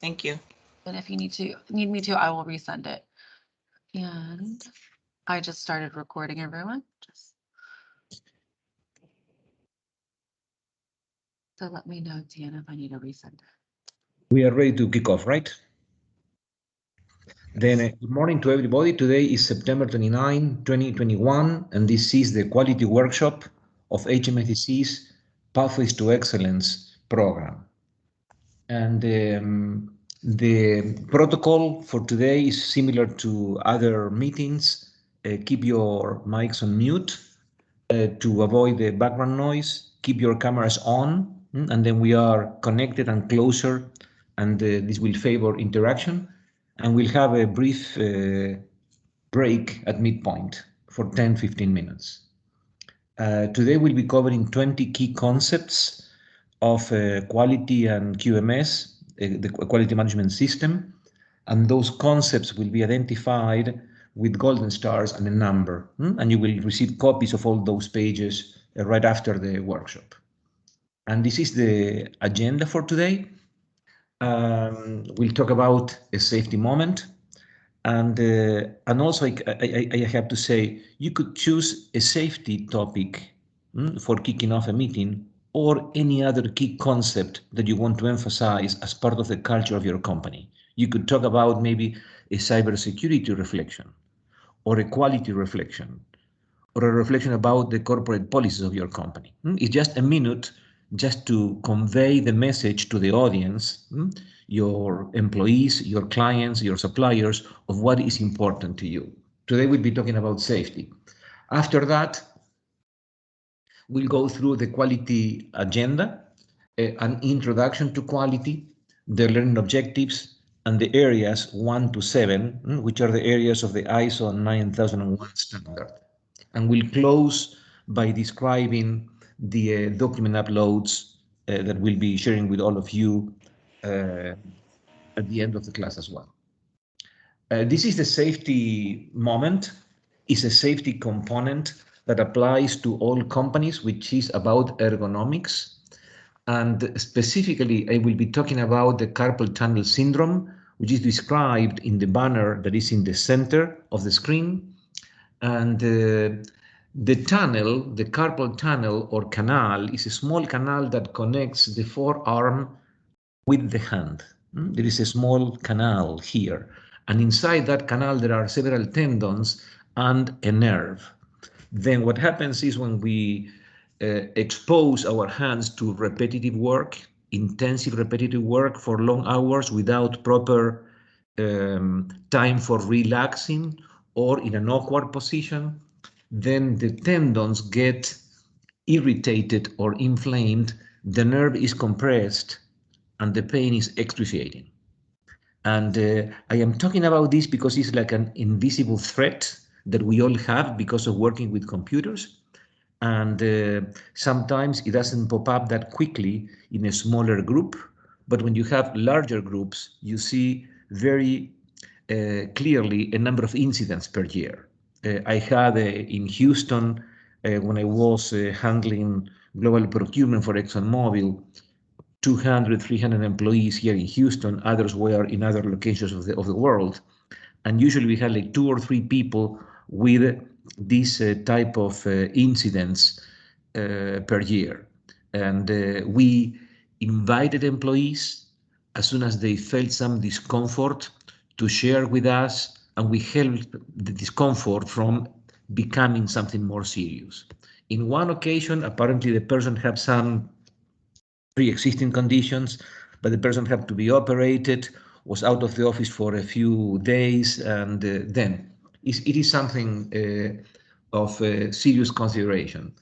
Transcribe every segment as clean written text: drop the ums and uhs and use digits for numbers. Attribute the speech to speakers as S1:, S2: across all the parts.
S1: Thank you.
S2: And if you need me to, I will resend it. And I just started recording, everyone. Just so let me know, Deanna, if I need to resend it.
S3: We are ready to kick off, right? Then good morning to everybody. Today is September 29, 2021, and this is the quality workshop of HMSCC's Pathways to Excellence program. And the protocol for today is similar to other meetings. Keep your mics on mute to avoid the background noise. Keep your cameras on, and then we are connected and closer, and this will favor interaction. And we'll have a brief break at midpoint for 10-15 minutes. Today we'll be covering 20 key concepts of quality and QMS, the quality management system, and those concepts will be identified with golden stars and a number, and you will receive copies of all those pages right after the workshop. And this is the agenda for today. We'll talk about a safety moment, and also I have to say, you could choose a safety topic for kicking off a meeting, or any other key concept that you want to emphasize as part of the culture of your company. You could talk about maybe a cybersecurity reflection, or a quality reflection, or a reflection about the corporate policies of your company. It's just a minute just to convey the message to the audience, your employees, your clients, your suppliers, of what is important to you. Today we'll be talking about safety. After that, we'll go through the quality agenda, an introduction to quality, the learning objectives, and the areas 1 to 7, which are the areas of the ISO 9001 standard. And we'll close by describing the document uploads that we'll be sharing with all of you at the end of the class as well. This is the safety moment. It's a safety component that applies to all companies, which is about ergonomics. And specifically, I will be talking about the carpal tunnel syndrome, which is described in the banner that is in the center of the screen. And the tunnel, the carpal tunnel or canal, is a small canal that connects the forearm with the hand. There is a small canal here. And inside that canal, there are several tendons and a nerve. Then what happens is when we expose our hands to repetitive work, intensive repetitive work for long hours without proper time for relaxing, or in an awkward position, then the tendons get irritated or inflamed, the nerve is compressed, and the pain is excruciating. And I am talking about this because it's like an invisible threat that we all have because of working with computers. And sometimes it doesn't pop up that quickly in a smaller group, but when you have larger groups, you see very clearly a number of incidents per year. I had in Houston, when I was handling global procurement for ExxonMobil, 200, 300 employees here in Houston. Others were in other locations of the world. And usually we had like 2 or 3 people with this type of incidents per year. And we invited employees, as soon as they felt some discomfort, to share with us, and we helped the discomfort from becoming something more serious. In one occasion, apparently the person had some pre-existing conditions, but the person had to be operated, was out of the office for a few days, and then it is something of serious consideration.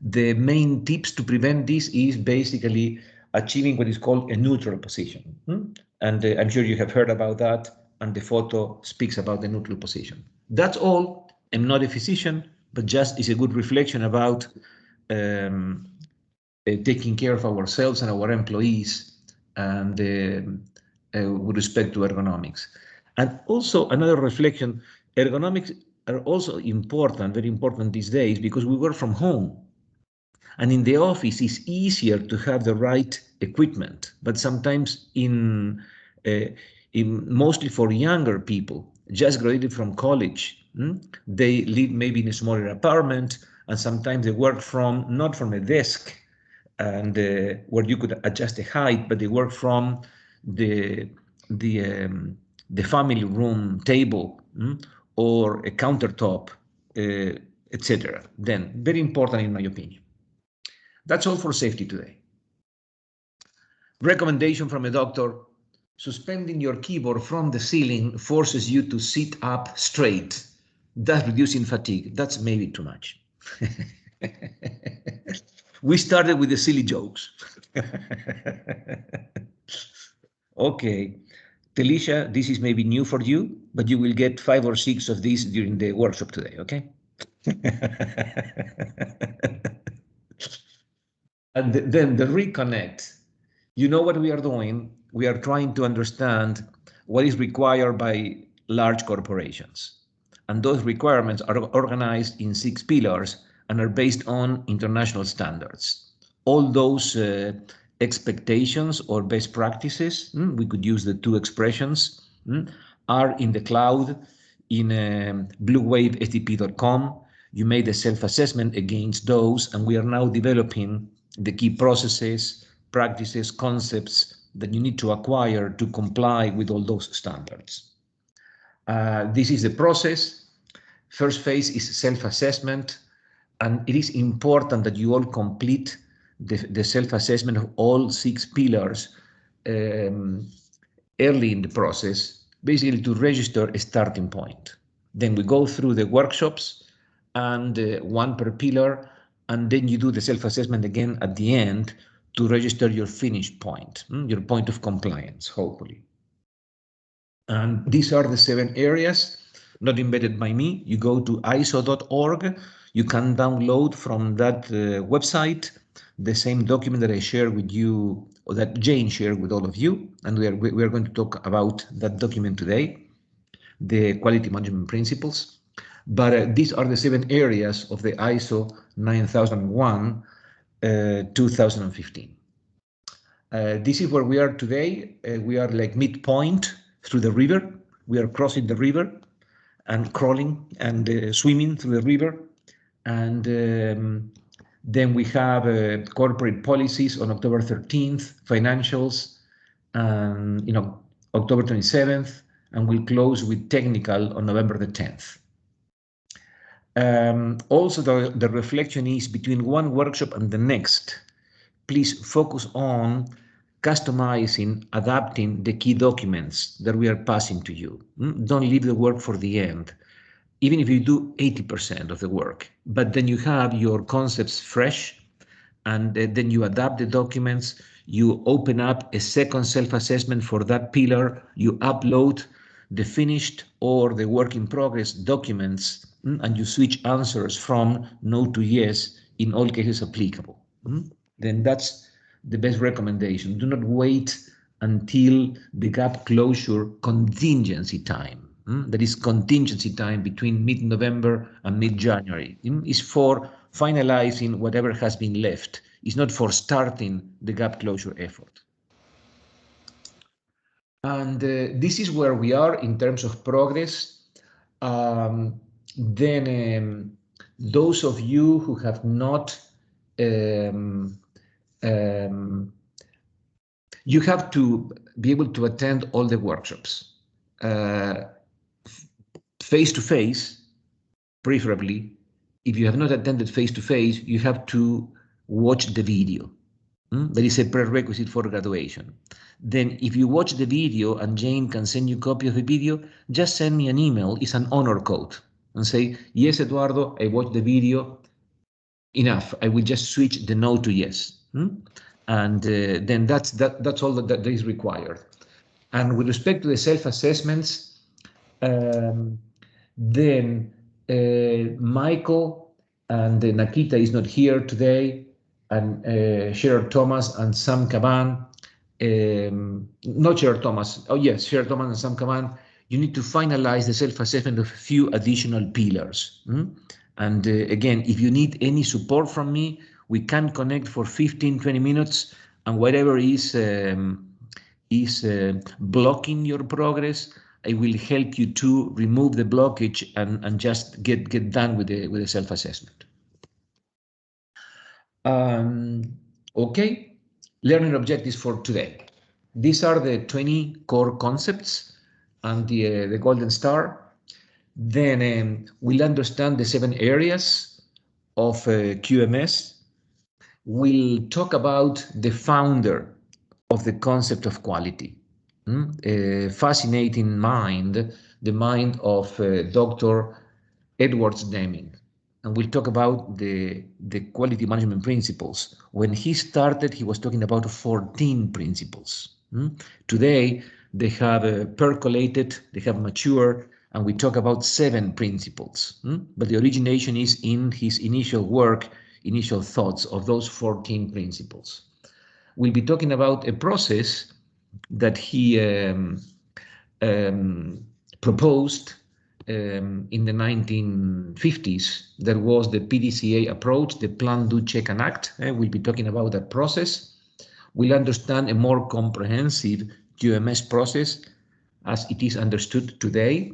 S3: The main tips to prevent this is basically achieving what is called a neutral position. And I'm sure you have heard about that, and the photo speaks about the neutral position. That's all. I'm not a physician, but just is a good reflection about taking care of ourselves and our employees, and with respect to ergonomics. And also another reflection, ergonomics are also important, very important these days, because we work from home. And in the office, it's easier to have the right equipment, but sometimes in mostly for younger people, just graduated from college. They live maybe in a smaller apartment, and sometimes they work from not from a desk, and where you could adjust the height, but they work from the the um, the family room table, or a countertop, etc. Then very important in my opinion. That's all for safety today. Recommendation from a doctor: suspending your keyboard from the ceiling forces you to sit up straight, thus reducing fatigue. That's maybe too much. We started with the silly jokes. Okay, Telisha, this is maybe new for you, but you will get 5 or 6 of these during the workshop today, okay? And then the reconnect. You know what we are doing? We are trying to understand what is required by large corporations. And those requirements are organized in 6 pillars and are based on international standards. All those expectations or best practices, we could use the 2 expressions, are in the cloud in bluewavesdp.com. You made a self-assessment against those, and we are now developing the key processes, practices, concepts that you need to acquire to comply with all those standards. This is the process. First phase is self-assessment, and it is important that you all complete the self-assessment of all 6 pillars early in the process, basically to register a starting point. Then we go through the workshops, and 1 per pillar, and then you do the self-assessment again at the end to register your finish point, your point of compliance, hopefully. And these are the 7 areas, not invented by me. You go to iso.org. You can download from that website the same document that I shared with you, or that Jane shared with all of you. And we are going to talk about that document today, the quality management principles. But these are the 7 areas of the ISO 9001 2015. This is where we are today. We are like midpoint through the river. We are crossing the river and crawling and swimming through the river. And then we have corporate policies on October 13th, financials, and October 27th, and we'll close with technical on November the 10th. Also, the reflection is between one workshop and the next. Please focus on customizing, adapting the key documents that we are passing to you. Don't leave the work for the end, even if you do 80% of the work, but then you have your concepts fresh, and then you adapt the documents, you open up a second self-assessment for that pillar, you upload the finished or the work in progress documents, and you switch answers from no to yes in all cases applicable. Then that's the best recommendation. Do not wait until the gap closure contingency time. That is contingency time between mid-November and mid-January. Is for finalizing whatever has been left. It's not for starting the gap closure effort. And this is where we are in terms of progress. Then those of you who have not you have to be able to attend all the workshops face-to-face, preferably. If you have not attended face-to-face, you have to watch the video. That is a prerequisite for graduation. Then if you watch the video and Jane can send you a copy of the video, just send me an email. It's an honor code. And say, yes, Eduardo, I watched the video. Enough. I will just switch the no to yes. And then that's all that is required. And with respect to the self-assessments, then Michael and Nakita is not here today, and Sherard Thomas and Sam Kaban, not Sherard Thomas, oh yes, Sherard Thomas and Sam Kaban, you need to finalize the self-assessment of a few additional pillars. And again, if you need any support from me, we can connect for 15, 20 minutes, and whatever is is blocking your progress, I will help you to remove the blockage and just get done with the self-assessment. Okay, learning objectives for today. These are the 20 core concepts and the golden star. Then we'll understand the 7 areas of QMS. We'll talk about the founder of the concept of quality. A fascinating mind, the mind of Dr. Edwards Deming. And we'll talk about the quality management principles. When he started, he was talking about 14 principles. Today, they have percolated, they have matured, and we talk about 7 principles. But the origination is in his initial work, initial thoughts of those 14 principles. We'll be talking about a process that he proposed in the 1950s. That was the PDCA approach, the Plan, Do, Check, and Act. We'll be talking about that process. We'll understand a more comprehensive QMS process as it is understood today.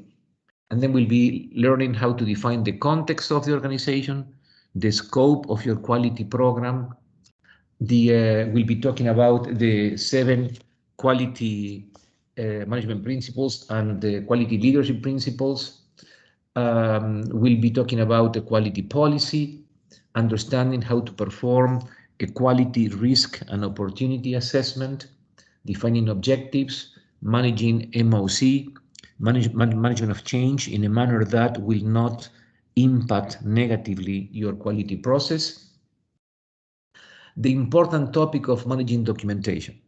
S3: And then we'll be learning how to define the context of the organization, the scope of your quality program. We'll be talking about the 7 quality management principles and the quality leadership principles. We'll be talking about the quality policy, understanding how to perform a quality risk and opportunity assessment, defining objectives, managing MOC, management of change in a manner that will not impact negatively your quality process. The important topic of managing documentation.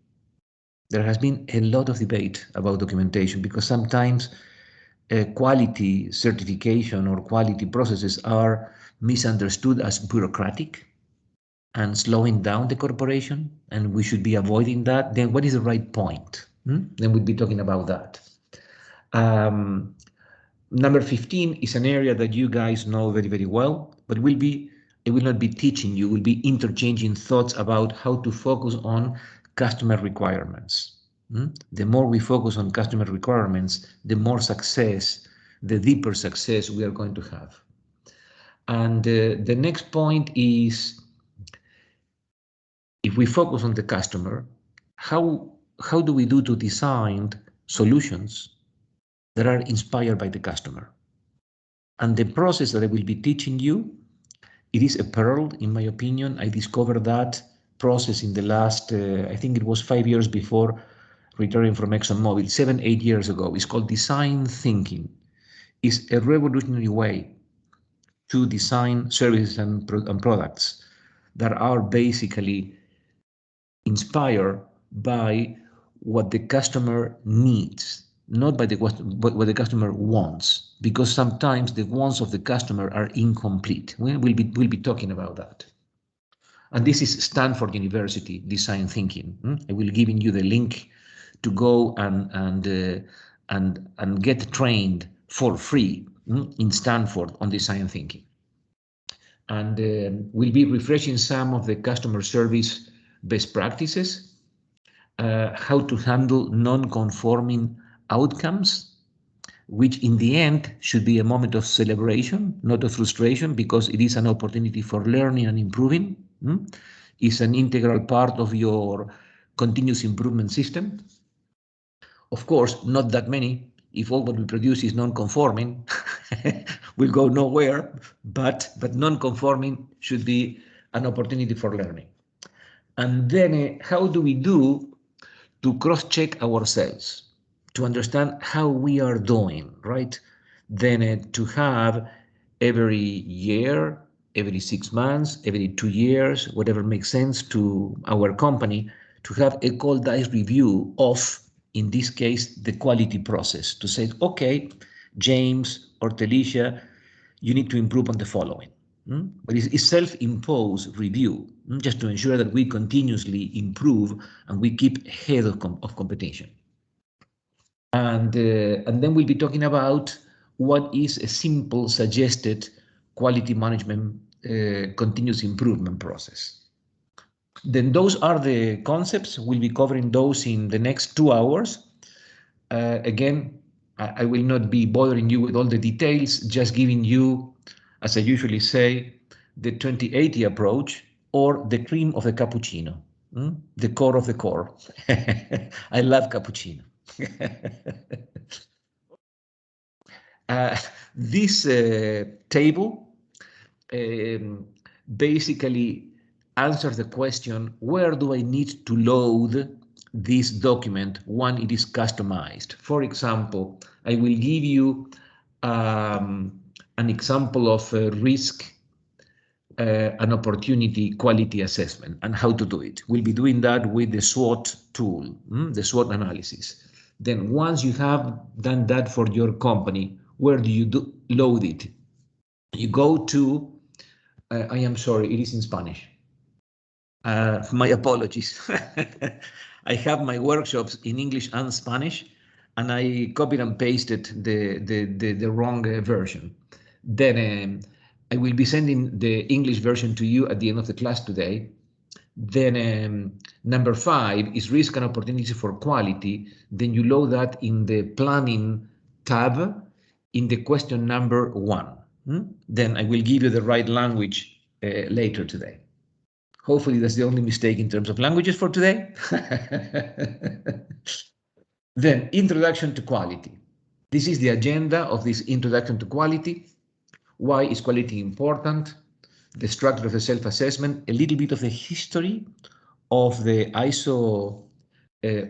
S3: There has been a lot of debate about documentation because sometimes quality certification or quality processes are misunderstood as bureaucratic and slowing down the corporation, and we should be avoiding that. Then what is the right point? Then we'll be talking about that. Number 15 is an area that you guys know very, very well, but it will not be teaching you, we'll be interchanging thoughts about how to focus on customer requirements. The more we focus on customer requirements, the more success, the deeper success we are going to have. And the next point is, if we focus on the customer, how do we do to design solutions that are inspired by the customer? And the process that I will be teaching you, it is a pearl, in my opinion. I discovered that process in the last, I think it was 5 years before returning from ExxonMobil, 7, 8 years ago. It's called design thinking. It's a revolutionary way to design services and products that are basically inspired by what the customer needs, not by what the customer wants, because sometimes the wants of the customer are incomplete. We'll be talking about that. And this is Stanford University Design Thinking. I will give you the link to go and get trained for free in Stanford on design thinking. And we'll be refreshing some of the customer service best practices, how to handle non-conforming outcomes, which in the end should be a moment of celebration, not of frustration, because it is an opportunity for learning and improving. It's an integral part of your continuous improvement system. Of course, not that many. If all what we produce is non-conforming, we'll go nowhere, but non-conforming should be an opportunity for learning. And then how do we do to cross-check ourselves, to understand how we are doing, right? Then to have every year, every 6 months, every 2 years, whatever makes sense to our company, to have a cold dice review of, in this case, the quality process, to say, okay, James or Telicia, you need to improve on the following. But it's self-imposed review, just to ensure that we continuously improve and we keep ahead of competition. And then we'll be talking about what is a simple suggested quality management continuous improvement process. Then those are the concepts. We'll be covering those in the next 2 hours. Again, I will not be bothering you with all the details, just giving you, as I usually say, the 2080 approach or the cream of the cappuccino, the core of the core. I love cappuccino. uh, this table um, basically answers the question, where do I need to load this document when it is customized? For example, I will give you an example of a risk an opportunity quality assessment and how to do it. We'll be doing that with the SWOT tool, the SWOT analysis. Then once you have done that for your company, where do you load it? You go to, I am sorry, it is in Spanish. My apologies. I have my workshops in English and Spanish, and I copied and pasted the wrong version. Then I will be sending the English version to you at the end of the class today. Then number 5 is risk and opportunity for quality. Then you load that in the planning tab in the question number 1. Then I will give you the right language later today. Hopefully that's the only mistake in terms of languages for today. Then introduction to quality. This is the agenda of this introduction to quality. Why is quality important? The structure of the self-assessment, a little bit of the history of the ISO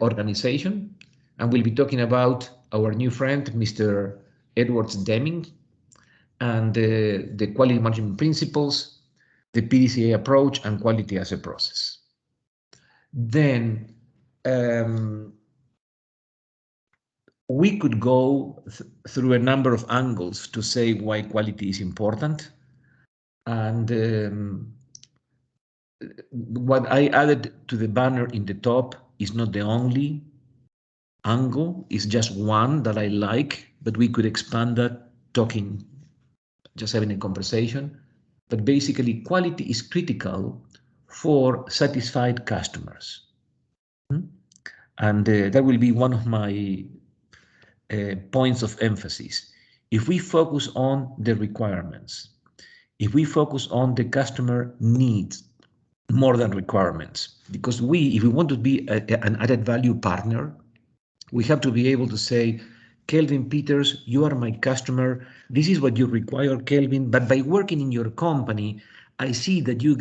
S3: organization, and we'll be talking about our new friend, Mr. Edwards Deming, and the quality management principles, the PDCA approach, and quality as a process. Then we could go through a number of angles to say why quality is important. And what I added to the banner in the top is not the only angle, it's just one that I like, but we could expand that talking, just having a conversation. But basically, quality is critical for satisfied customers. And that will be one of my points of emphasis. If we focus on the requirements, if we focus on the customer needs more than requirements, because if we want to be an added value partner, we have to be able to say, Kelvin Peters, you are my customer. This is what you require, Kelvin. But by working in your company, I see that you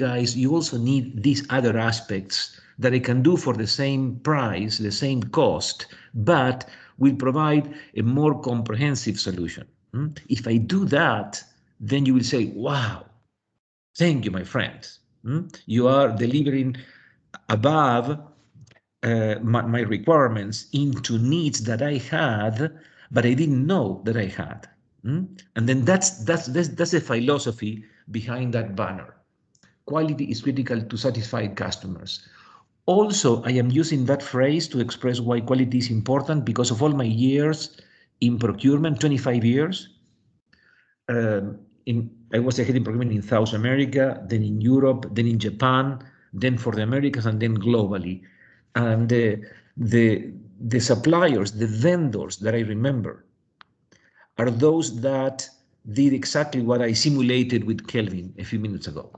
S3: also need these other aspects that I can do for the same price, the same cost, but will provide a more comprehensive solution. If I do that, then you will say, wow, thank you, my friend. You are delivering above my requirements into needs that I had, but I didn't know that I had. And then that's the philosophy behind that banner. Quality is critical to satisfied customers. Also, I am using that phrase to express why quality is important because of all my years in procurement, 25 years. I was a head in procurement in South America, then in Europe, then in Japan, then for the Americas, and then globally. And the suppliers, the vendors that I remember are those that did exactly what I simulated with Kelvin a few minutes ago.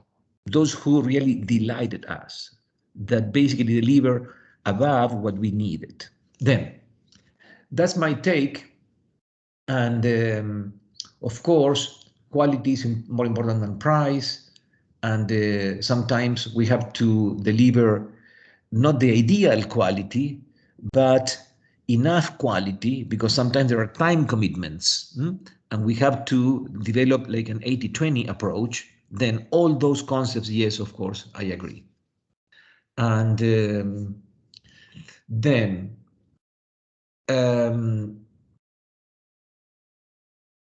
S3: Those who really delighted us, that basically deliver above what we needed. Then, that's my take. And of course, quality is more important than price. And sometimes we have to deliver not the ideal quality, but enough quality, because sometimes there are time commitments, and we have to develop like an 80-20 approach. Then all those concepts, yes, of course, I agree. And then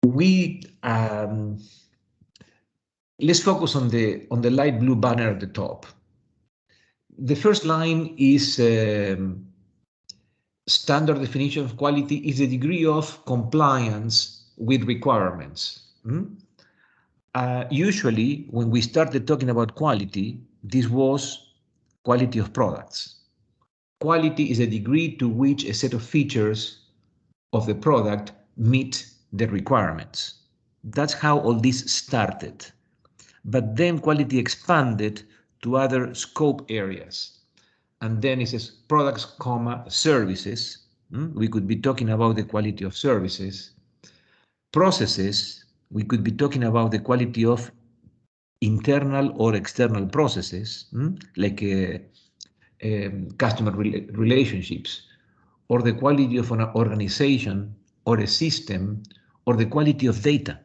S3: we let's focus on the light blue banner at the top. The first line is standard definition of quality is the degree of compliance with requirements. Usually, when we started talking about quality, this was quality of products. Quality is a degree to which a set of features of the product meet the requirements. That's how all this started. But then quality expanded to other scope areas. And then it says products, comma, services. We could be talking about the quality of services. Processes, we could be talking about the quality of internal or external processes, like customer relationships, or the quality of an organization or a system, or the quality of data.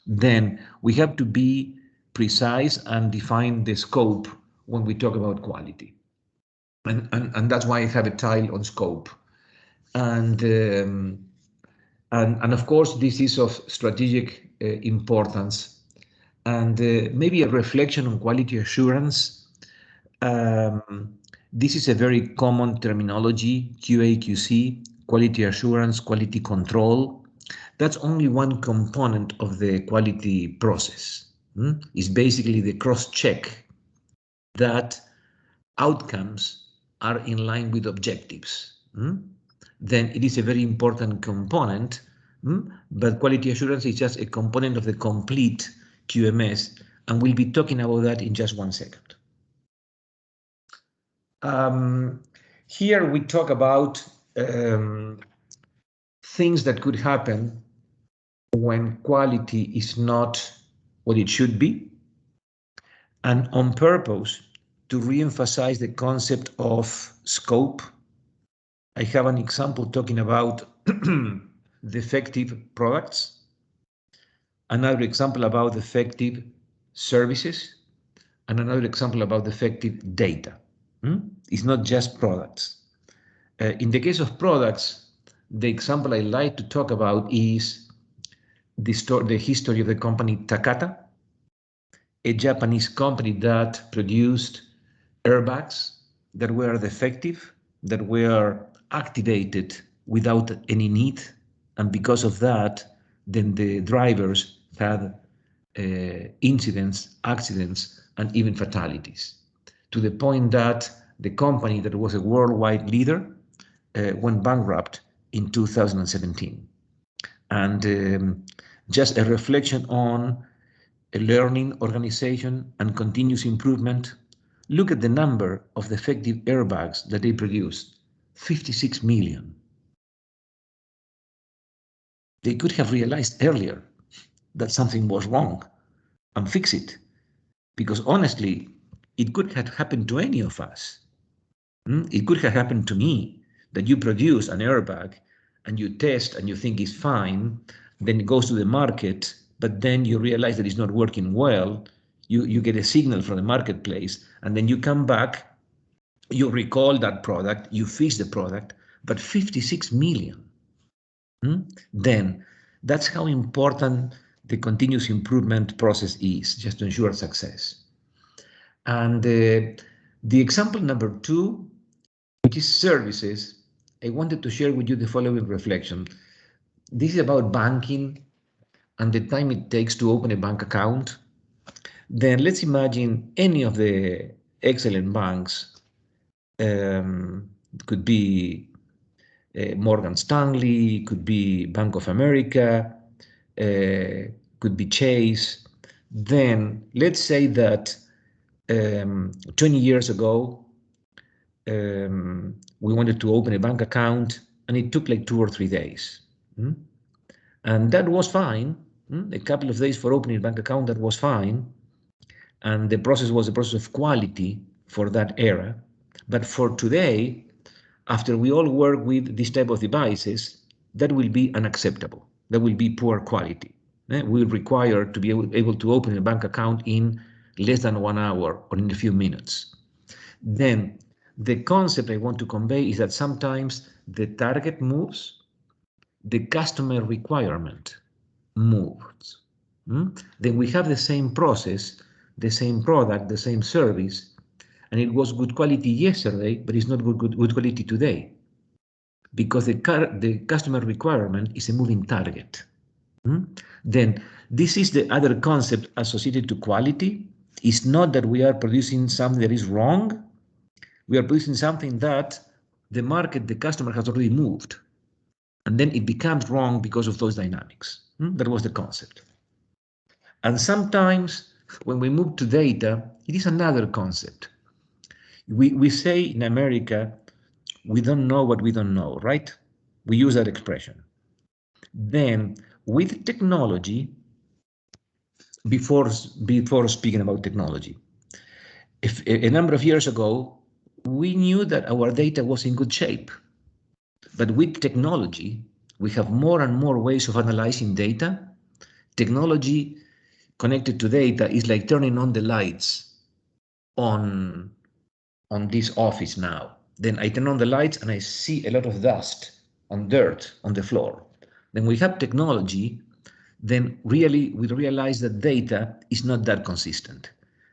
S3: Then we have to be precise and define the scope when we talk about quality. And that's why I have a tile on scope. And of course, this is of strategic importance. And maybe a reflection on quality assurance. This is a very common terminology, QA/QC, quality assurance, quality control. That's only one component of the quality process. It's basically the cross-check that outcomes are in line with objectives. Then it is a very important component, but quality assurance is just a component of the complete QMS, and we'll be talking about that in just 1 second. Here we talk about things that could happen when quality is not what it should be, and on purpose to re-emphasize the concept of scope. I have an example talking about defective products, another example about defective services, and another example about defective data. It's not just products. In the case of products, the example I like to talk about is the history of the company Takata, a Japanese company that produced airbags that were defective, that were activated without any need, and because of that, then the drivers had incidents, accidents, and even fatalities, to the point that the company that was a worldwide leader went bankrupt in 2017. And just a reflection on a learning, organization, and continuous improvement. Look at the number of defective airbags that they produced, 56 million. They could have realized earlier that something was wrong and fix it, because honestly, it could have happened to any of us. It could have happened to me, that you produce an airbag and you test and you think it's fine, then it goes to the market, but then you realize that it's not working well. You get a signal from the marketplace, and then you come back, you recall that product, you fix the product, but 56 million. Then that's how important the continuous improvement process is, just to ensure success. And the example number 2, which is services, I wanted to share with you the following reflection. This is about banking and the time it takes to open a bank account. Then let's imagine any of the excellent banks. Could be Morgan Stanley, could be Bank of America, could be Chase. Then let's say that 20 years ago, we wanted to open a bank account and it took like 2 or 3 days. And that was fine. A couple of days for opening a bank account, that was fine. And the process was a process of quality for that era. But for today, after we all work with this type of devices, that will be unacceptable. That will be poor quality. We require to be able to open a bank account in less than 1 hour or in a few minutes. Then the concept I want to convey is that sometimes the target moves, the customer requirement moves. Then we have the same process, the same product, the same service, and it was good quality yesterday, but it's not good quality today, because the customer requirement is a moving target. Then this is the other concept associated to quality, It's not that we are producing something that is wrong. We are producing something that the market, the customer has already moved. And then it becomes wrong because of those dynamics. That was the concept. And sometimes when we move to data, it is another concept. We say in America, we don't know what we don't know, right? We use that expression. Then with technology, before speaking about technology, if a number of years ago, we knew that our data was in good shape. But with technology, we have more and more ways of analyzing data. Technology connected to data is like turning on the lights on this office now. Then I turn on the lights and I see a lot of dust on dirt on the floor. Then we have technology, then really we realize that data is not that consistent.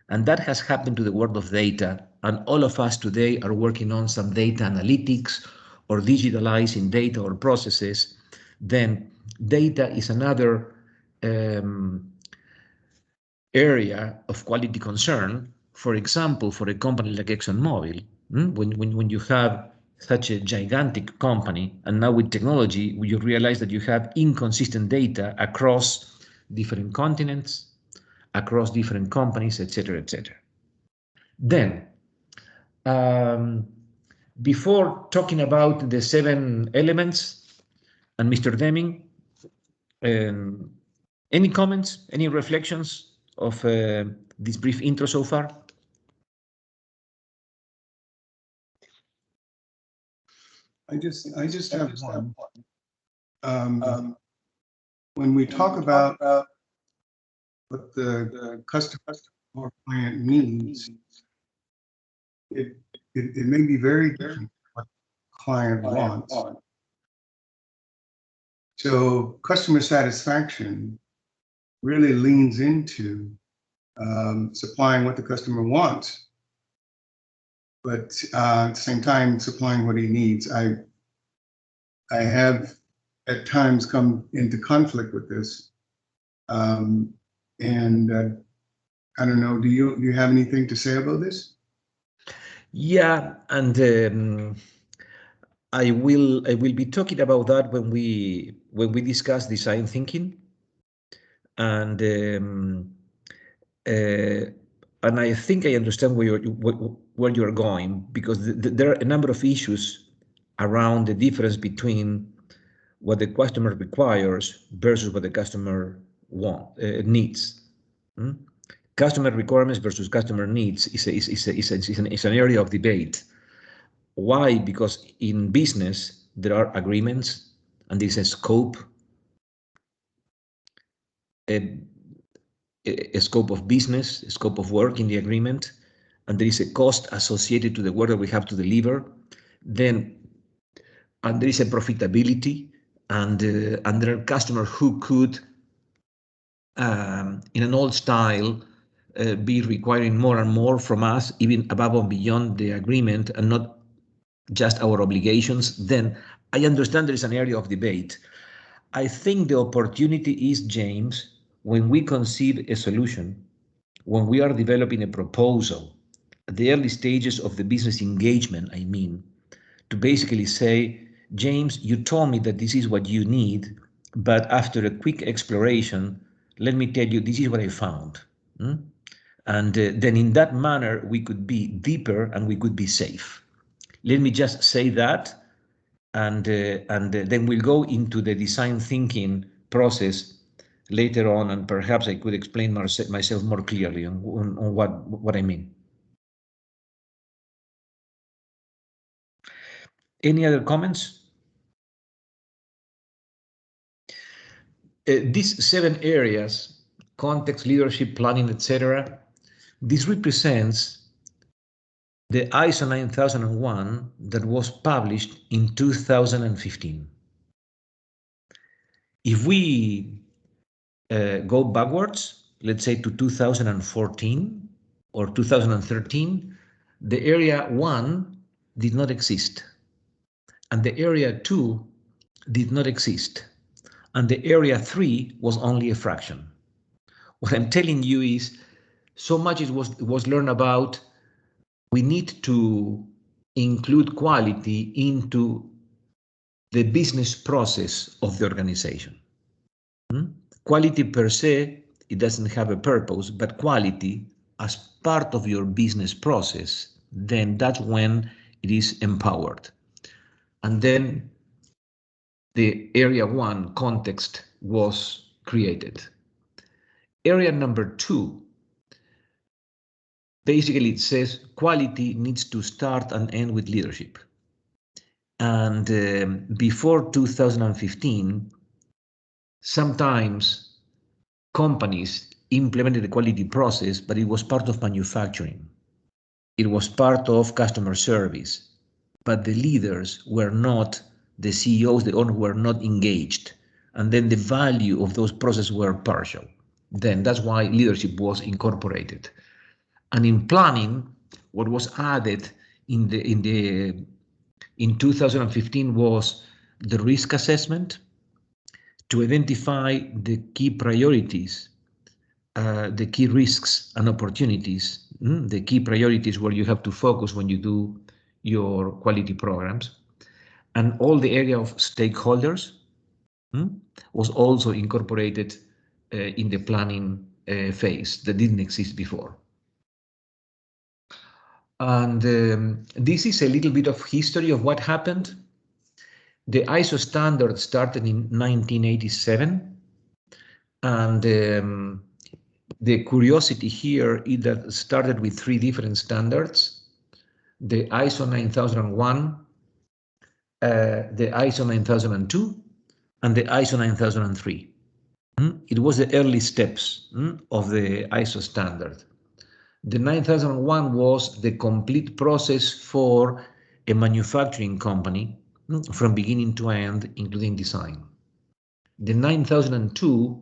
S3: And that has happened to the world of data. And all of us today are working on some data analytics or digitalizing data or processes. Then data is another area of quality concern. For example, for a company like ExxonMobil, when you have such a gigantic company, and now with technology, you realize that you have inconsistent data across different continents, across different companies, etc., etc. Then, before talking about the 7 elements, and Mr. Deming, any comments, any reflections of this brief intro so far?
S1: I just have one. When we talk about what the customer or client needs, it may be very different what the client wants. So customer satisfaction really leans into supplying what the customer wants, but at the same time supplying what he needs. I have at times come into conflict with this, and I don't know. Do you have anything to say about this?
S3: Yeah, and I will be talking about that when we discuss design thinking, and I think I understand where you're going, because there are a number of issues around the difference between what the customer requires versus what the customer needs. Customer requirements versus customer needs is an area of debate. Why? Because in business, there are agreements and there is a scope, a scope of business, a scope of work in the agreement, and there is a cost associated to the work that we have to deliver. Then, and there is a profitability, and there are customers who could, in an old style, be requiring more and more from us, even above and beyond the agreement, and not just our obligations. Then I understand there is an area of debate. I think the opportunity is, James, when we conceive a solution, when we are developing a proposal, at the early stages of the business engagement, I mean, to basically say, James, you told me that this is what you need, but after a quick exploration, let me tell you, this is what I found. And then in that manner, we could be deeper and we could be safe. Let me just say that, and then we'll go into the design thinking process later on, and perhaps I could explain myself more clearly on what I mean. Any other comments? These 7 areas, context, leadership, planning, etc., this represents the ISO 9001 that was published in 2015. If we go backwards, let's say to 2014 or 2013, the area 1 did not exist, and the area 2 did not exist, and the area 3 was only a fraction. What I'm telling you is so much it was learned about we need to include quality into the business process of the organization. Quality per se, it doesn't have a purpose, but quality as part of your business process, then that's when it is empowered. And then the area 1 context was created. Area number 2, basically it says quality needs to start and end with leadership. And before 2015, sometimes companies implemented the quality process, but it was part of manufacturing. It was part of customer service, but the leaders were not, the CEOs, the owners were not engaged. And then the value of those processes were partial. Then that's why leadership was incorporated. And in planning, what was added in 2015 was the risk assessment to identify the key priorities, the key risks and opportunities, the key priorities where you have to focus when you do your quality programs. And all the area of stakeholders was also incorporated in the planning phase that didn't exist before. And this is a little bit of history of what happened. The ISO standard started in 1987, and the curiosity here is that it started with 3 different standards: the ISO 9001, the ISO 9002, and the ISO 9003. It was the early steps of the ISO standard. The 9001 was the complete process for a manufacturing company from beginning to end, including design. The 9002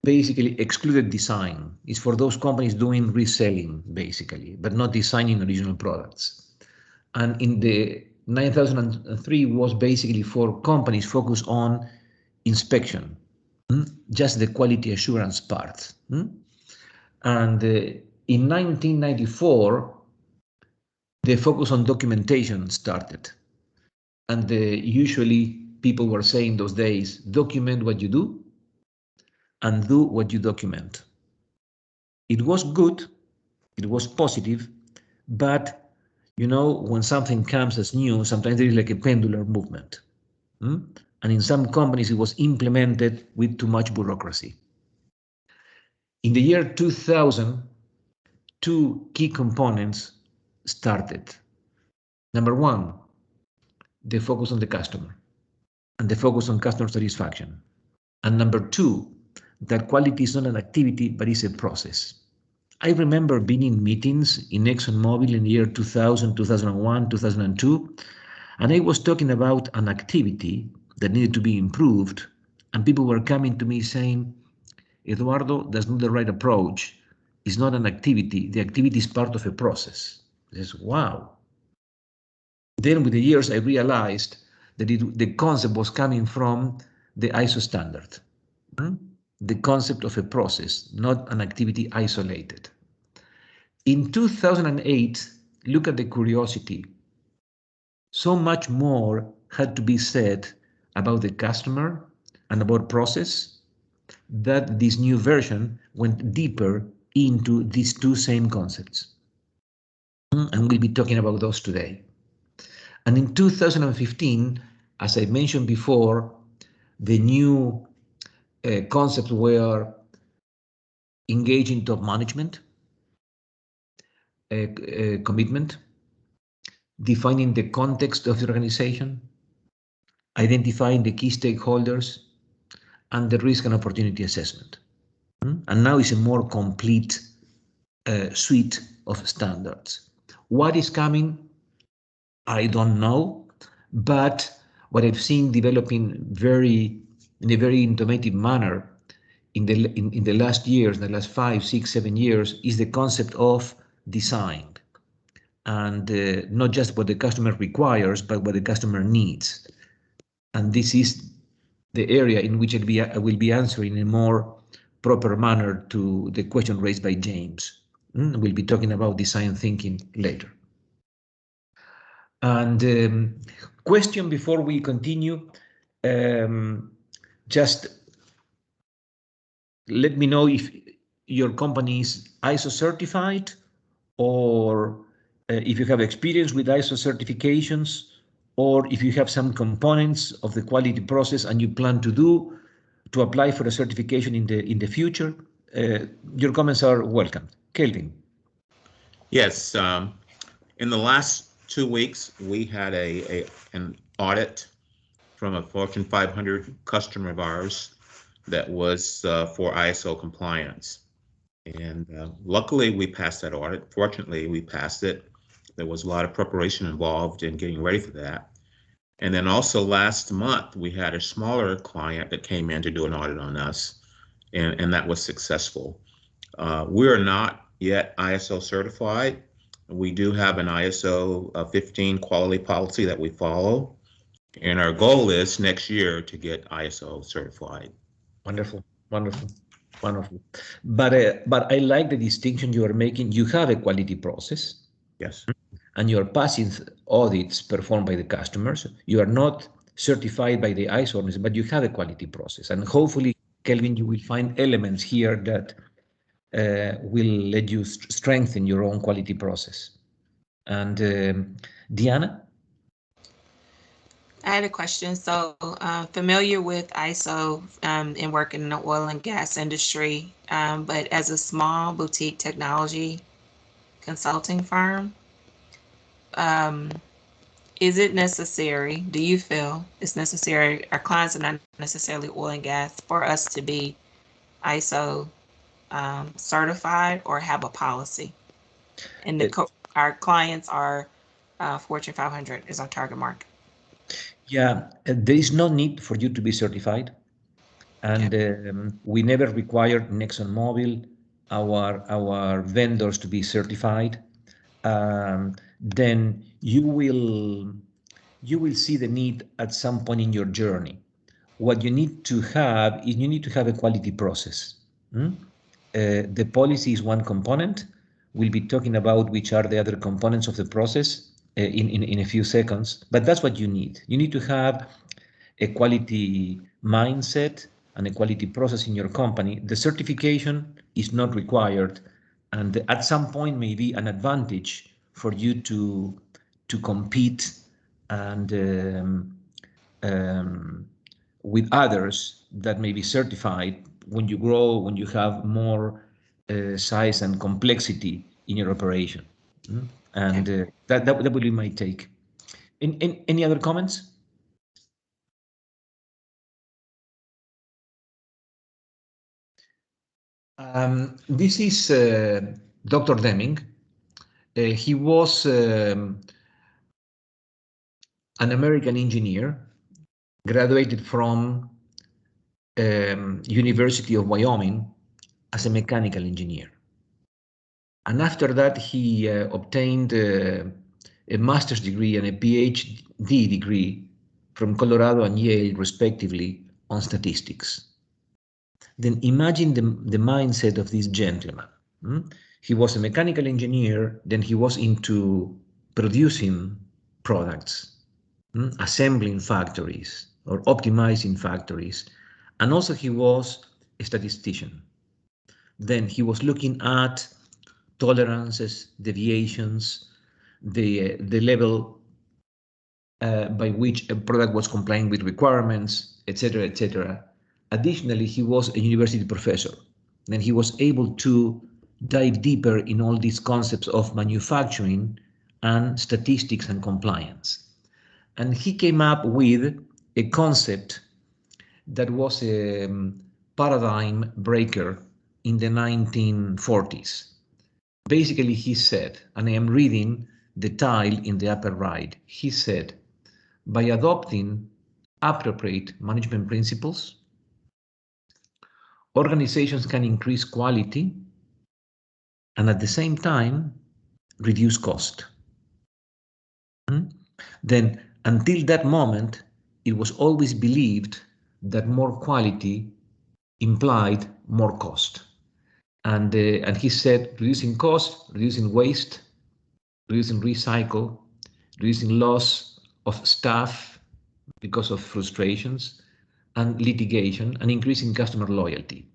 S3: basically excluded design. It's for those companies doing reselling, basically, but not designing original products. And in the 9003 was basically for companies focused on inspection, just the quality assurance part. And in 1994, the focus on documentation started. And usually people were saying those days, document what you do and do what you document. It was good, it was positive, but you know, when something comes as new, sometimes there is like a pendular movement. And in some companies, it was implemented with too much bureaucracy. In the year 2000, 2 key components started. Number 1, the focus on the customer and the focus on customer satisfaction. And number 2, that quality is not an activity, but it's a process. I remember being in meetings in ExxonMobil in the year 2000, 2001, 2002, and I was talking about an activity that needed to be improved, and people were coming to me saying, Eduardo, that's not the right approach. It's not an activity. The activity is part of a process. I said, wow. Then with the years, I realized that the concept was coming from the ISO standard. The concept of a process, not an activity isolated. In 2008, look at the curiosity. So much more had to be said about the customer and about process that this new version went deeper into these 2 same concepts. And we'll be talking about those today. And in 2015, as I mentioned before, the new concepts were engaging top management, commitment, defining the context of the organization, identifying the key stakeholders, and the risk and opportunity assessment. And now it's a more complete suite of standards. What is coming? I don't know, but what I've seen developing in a very innovative manner in the last years, the last 5, 6, 7 years, is the concept of design. And not just what the customer requires, but what the customer needs. And this is the area in which I will be answering in a more proper manner to the question raised by James. We'll be talking about design thinking later. And question before we continue, just let me know if your company is ISO certified, or if you have experience with ISO certifications, or if you have some components of the quality process and you plan to apply for a certification in the future. Your comments are welcome. Kelvin.
S4: Yes, in the last 2 weeks, we had an audit from a Fortune 500 customer of ours that was for ISO compliance. And luckily, we passed that audit. Fortunately, we passed it. There was a lot of preparation involved in getting ready for that. And then also last month, we had a smaller client that came in to do an audit on us, and that was successful. We are not yet ISO certified. We do have an ISO 15 quality policy that we follow. And our goal is next year to get ISO certified.
S3: Wonderful, wonderful, wonderful. But I like the distinction you are making. You have a quality process.
S4: Yes.
S3: And you're passing audits performed by the customers. You are not certified by the ISO, but you have a quality process. And hopefully, Kelvin, you will find elements here that will let you strengthen your own quality process. And Diana?
S5: I had a question. So familiar with ISO and working in the oil and gas industry, but as a small boutique technology consulting firm, is it necessary, do you feel it's necessary, our clients are not necessarily oil and gas, for us to be ISO certified or have a policy? And our clients are Fortune 500 is our target market.
S3: Yeah, there is no need for you to be certified. And we never required ExxonMobil, our vendors, to be certified. Then you will see the need at some point in your journey. What you need to have is you need to have a quality process. The policy is one component. We'll be talking about which are the other components of the process in a few seconds, but that's what you need. You need to have a quality mindset and a quality process in your company. The certification is not required, and at some point may be an advantage for you to compete and with others that may be certified when you grow, when you have more size and complexity in your operation. And that would be my take. Any other comments? This is Dr. Deming. He was an American engineer, graduated from University of Wyoming as a mechanical engineer. And after that, he obtained a master's degree and a PhD degree from Colorado and Yale, respectively, on statistics. Then imagine the mindset of this gentleman. He was a mechanical engineer, then he was into producing products, assembling factories or optimizing factories. And also he was a statistician. Then he was looking at tolerances, deviations, the level by which a product was complying with requirements, etc., etc. Additionally, he was a university professor. Then he was able to dive deeper in all these concepts of manufacturing and statistics and compliance. And he came up with a concept that was a paradigm breaker in the 1940s. Basically, he said, and I am reading the tile in the upper right, he said, by adopting appropriate management principles, organizations can increase quality and at the same time reduce cost. Then until that moment, it was always believed that more quality implied more cost. And he said reducing cost, reducing waste, reducing recycle, reducing loss of staff because of frustrations and litigation, and increasing customer loyalty.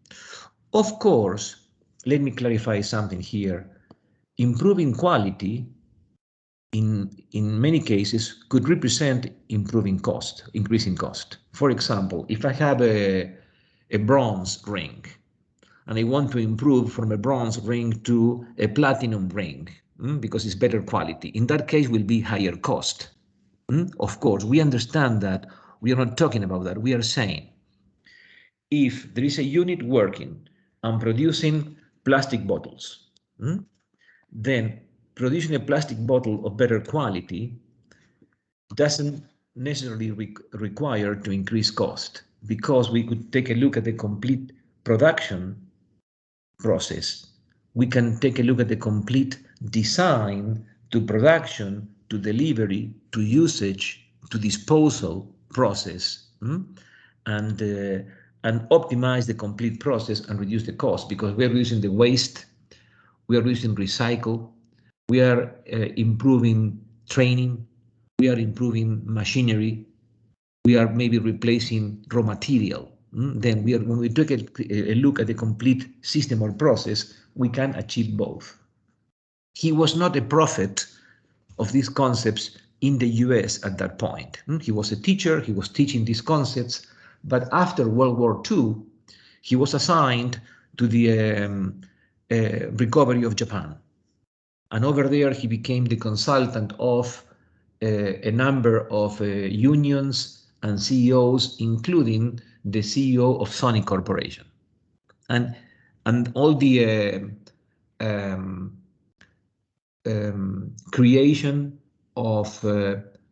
S3: Of course, let me clarify something here. Improving quality in many cases could represent increasing cost. For example, if I have a bronze ring and I want to improve from a bronze ring to a platinum ring because it's better quality, in that case will be higher cost. Of course, we understand that. We are not talking about that. We are saying if there is a unit working and producing plastic bottles, then producing a plastic bottle of better quality doesn't necessarily require to increase cost, because we could take a look at the complete production process. We can take a look at the complete design to production, to delivery, to usage, to disposal process, and optimize the complete process and reduce the cost, because we are reducing the waste, we are reducing recycle, we are improving training, we are improving machinery, we are maybe replacing raw material. Then when we take a look at the complete system or process, we can achieve both. He was not a prophet of these concepts in the US at that point. He was a teacher, he was teaching these concepts, but after World War II, he was assigned to the recovery of Japan. And over there, he became the consultant of a number of unions and CEOs, including the CEO of Sony Corporation. And all the creation of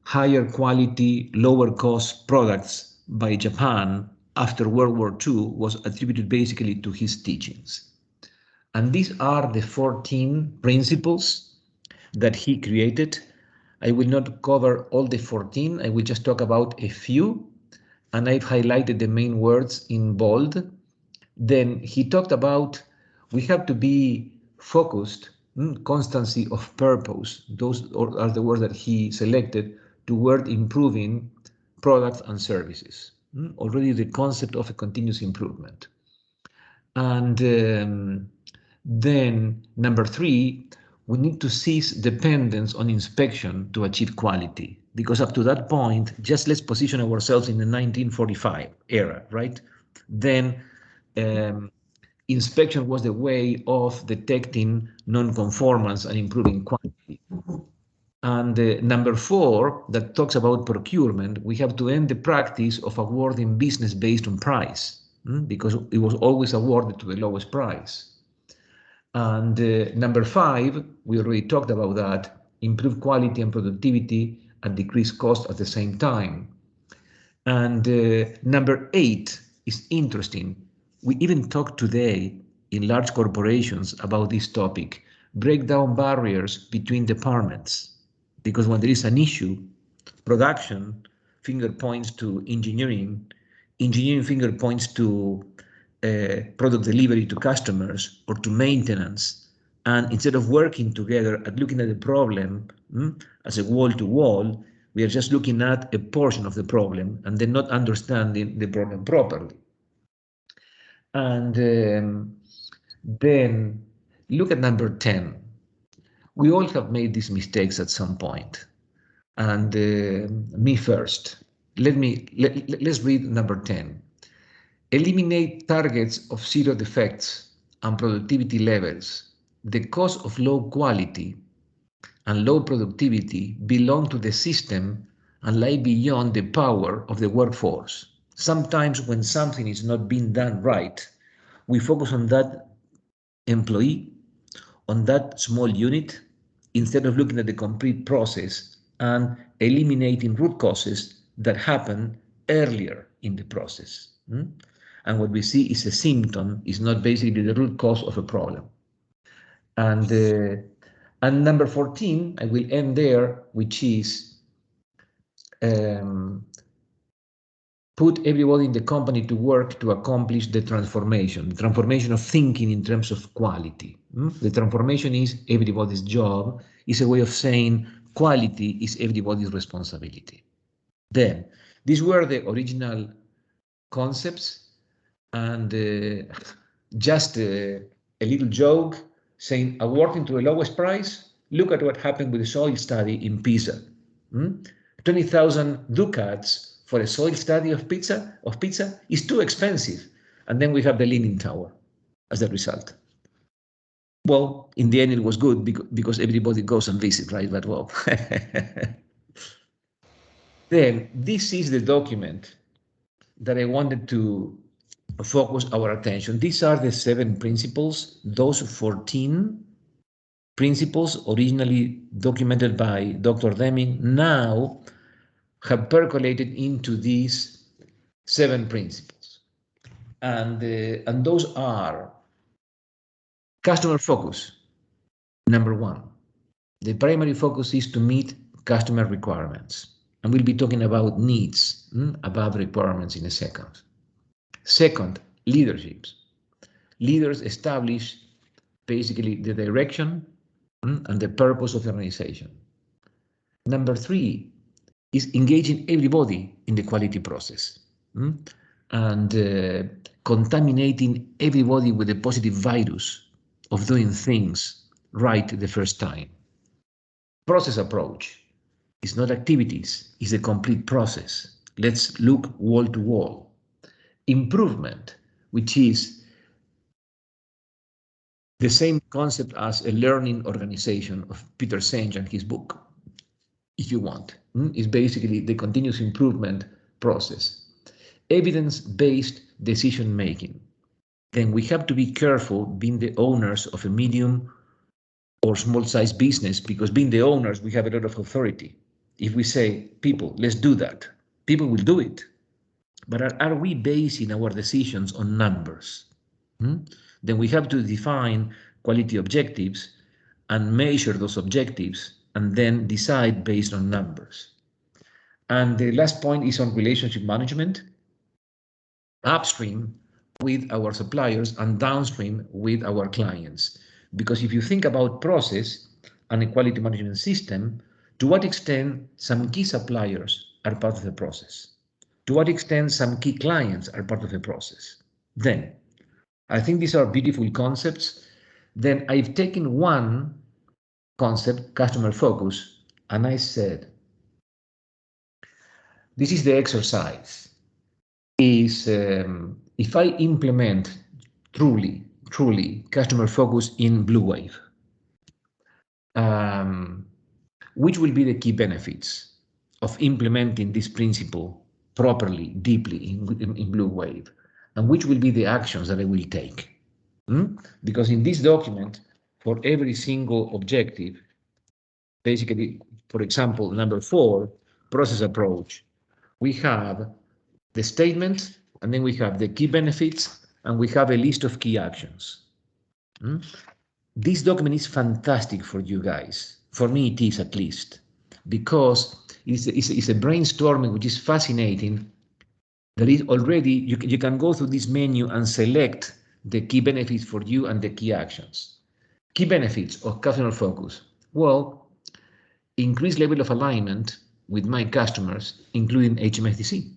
S3: higher quality, lower cost products by Japan after World War II was attributed basically to his teachings. And these are the 14 principles that he created. I will not cover all the 14. I will just talk about a few, and I've highlighted the main words in bold. Then he talked about we have to be focused, constancy of purpose. Those are the words that he selected toward improving products and services. Already the concept of a continuous improvement. And then number 3, we need to cease dependence on inspection to achieve quality, because up to that point, just let's position ourselves in the 1945 era, right? Then inspection was the way of detecting non-conformance and improving quality. And number 4, that talks about procurement, we have to end the practice of awarding business based on price, because it was always awarded to the lowest price. And number 5, we already talked about that, improve quality and productivity and decrease cost at the same time. And number 8 is interesting. We even talk today in large corporations about this topic, break down barriers between departments. Because when there is an issue, production finger points to engineering, engineering finger points to product delivery to customers or to maintenance. And instead of working together at looking at the problem as a wall-to-wall, we are just looking at a portion of the problem and then not understanding the problem properly. And then look at number 10. We all have made these mistakes at some point. And me first. Let's read number 10. Eliminate targets of 0 defects and productivity levels. The cause of low quality and low productivity belong to the system and lie beyond the power of the workforce. Sometimes when something is not being done right, we focus on that employee, on that small unit, instead of looking at the complete process and eliminating root causes that happen earlier in the process. And what we see is a symptom, is not basically the root cause of a problem. And number 14, I will end there, which is put everybody in the company to work to accomplish the transformation of thinking in terms of quality. The transformation is everybody's job, is a way of saying quality is everybody's responsibility. Then, these were the original concepts, and just a little joke saying awarding to the lowest price, look at what happened with the soil study in Pisa. 20,000 ducats for a soil study of pizza is too expensive. And then we have the Leaning Tower as the result. Well, in the end, it was good because everybody goes and visits, right? But well. Then this is the document that I wanted to focus our attention. These are the 7 principles, those 14 principles originally documented by Dr. Deming now have percolated into these 7 principles. And those are customer focus, number 1. The primary focus is to meet customer requirements. And we'll be talking about needs above requirements in a second. Second, leaderships. Leaders establish basically the direction and the purpose of the organization. Number 3 is engaging everybody in the quality process and contaminating everybody with the positive virus of doing things right the first time. Process approach is not activities, it's a complete process. Let's look wall to wall. Improvement, which is the same concept as a learning organization of Peter Senge and his book, if you want, is basically the continuous improvement process. Evidence-based decision-making. Then we have to be careful being the owners of a medium or small-sized business, because being the owners, we have a lot of authority. If we say, people, let's do that, people will do it. But are we basing our decisions on numbers? Then we have to define quality objectives and measure those objectives and then decide based on numbers. And the last point is on relationship management, upstream with our suppliers and downstream with our clients. Because if you think about process and a quality management system, to what extent some key suppliers are part of the process? To what extent some key clients are part of the process? Then, I think these are beautiful concepts. Then I've taken one concept, customer focus, and I said, this is the exercise. Is if I implement truly customer focus in Blue Wave, which will be the key benefits of implementing this principle properly, deeply in Blue Wave, and which will be the actions that I will take? Because in this document, for every single objective, basically, for example, number 4, process approach, we have the statement, and then we have the key benefits, and we have a list of key actions. This document is fantastic for you guys. For me, it is, at least, because it's a brainstorming which is fascinating. There is already, you can go through this menu and select the key benefits for you and the key actions. Key benefits of customer focus. Well, increased level of alignment with my customers, including HMSDC.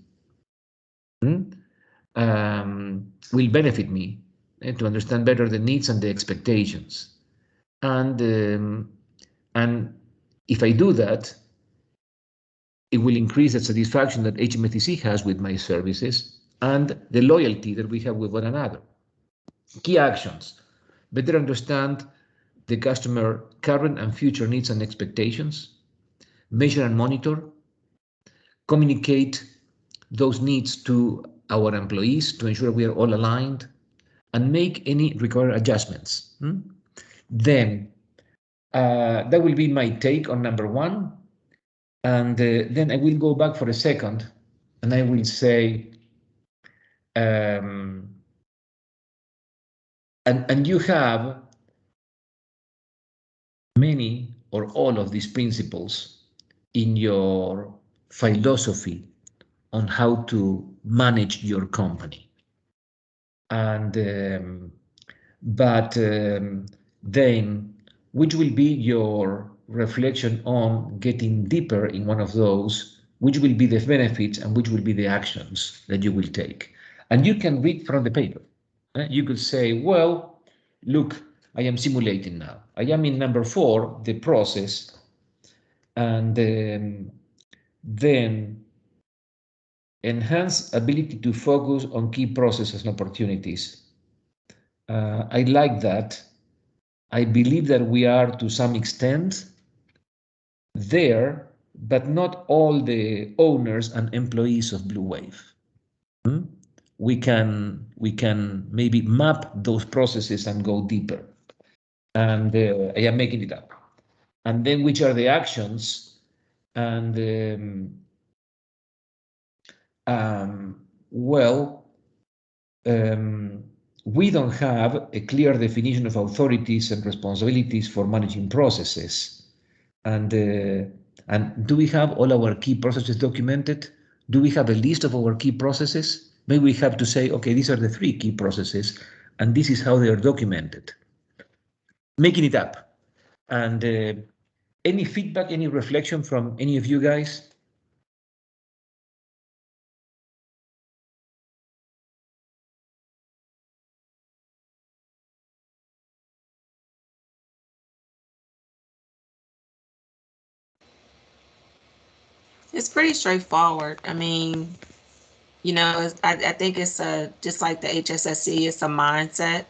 S3: Will benefit me to understand better the needs and the expectations. And if I do that, it will increase the satisfaction that HMSDC has with my services and the loyalty that we have with one another. Key actions: better understand the customer current and future needs and expectations, measure and monitor, communicate those needs to our employees to ensure we are all aligned, and make any required adjustments. Then that will be my take on number 1. And then I will go back for a second and I will say, and you have many or all of these principles in your philosophy on how to manage your company. And then, which will be your reflection on getting deeper in one of those? Which will be the benefits and which will be the actions that you will take? And you can read from the paper. You could say, well, look, I am simulating now. I am in number 4, the process, and then enhance ability to focus on key processes and opportunities. I like that. I believe that we are to some extent there, but not all the owners and employees of Blue Wave. We can maybe map those processes and go deeper. And I am making it up. And then which are the actions? And we don't have a clear definition of authorities and responsibilities for managing processes. And do we have all our key processes documented? Do we have a list of our key processes? Maybe we have to say, okay, these are the 3 key processes, and this is how they are documented. Making it up. And any feedback, any reflection from any of you guys?
S5: It's pretty straightforward. I mean, you know, I think it's just like the HSSC, it's a mindset.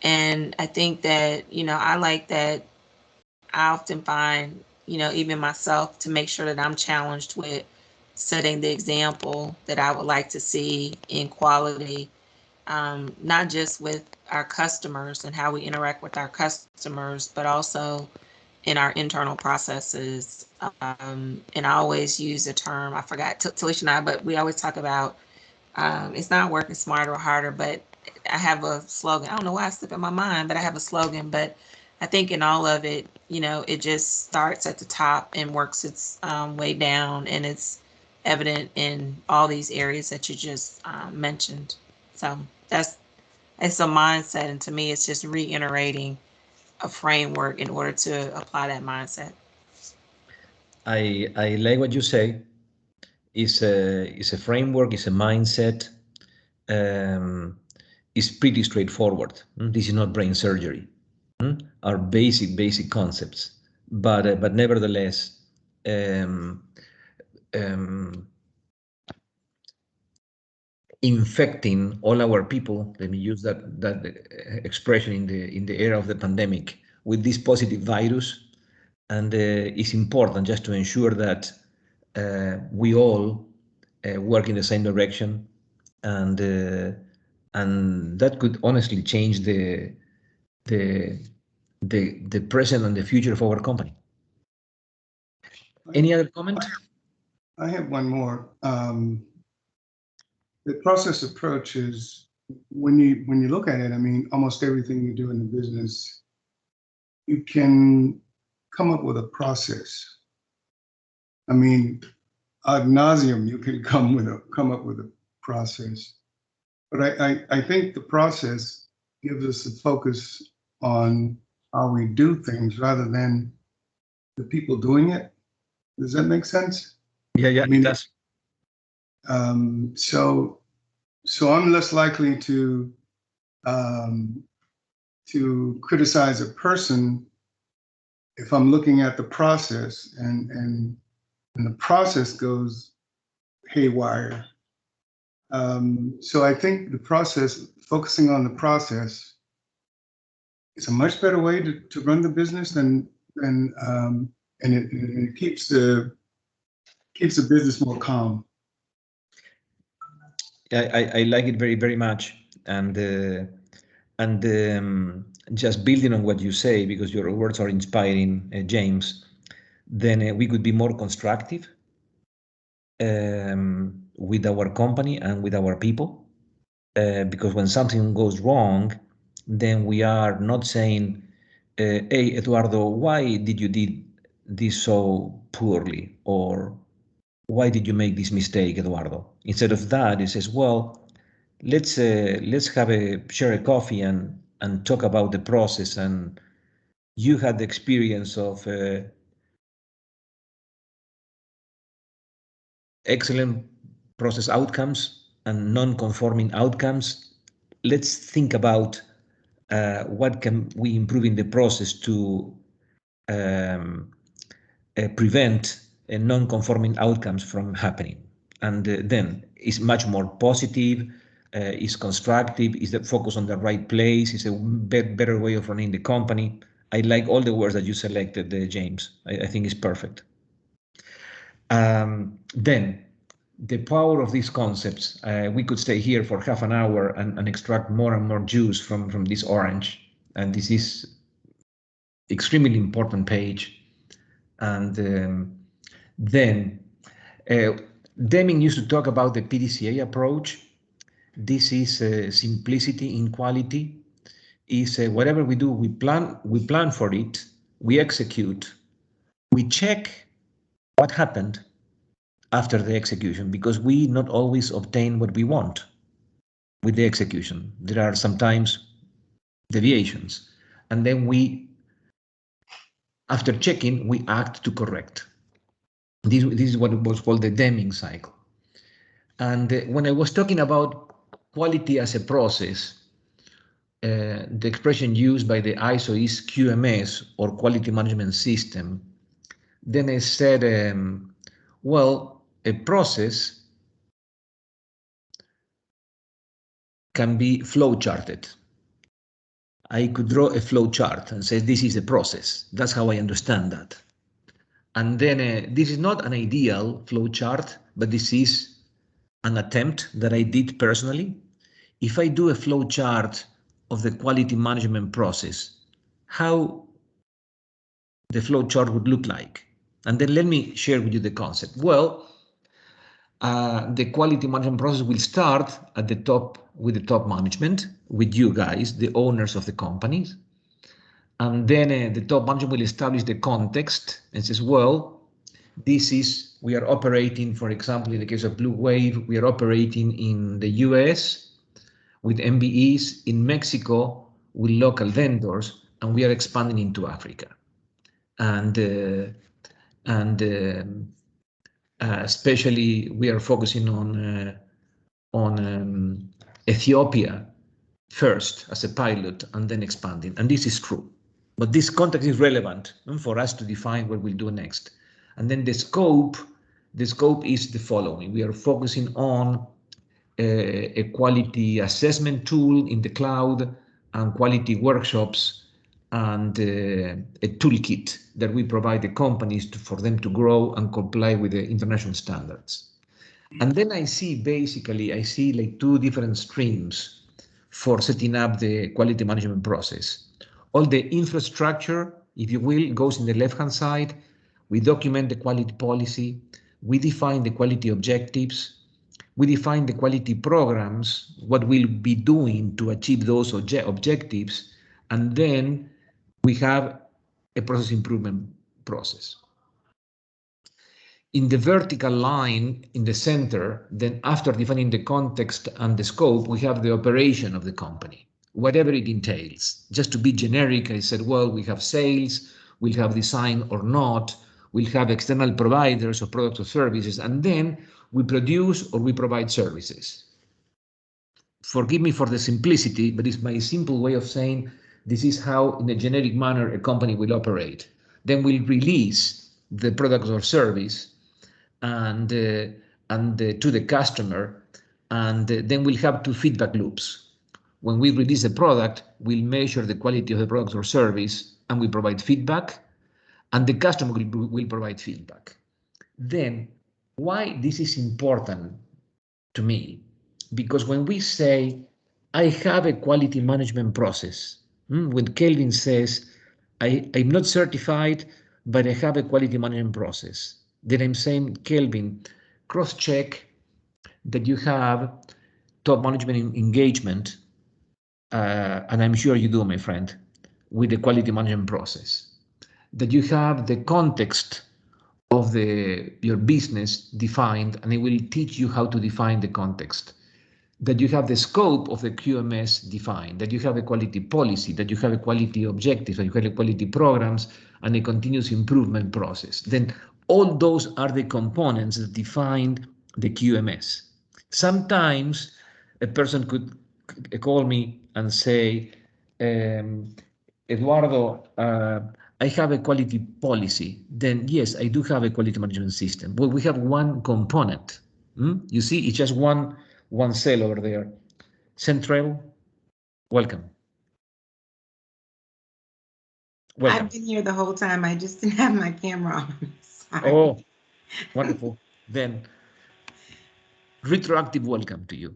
S5: And I think that, you know, I like that I often find, you know, even myself, to make sure that I'm challenged with setting the example that I would like to see in quality, not just with our customers and how we interact with our customers, but also in our internal processes. And I always use the term, I forgot, Talisha and I, but we always talk about it's not working smarter or harder, but I have a slogan. I don't know why it slipped in my mind, but I have a slogan. But I think in all of it, you know, it just starts at the top and works its way down, and it's evident in all these areas that you just mentioned. So it's a mindset, and to me, it's just reiterating a framework in order to apply that mindset.
S3: I like what you say. It's a framework, it's a mindset. It's pretty straightforward. This is not brain surgery. Are basic concepts, but nevertheless, infecting all our people. Let me use that expression in the era of the pandemic with this positive virus, and it's important just to ensure that we all work in the same direction, and that could honestly change the present and the future of our company. Any other comment?
S1: I have one more. The process approach is, when you look at it, I mean, almost everything you do in the business, you can come up with a process. I mean, ad nauseum, you can come up with a process. But I think the process gives us a focus on how we do things rather than the people doing it. Does that make sense?
S3: Yeah,
S1: I mean,
S3: it does.
S1: So I'm less likely to criticize a person if I'm looking at the process and the process goes haywire. So I think the process, focusing on the process, is a much better way to run the business and it keeps the business more calm.
S3: I like it very much, and just building on what you say, because your words are inspiring, James. Then we could be more constructive with our company and with our people, because when something goes wrong, then we are not saying, "Hey, Eduardo, why did you did this so poorly?" or why did you make this mistake, Eduardo? Instead of that, it says, well, let's share a coffee and talk about the process. And you had the experience of excellent process outcomes and non-conforming outcomes. Let's think about what can we improve in the process to prevent non-conforming outcomes from happening. And then it's much more positive, is constructive, is the focus on the right place, is a better way of running the company. I like all the words that you selected, James. I think it's perfect. Then the power of these concepts, we could stay here for half an hour and extract more and more juice from this orange. And this is extremely important page. And then Deming used to talk about the PDCA approach. This is simplicity in quality. Is whatever we do, we plan for it, we execute, we check what happened after the execution, because we not always obtain what we want with the execution. There are sometimes deviations, and then after checking, we act to correct. This is what was called the Deming cycle. And when I was talking about quality as a process, the expression used by the ISO is QMS, or quality management system. Then I said, well, a process can be flow charted. I could draw a flow chart and say, this is the process. That's how I understand that. And then this is not an ideal flow chart, but this is an attempt that I did personally. If I do a flow chart of the quality management process, how the flow chart would look like. And then let me share with you the concept. Well, the quality management process will start at the top with the top management, with you guys, the owners of the companies. And then the top management will establish the context and says, well, we are operating, for example, in the case of Blue Wave, we are operating in the US with MBEs, in Mexico with local vendors, and we are expanding into Africa. And especially we are focusing on Ethiopia first as a pilot, and then expanding. And this is true. But this context is relevant for us to define what we'll do next. And then the scope is the following. We are focusing on a quality assessment tool in the cloud, and quality workshops, and a toolkit that we provide the companies for them to grow and comply with the international standards. And then I see like two different streams for setting up the quality management process. All the infrastructure, if you will, goes in the left-hand side. We document the quality policy. We define the quality objectives. We define the quality programs, what we'll be doing to achieve those objectives. And then we have a process improvement process. In the vertical line in the center, then after defining the context and the scope, we have the operation of the company, whatever it entails. Just to be generic, I said, well, we have sales, we'll have design or not, we'll have external providers of products or services, and then we produce or we provide services. Forgive me for the simplicity, but it's my simple way of saying this is how, in a generic manner, a company will operate. Then we'll release the product or service and to the customer, and then we'll have two feedback loops. When we release the product, we'll measure the quality of the product or service, and we provide feedback, and the customer will provide feedback. Then, why this is important to me? Because when we say, I have a quality management process, when Kelvin says, I'm not certified, but I have a quality management process, then I'm saying, Kelvin, cross-check that you have top management engagement, and I'm sure you do, my friend, with the quality management process, that you have the context of your business defined, and it will teach you how to define the context. That you have the scope of the QMS defined, that you have a quality policy, that you have a quality objective, that you have a quality programs, and a continuous improvement process. Then all those are the components that define the QMS. Sometimes a person could call me and say, Eduardo, I have a quality policy. Then yes, I do have a quality management system. Well, we have one component. You see, it's just one cell over there. Central, welcome. Welcome.
S6: I've been here the whole time. I just didn't have my camera on. Sorry.
S3: Oh, wonderful. Then retroactive welcome to you.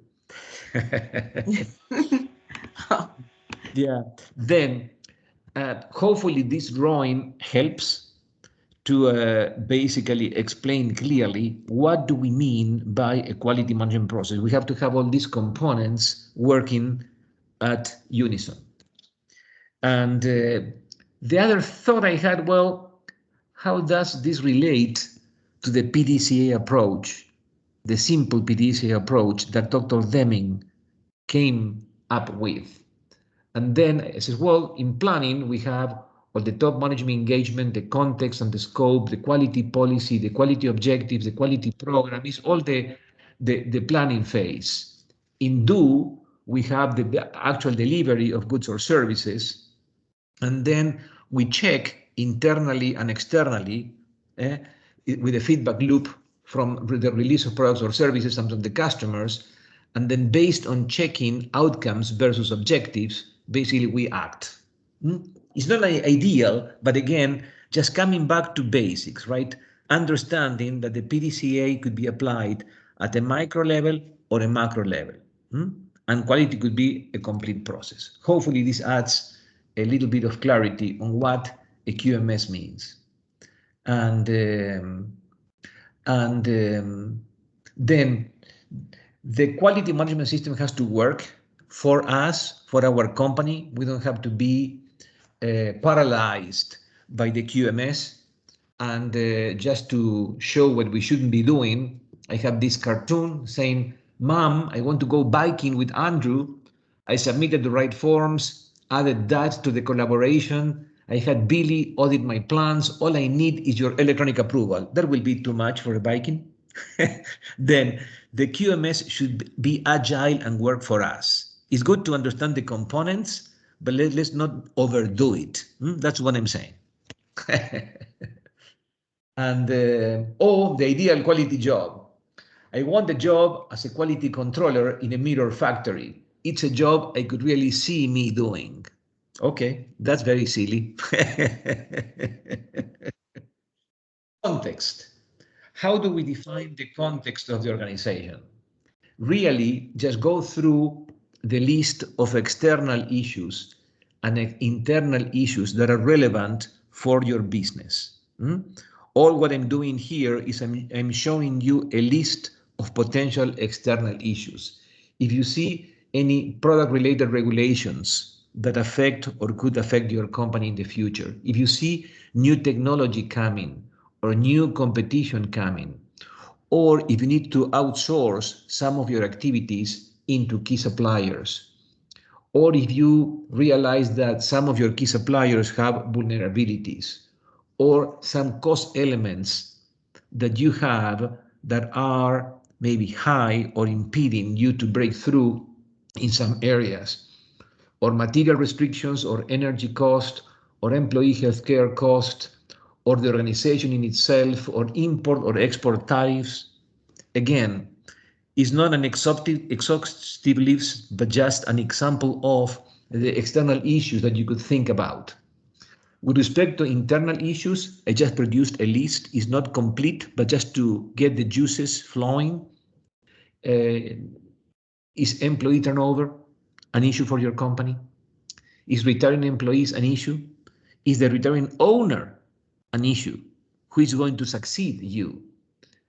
S6: Oh,
S3: Yeah. Then hopefully this drawing helps to basically explain clearly what do we mean by a quality management process. We have to have all these components working at unison. And the other thought I had, well, how does this relate to the PDCA approach, the simple PDCA approach that Dr. Deming came up with? And then I says, well, in planning, we have all the top management engagement, the context and the scope, the quality policy, the quality objectives, the quality program, is all the planning phase. In do, we have the actual delivery of goods or services. And then we check internally and externally with a feedback loop from the release of products or services and from the customers. And then based on checking outcomes versus objectives, basically we act. It's not ideal, but again, just coming back to basics, right? Understanding that the PDCA could be applied at a micro level or a macro level. And quality could be a complete process. Hopefully this adds a little bit of clarity on what a QMS means. And then the quality management system has to work for us, for our company. We don't have to be paralyzed by the QMS. And just to show what we shouldn't be doing, I have this cartoon saying, Mom, I want to go biking with Andrew. I submitted the right forms, added that to the collaboration. I had Billy audit my plans. All I need is your electronic approval. That will be too much for a biking. Then the QMS should be agile and work for us. It's good to understand the components, but let's not overdo it. That's what I'm saying. And the ideal quality job. I want the job as a quality controller in a mirror factory. It's a job I could really see me doing. Okay, that's very silly. Context. How do we define the context of the organization? Really, just go through the list of external issues and internal issues that are relevant for your business. All what I'm doing here is I'm showing you a list of potential external issues. If you see any product-related regulations that affect or could affect your company in the future, if you see new technology coming or new competition coming, or if you need to outsource some of your activities into key suppliers, or if you realize that some of your key suppliers have vulnerabilities, or some cost elements that you have that are maybe high or impeding you to break through in some areas, or material restrictions, or energy cost, or employee healthcare cost, or the organization in itself, or import or export tariffs. Again, it's not an exhaustive list, but just an example of the external issues that you could think about. With respect to internal issues, I just produced a list. It's not complete, but just to get the juices flowing. Is employee turnover an issue for your company? Is retiring employees an issue? Is the retiring owner an issue? Who is going to succeed you?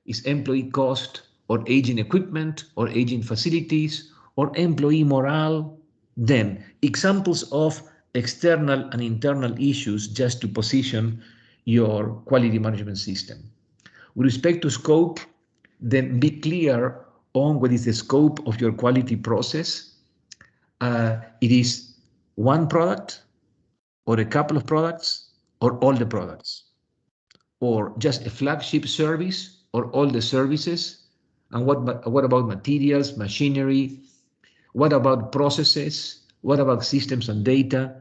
S3: Is employee cost or aging equipment or aging facilities or employee morale? Then examples of external and internal issues just to position your quality management system. With respect to scope, then be clear on what is the scope of your quality process. It is one product, or a couple of products, or all the products, or just a flagship service, or all the services. And what about materials, machinery? What about processes? What about systems and data?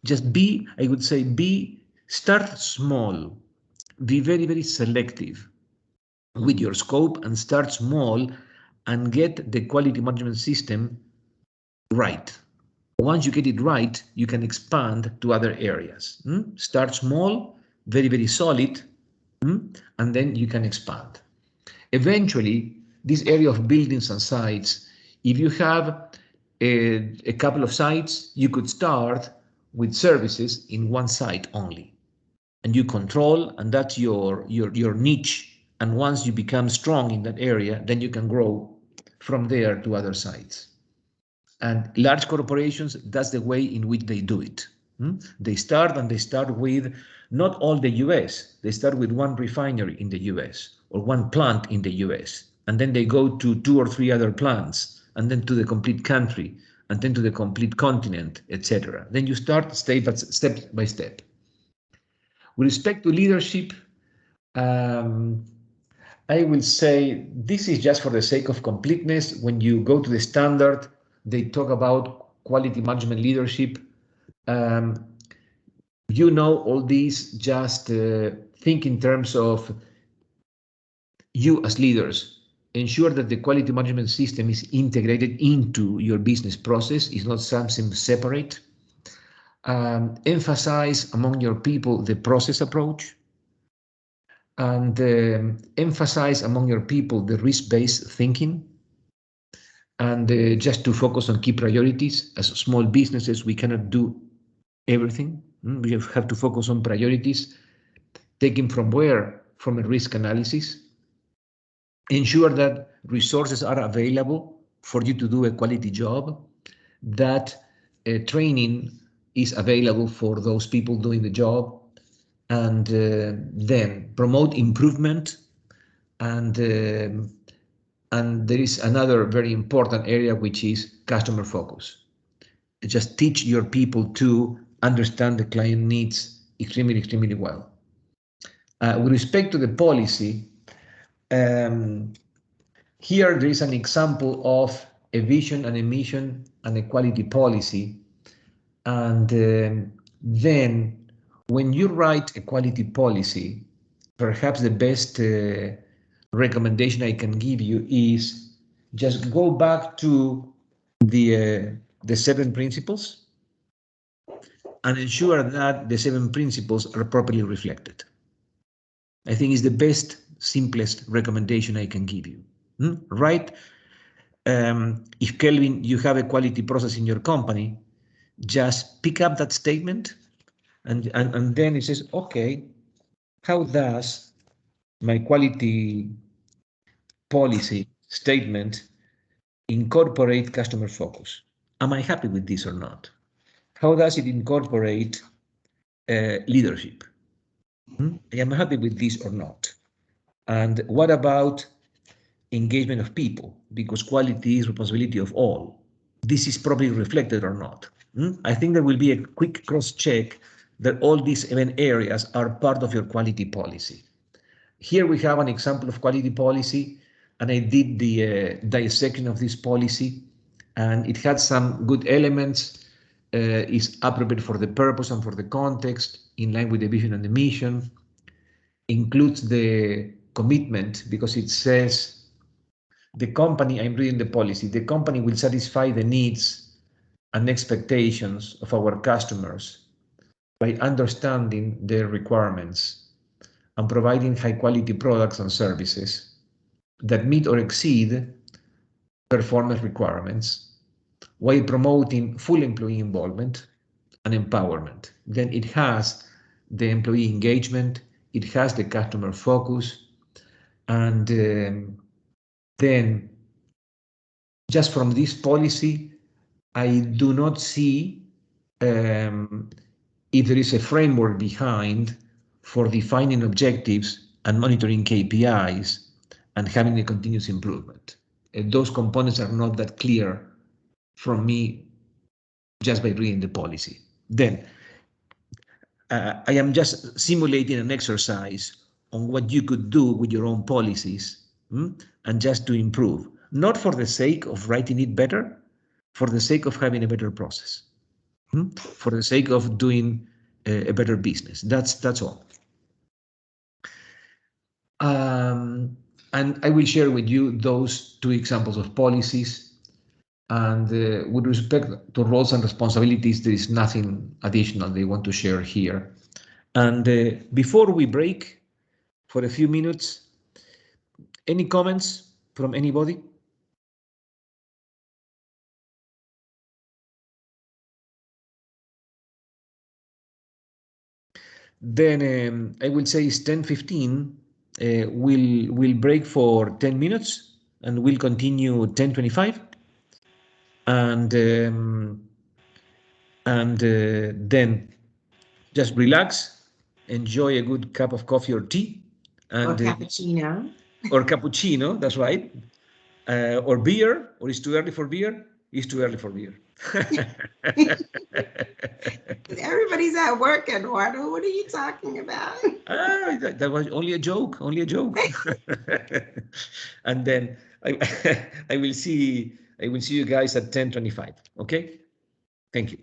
S3: Just be, I would say, start small. Be very, very selective with your scope and start small and get the quality management system right. Once you get it right, you can expand to other areas. Start small, very, very solid, and then you can expand. Eventually, this area of buildings and sites, if you have a couple of sites, you could start with services in one site only. And you control, and that's your niche. And once you become strong in that area, then you can grow from there to other sites. And large corporations, that's the way in which they do it. They start with not all the US. They start with one refinery in the US or one plant in the US. And then they go to 2 or 3 other plants, and then to the complete country, and then to the complete continent, etc. Then you start step by step. With respect to leadership, I will say this is just for the sake of completeness. When you go to the standard, they talk about quality management leadership. You know all these, just think in terms of you as leaders. Ensure that the quality management system is integrated into your business process, is not something separate. Emphasize among your people the process approach, and emphasize among your people the risk-based thinking, and just to focus on key priorities. As small businesses, we cannot do everything. We have to focus on priorities, taken from where? From a risk analysis. Ensure that resources are available for you to do a quality job, that training is available for those people doing the job, and then promote improvement. And there is another very important area, which is customer focus. Just teach your people to understand the client needs extremely, extremely well. With respect to the policy, here there is an example of a vision and a mission and a quality policy. And then when you write a quality policy, perhaps the best recommendation I can give you is just go back to the 7 principles and ensure that the 7 principles are properly reflected. I think is the best, simplest recommendation I can give you. Right? If Kelvin, you have a quality process in your company, just pick up that statement, and then it says, okay, how does my quality policy statement incorporate customer focus? Am I happy with this or not? How does it incorporate leadership? I am happy with this or not? And what about engagement of people? Because quality is responsibility of all. This is probably reflected or not. I think there will be a quick cross-check that all these 7 areas are part of your quality policy. Here we have an example of quality policy, and I did the dissection of this policy, and it had some good elements, is appropriate for the purpose and for the context, in line with the vision and the mission, includes the commitment, because it says the company, I'm reading the policy, the company will satisfy the needs and expectations of our customers by understanding their requirements and providing high quality products and services that meet or exceed performance requirements, while promoting full employee involvement and empowerment. Then it has the employee engagement, it has the customer focus, and then just from this policy, I do not see if there is a framework behind for defining objectives and monitoring KPIs and having a continuous improvement. Those components are not that clear from me just by reading the policy. Then I am just simulating an exercise on what you could do with your own policies, and just to improve, not for the sake of writing it better, for the sake of having a better process, for the sake of doing a better business. That's all. And I will share with you those two examples of policies. And with respect to roles and responsibilities, there is nothing additional they want to share here. And before we break for a few minutes, any comments from anybody? Then I will say it's 10:15. We'll break for 10 minutes and we'll continue 10:25. And then just relax, enjoy a good cup of coffee or tea,
S6: Or
S3: and
S6: cappuccino.
S3: or cappuccino. That's right, or beer. Or it's too early for beer. It's too early for beer.
S6: Everybody's at work, Eduardo. What are you talking about?
S3: That was only a joke. Only a joke. And then I will see you guys at 10:25. Okay. Thank you.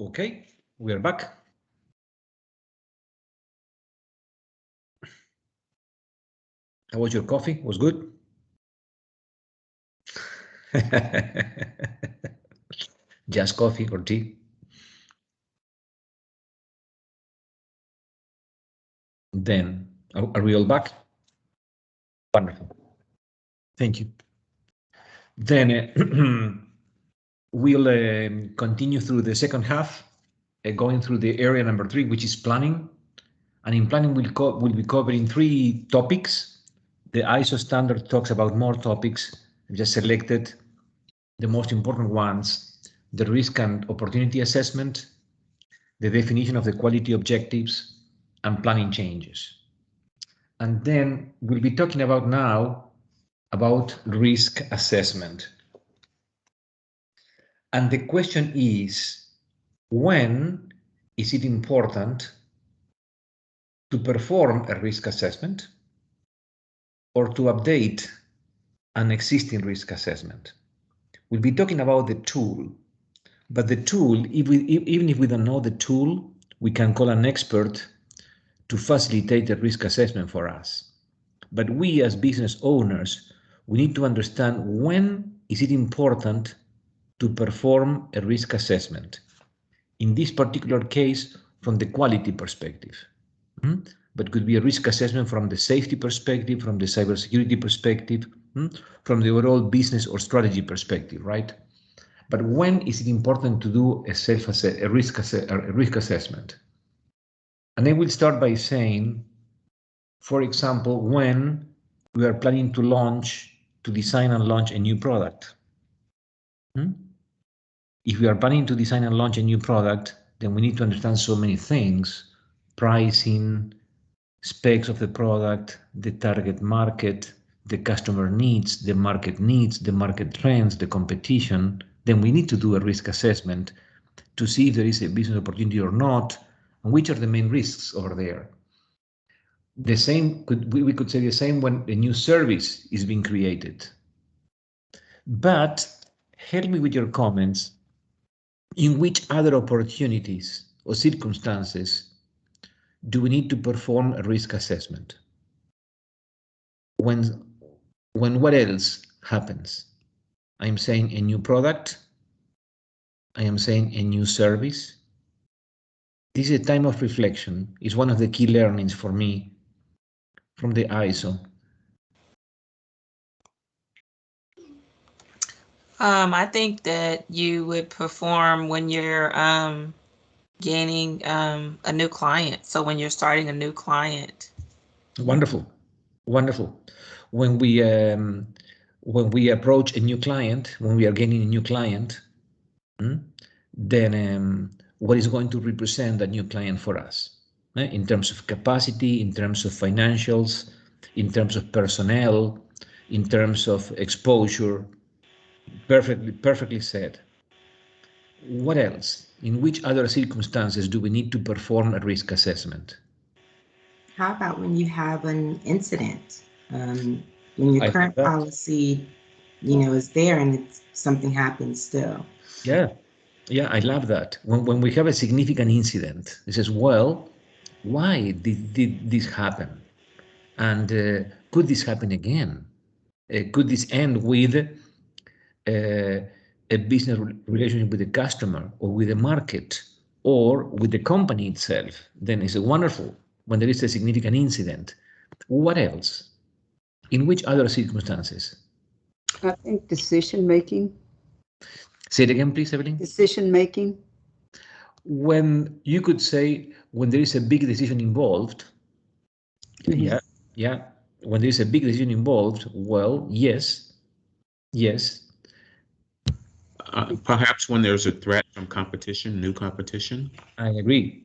S3: Okay, we are back. How was your coffee? Was good? Just coffee or tea? Then, are we all back? Wonderful. Thank you. Then we'll continue through the second half, going through the area number 3, which is planning. And in planning, we'll be covering 3 topics. The ISO standard talks about more topics. I've just selected the most important ones: the risk and opportunity assessment, the definition of the quality objectives, and planning changes. And then we'll be talking about now about risk assessment. And the question is, when is it important to perform a risk assessment or to update an existing risk assessment? We'll be talking about the tool, but the tool, even if we don't know the tool, we can call an expert to facilitate a risk assessment for us. But we as business owners, we need to understand when is it important to perform a risk assessment. In this particular case, from the quality perspective. But could be a risk assessment from the safety perspective, from the cybersecurity perspective, from the overall business or strategy perspective, right? But when is it important to do a risk assessment? And I will start by saying, for example, when we are planning to design and launch a new product. If we are planning to design and launch a new product, then we need to understand so many things: pricing, specs of the product, the target market, the customer needs, the market trends, the competition. Then we need to do a risk assessment to see if there is a business opportunity or not, and which are the main risks over there. The same we could say the same when a new service is being created. But help me with your comments. In which other opportunities or circumstances do we need to perform a risk assessment? When what else happens? I'm saying a new product. I am saying a new service. This is a time of reflection. It's one of the key learnings for me from the ISO.
S5: I think that you would perform when you're gaining a new client. So when you're starting a new client.
S3: Wonderful, wonderful. When we approach a new client, when we are gaining a new client, then what is going to represent that new client for us in terms of capacity, in terms of financials, in terms of personnel, in terms of exposure. Perfectly said. What else? In which other circumstances do we need to perform a risk assessment?
S6: How about when you have an incident? When your
S3: I
S6: current
S3: love that.
S6: policy, is there and something happens still.
S3: Yeah, I love that. When we have a significant incident, it says, well, why did this happen? And could this happen again? Could this end with a business relationship with the customer or with the market or with the company itself? Then it's wonderful when there is a significant incident. What else? In which other circumstances?
S7: I think decision making.
S3: Say it again, please, Evelyn.
S7: Decision making.
S3: When you could say when there is a big decision involved,
S7: Mhm.
S3: yeah. When there is a big decision involved, well, yes.
S4: Perhaps when there's a threat from competition, new competition.
S3: I agree.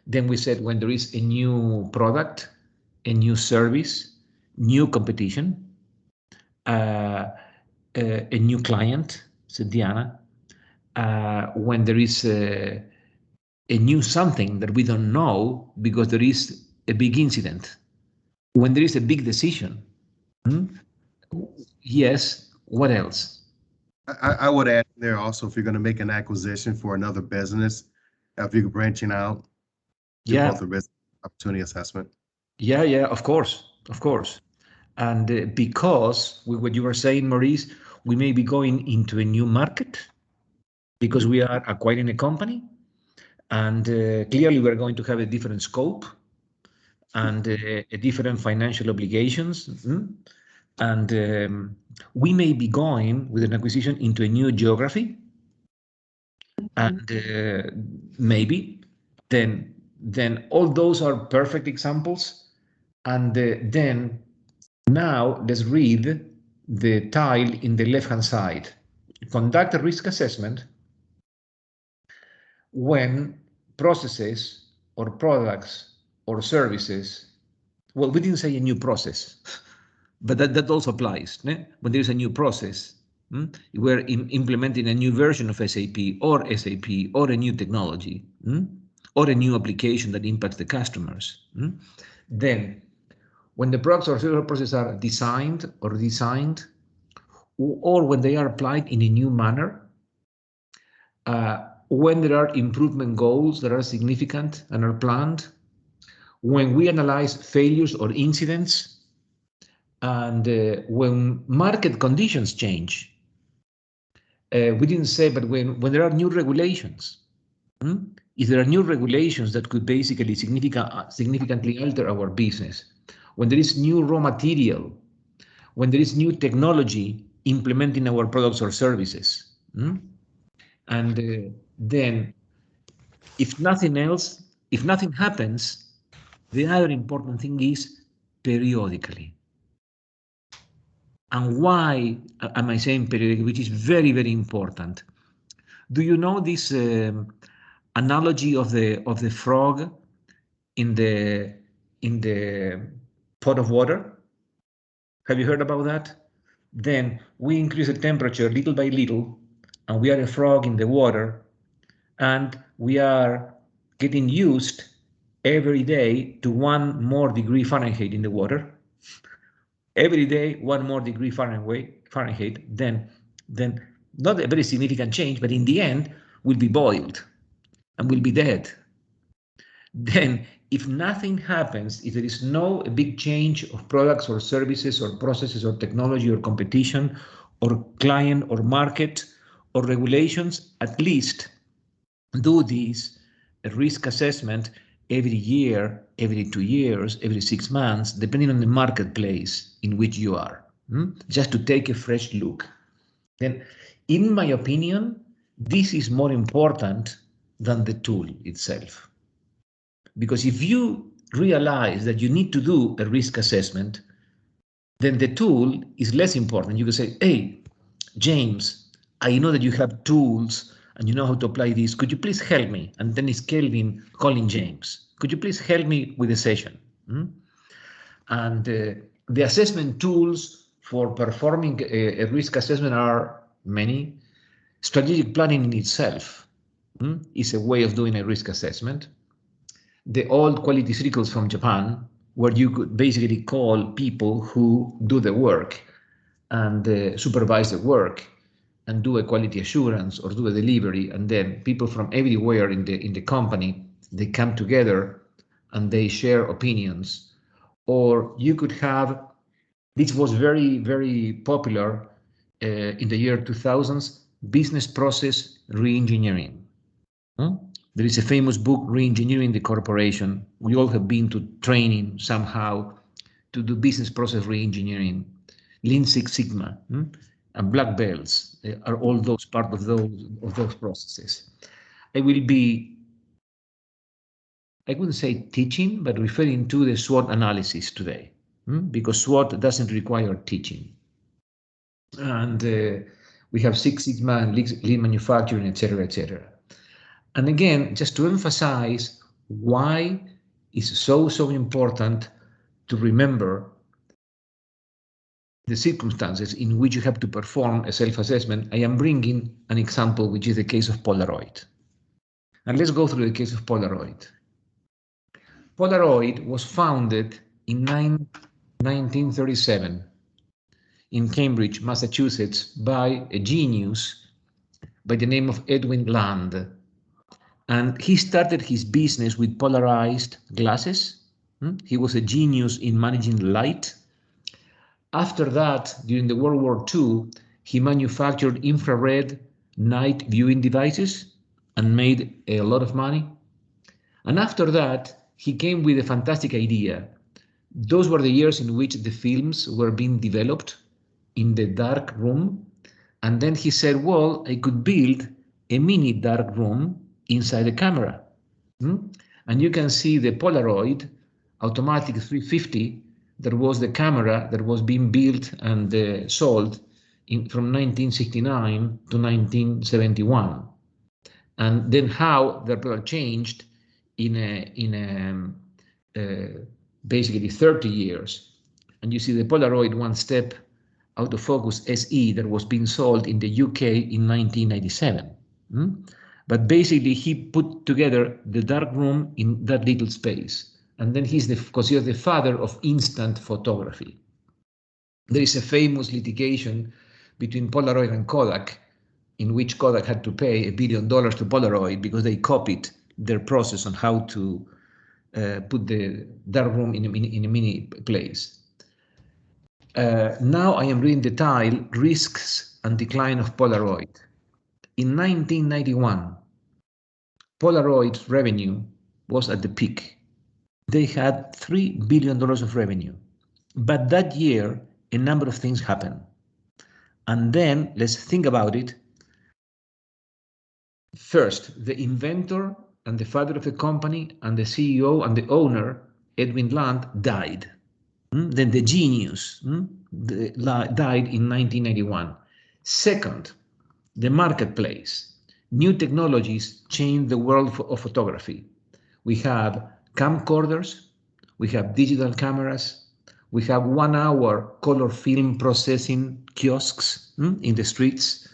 S3: Then we said when there is a new product, a new service, new competition, a new client, said Diana, when there is a new something that we don't know because there is a big incident, when there is a big decision. Yes, what else?
S8: I would add there also, if you're going to make an acquisition for another business, if you're branching out, do both a risk opportunity assessment.
S3: Yeah, of course. And because with what you were saying, Maurice, we may be going into a new market because we are acquiring a company, and clearly we're going to have a different scope and a different financial obligations. And we may be going with an acquisition into a new geography, and maybe then all those are perfect examples. And then now let's read the tile in the left-hand side. Conduct a risk assessment when processes or products or services, well, we didn't say a new process, but that also applies. When there's a new process, we're implementing a new version of SAP or a new technology, or a new application that impacts the customers. Then, when the products or service processes are designed, or when they are applied in a new manner, when there are improvement goals that are significant and are planned, when we analyze failures or incidents, and when market conditions change. We didn't say, but when there are new regulations, if there are new regulations that could basically significantly alter our business, when there is new raw material, when there is new technology implementing our products or services. And then, if nothing else, if nothing happens, the other important thing is periodically. And why am I saying periodically, which is very, very important? Do you know this analogy of the frog in the pot of water? Have you heard about that? Then we increase the temperature little by little, and we are a frog in the water, and we are getting used every day to 1 more degree Fahrenheit in the water. Every day, 1 more degree Fahrenheit, then not a very significant change, but in the end, we'll be boiled and we'll be dead. Then, if nothing happens, if there is no big change of products or services or processes or technology or competition or client or market or regulations, at least do this risk assessment every year, every 2 years, every 6 months, depending on the marketplace in which you are, just to take a fresh look. then in my opinion, this is more important than the tool itself. Because if you realize that you need to do a risk assessment, then the tool is less important. You can say, hey, James, I know that you have tools and you know how to apply this. Could you please help me? And then it's Kelvin calling James. Could you please help me with the session? And the assessment tools for performing a risk assessment are many. Strategic planning in itself is a way of doing a risk assessment. The old quality circles from Japan, where you could basically call people who do the work and supervise the work and do a quality assurance or do a delivery, and then people from everywhere in the company, they come together and they share opinions. Or you could have, this was very, very popular in the year 2000s, business process reengineering. There is a famous book, Reengineering the Corporation. We all have been to training somehow to do business process reengineering. Lean Six Sigma and black belts are all those part of those processes. I will be, I wouldn't say teaching, but referring to the SWOT analysis today, because SWOT doesn't require teaching. And we have Six Sigma and lean manufacturing, etc., etc. And again, just to emphasize why it's so important to remember the circumstances in which you have to perform a self-assessment, I am bringing an example, which is the case of Polaroid. And let's go through the case of Polaroid. Polaroid was founded in 1937 in Cambridge, Massachusetts, by a genius by the name of Edwin Land. And he started his business with polarized glasses. He was a genius in managing light. After that, during the World War II, he manufactured infrared night viewing devices and made a lot of money. And after that, he came with a fantastic idea. Those were the years in which the films were being developed in the dark room. And then he said, well, I could build a mini dark room inside the camera. And you can see the Polaroid automatic 350. That was the camera that was being built and sold from 1969 to 1971. And then how the product changed in basically 30 years. And you see the Polaroid one step autofocus SE that was being sold in the UK in 1997. But basically he put together the dark room in that little space. And then he's considered the father of instant photography. There is a famous litigation between Polaroid and Kodak, in which Kodak had to pay $1 billion to Polaroid because they copied their process on how to put the dark room in a mini place. Now I am reading the title, Risks and Decline of Polaroid. In 1991, Polaroid's revenue was at the peak. They had $3 billion of revenue. But that year, a number of things happened. And then let's think about it. First, the inventor and the father of the company and the CEO and the owner, Edwin Land, died. Then the genius died in 1991. Second, the marketplace. New technologies changed the world of photography. We have camcorders, we have digital cameras, we have 1 hour color film processing kiosks in the streets,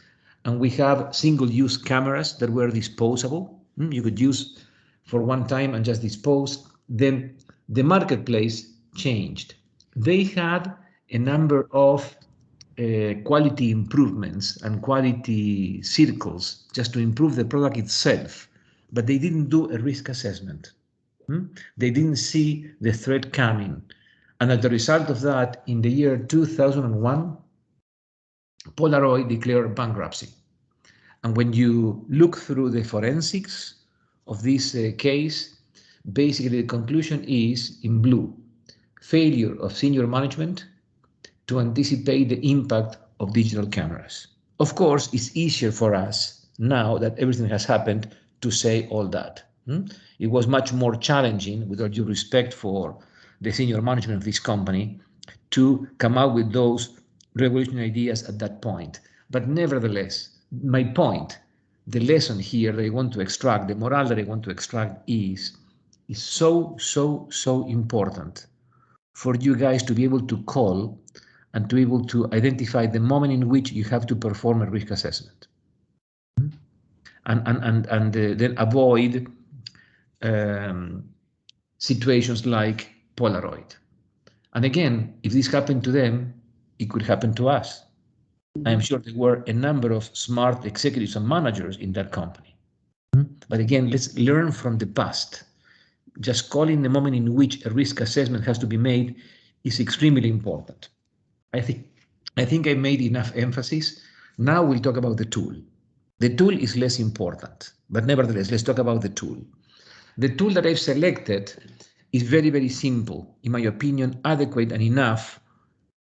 S3: and we have single-use cameras that were disposable. You could use for one time and just dispose. Then the marketplace changed. They had a number of quality improvements and quality circles just to improve the product itself, but they didn't do a risk assessment. They didn't see the threat coming. And as a result of that, in the year 2001, Polaroid declared bankruptcy. And when you look through the forensics of this case, basically the conclusion is in blue: failure of senior management to anticipate the impact of digital cameras. Of course, it's easier for us now that everything has happened to say all that. It was much more challenging, with all due respect for the senior management of this company, to come up with those revolutionary ideas at that point. But nevertheless, my point, the lesson here that I want to extract, the morale that I want to extract is so, so, so important for you guys to be able to call and to be able to identify the moment in which you have to perform a risk assessment. And then avoid situations like Polaroid. And again, if this happened to them, it could happen to us. I'm sure there were a number of smart executives and managers in that company. But again, let's learn from the past. Just calling the moment in which a risk assessment has to be made is extremely important. I think I made enough emphasis. Now we'll talk about the tool. The tool is less important, but nevertheless, let's talk about the tool. The tool that I've selected is very, very simple, in my opinion, adequate and enough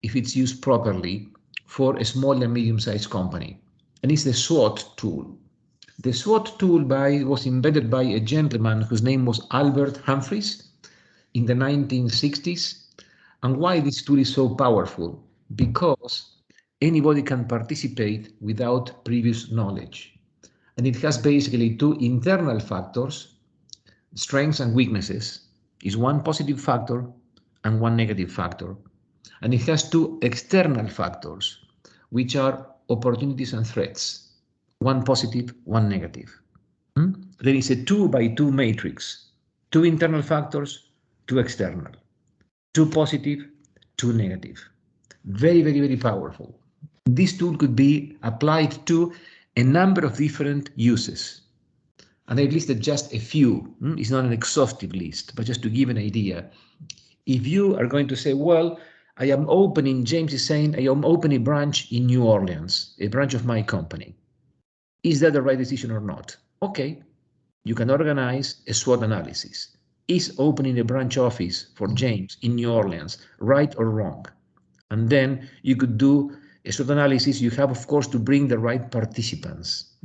S3: if it's used properly for a small and medium-sized company. And it's the SWOT tool. The SWOT tool was invented by a gentleman whose name was Albert Humphreys in the 1960s. And why this tool is so powerful? Because anybody can participate without previous knowledge. And it has basically two internal factors, strengths and weaknesses, is one positive factor and one negative factor. And it has two external factors, which are opportunities and threats, one positive, one negative. There is a 2x2 matrix, two internal factors, two external, two positive, two negative. Very, very, very powerful. This tool could be applied to a number of different uses. And I've listed just a few. It's not an exhaustive list, but just to give an idea. If you are going to say, well, I am opening, James is saying, I am opening a branch in New Orleans, a branch of my company. Is that the right decision or not? Okay, you can organize a SWOT analysis. Is opening a branch office for James in New Orleans right or wrong? And then you could do a SWOT analysis. You have, of course, to bring the right participants.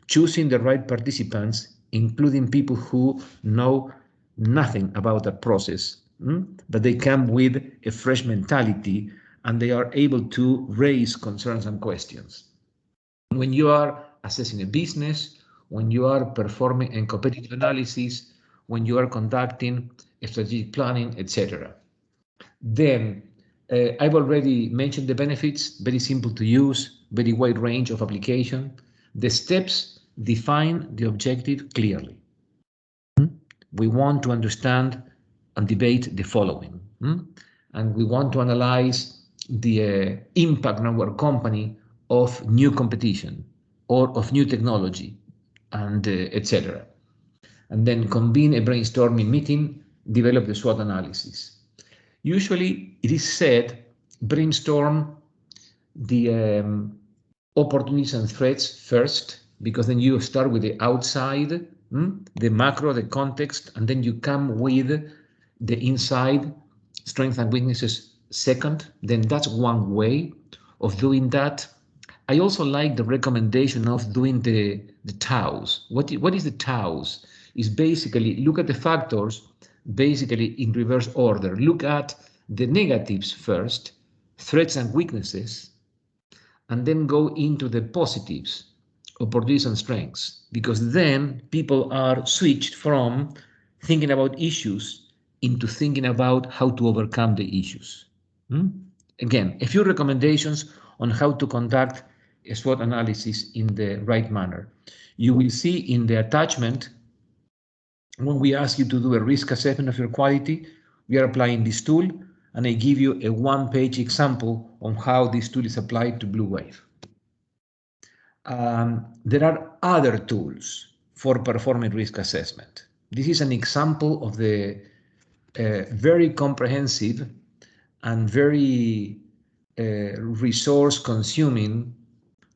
S3: Choosing the right participants, including people who know nothing about that process, but they come with a fresh mentality and they are able to raise concerns and questions. When you are assessing a business, when you are performing a competitive analysis, when you are conducting a strategic planning, etc. Then I've already mentioned the benefits, very simple to use, very wide range of application. The steps define the objective clearly. We want to understand and debate the following. And we want to analyze the impact on our company of new competition or of new technology, and etc. And then convene a brainstorming meeting, develop the SWOT analysis. Usually it is said, brainstorm the opportunities and threats first, because then you start with the outside, the macro, the context, and then you come with the inside, strengths and weaknesses second. Then that's one way of doing that. I also like the recommendation of doing the TOWs. What is the TOWs? Is basically look at the factors basically in reverse order. Look at the negatives first, threats and weaknesses, and then go into the positives, opportunities and strengths, because then people are switched from thinking about issues into thinking about how to overcome the issues. Again, a few recommendations on how to conduct a SWOT analysis in the right manner. You will see in the attachment, when we ask you to do a risk assessment of your quality, we are applying this tool, and I give you a one-page example on how this tool is applied to Blue Wave. There are other tools for performing risk assessment. This is an example of the very comprehensive and very resource-consuming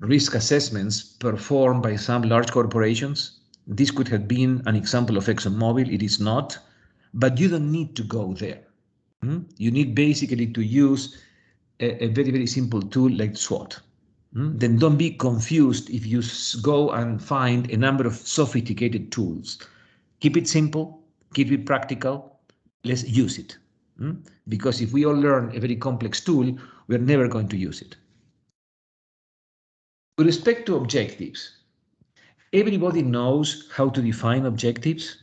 S3: risk assessments performed by some large corporations. This could have been an example of ExxonMobil. It is not, but you don't need to go there. You need basically to use a very, very simple tool like SWOT. then don't be confused if you go and find a number of sophisticated tools. Keep it simple, keep it practical, let's use it. Because if we all learn a very complex tool, we're never going to use it. With respect to objectives, everybody knows how to define objectives.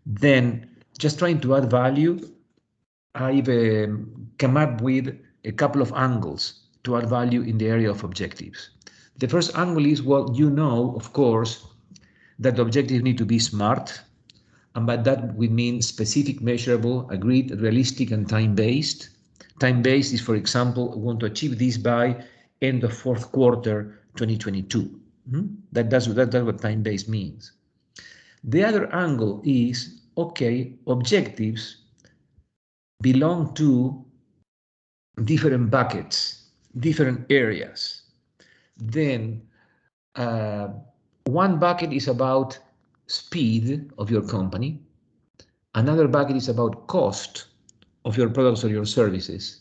S3: Then just trying to add value, I've come up with a couple of angles to add value in the area of objectives. The first angle is, well, you know, of course, that the objectives need to be SMART, and by that we mean specific, measurable, agreed, realistic, and time-based. Time-based is, for example, we want to achieve this by end of fourth quarter 2022. That's what time-based means. The other angle is, okay, objectives belong to different buckets, different areas. Then one bucket is about speed of your company. Another bucket is about cost of your products or your services.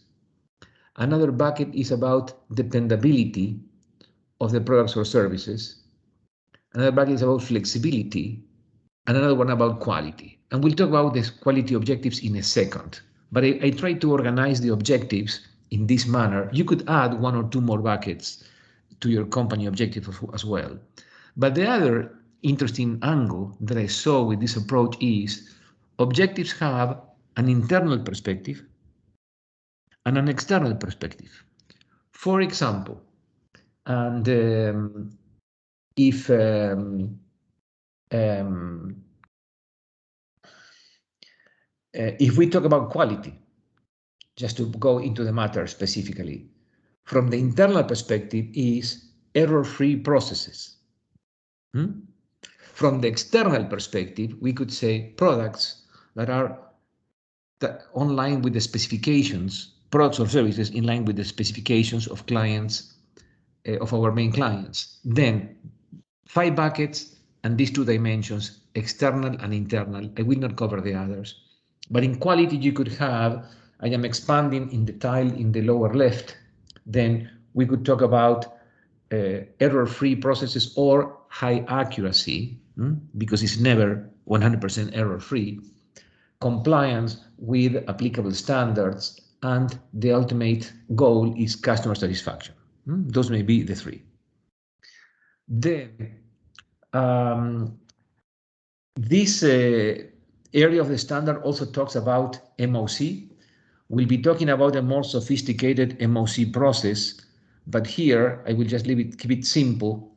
S3: Another bucket is about dependability of the products or services. Another bucket is about flexibility. And another one about quality. And we'll talk about the quality objectives in a second. But I try to organize the objectives in this manner. You could add one or two more buckets to your company objective as well. But the other interesting angle that I saw with this approach is objectives have an internal perspective and an external perspective. For example, and if we talk about quality, just to go into the matter specifically, from the internal perspective is error-free processes. From the external perspective, we could say products that are online with the specifications, products or services in line with the specifications of clients, of our main clients. Then 5 buckets and these 2 dimensions, external and internal. I will not cover the others. But in quality, you could have, I am expanding in the tile in the lower left, then we could talk about error-free processes or high accuracy, because it's never 100% error-free, compliance with applicable standards, and the ultimate goal is customer satisfaction. Those may be the 3. Then, this area of the standard also talks about MOC. We'll be talking about a more sophisticated MOC process, but here I will just keep it simple.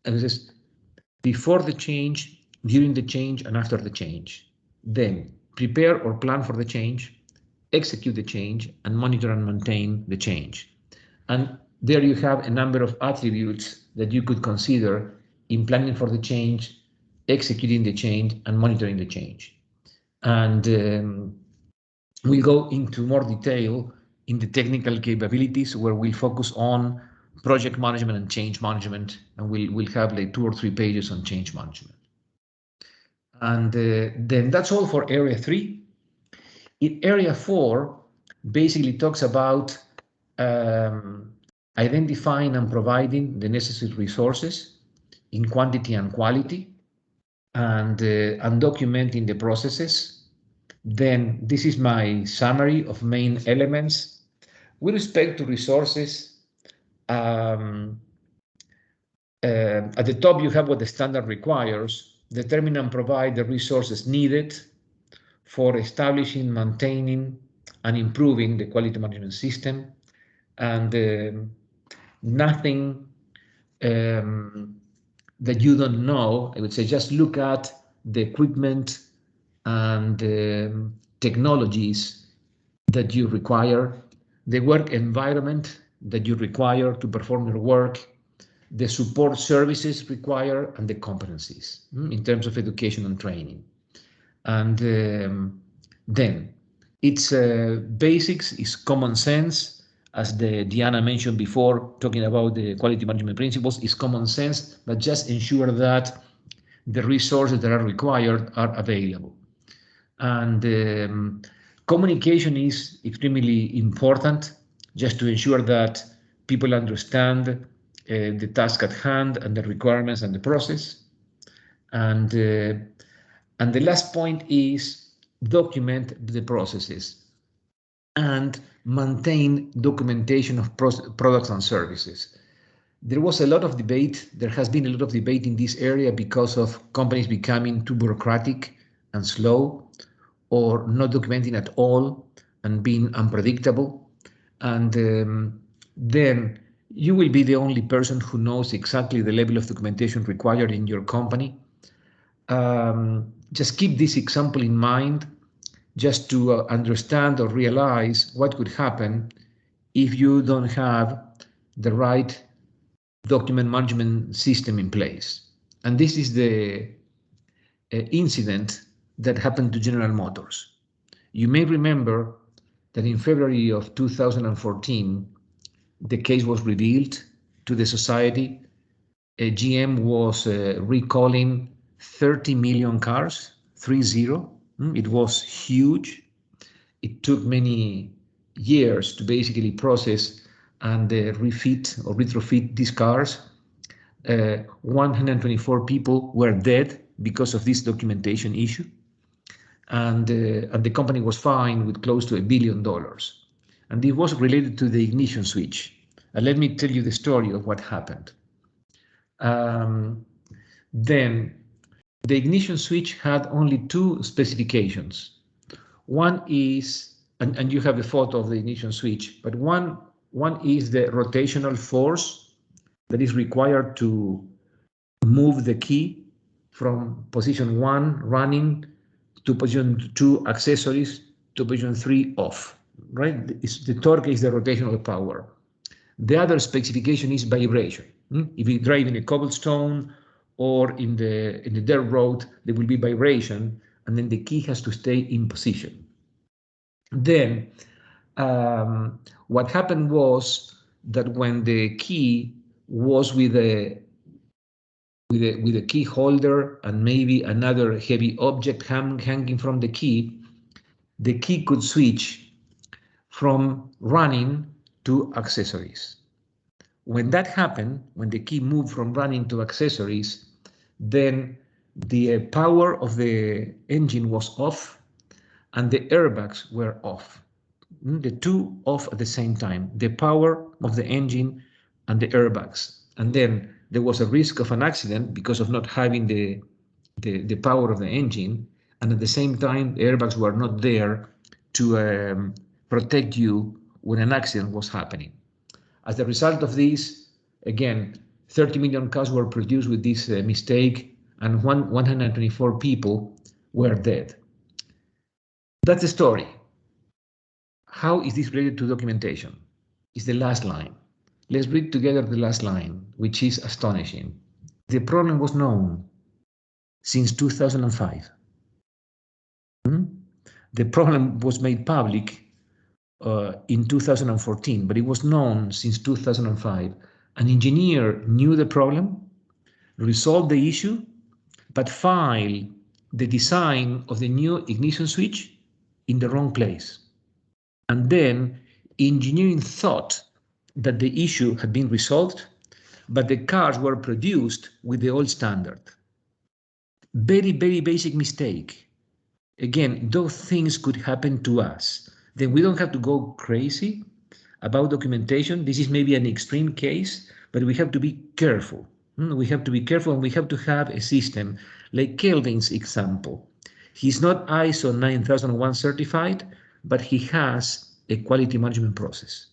S3: And this is before the change, during the change, and after the change. Then prepare or plan for the change, execute the change, and monitor and maintain the change. And there you have a number of attributes that you could consider in planning for the change, executing the change, and monitoring the change. And we'll go into more detail in the technical capabilities where we'll focus on project management and change management, and we'll have like 2 or 3 pages on change management. And then that's all for area 3. In area 4, basically talks about identifying and providing the necessary resources in quantity and quality, and documenting the processes. Then this is my summary of main elements. With respect to resources, at the top you have what the standard requires. Determine and provide the resources needed for establishing, maintaining, and improving the quality management system. And nothing that you don't know, I would say just look at the equipment and technologies that you require, the work environment that you require to perform your work, the support services required, and the competencies in terms of education and training. And then its basics is common sense, as Diana mentioned before, talking about the quality management principles, is common sense, but just ensure that the resources that are required are available. And communication is extremely important, just to ensure that people understand the task at hand and the requirements and the process. And the last point is document the processes and maintain documentation of products and services. There was a lot of debate. There has been a lot of debate in this area because of companies becoming too bureaucratic and slow, or not documenting at all and being unpredictable. And then you will be the only person who knows exactly the level of documentation required in your company. Just keep this example in mind, just to understand or realize what could happen if you don't have the right document management system in place. And this is the incident that happened to General Motors. You may remember that in February of 2014, the case was revealed to the society. GM was recalling 30 million cars, 30. It was huge. It took many years to basically process and refit or retrofit these cars. 124 people were dead because of this documentation issue. And the company was fined with close to $1 billion. And it was related to the ignition switch. And let me tell you the story of what happened. Then the ignition switch had only two specifications. One is, and you have a photo of the ignition switch, but one is the rotational force that is required to move the key from position 1 running to position 2 accessories to position 3 off, right? The torque is the rotational power. The other specification is vibration. If you drive in a cobblestone or in the dirt road, there will be vibration, and then the key has to stay in position. Then what happened was that when the key was with a key holder and maybe another heavy object hanging from the key could switch from running to accessories. When that happened, when the key moved from running to accessories, then the power of the engine was off and the airbags were off. The two off at the same time, the power of the engine and the airbags. And then there was a risk of an accident because of not having the power of the engine. And at the same time, the airbags were not there to protect you when an accident was happening. As a result of this, again, 30 million cars were produced with this mistake, and 124 people were dead. That's the story. How is this related to documentation? It's the last line. Let's read together the last line, which is astonishing. The problem was known since 2005. The problem was made public in 2014, but it was known since 2005. An engineer knew the problem, resolved the issue, but filed the design of the new ignition switch in the wrong place. And then engineering thought that the issue had been resolved, but the cars were produced with the old standard. Very, very basic mistake. Again, those things could happen to us. Then we don't have to go crazy about documentation. This is maybe an extreme case, but we have to be careful. We have to be careful, and we have to have a system like Kelvin's example. He's not ISO 9001 certified, but he has a quality management process.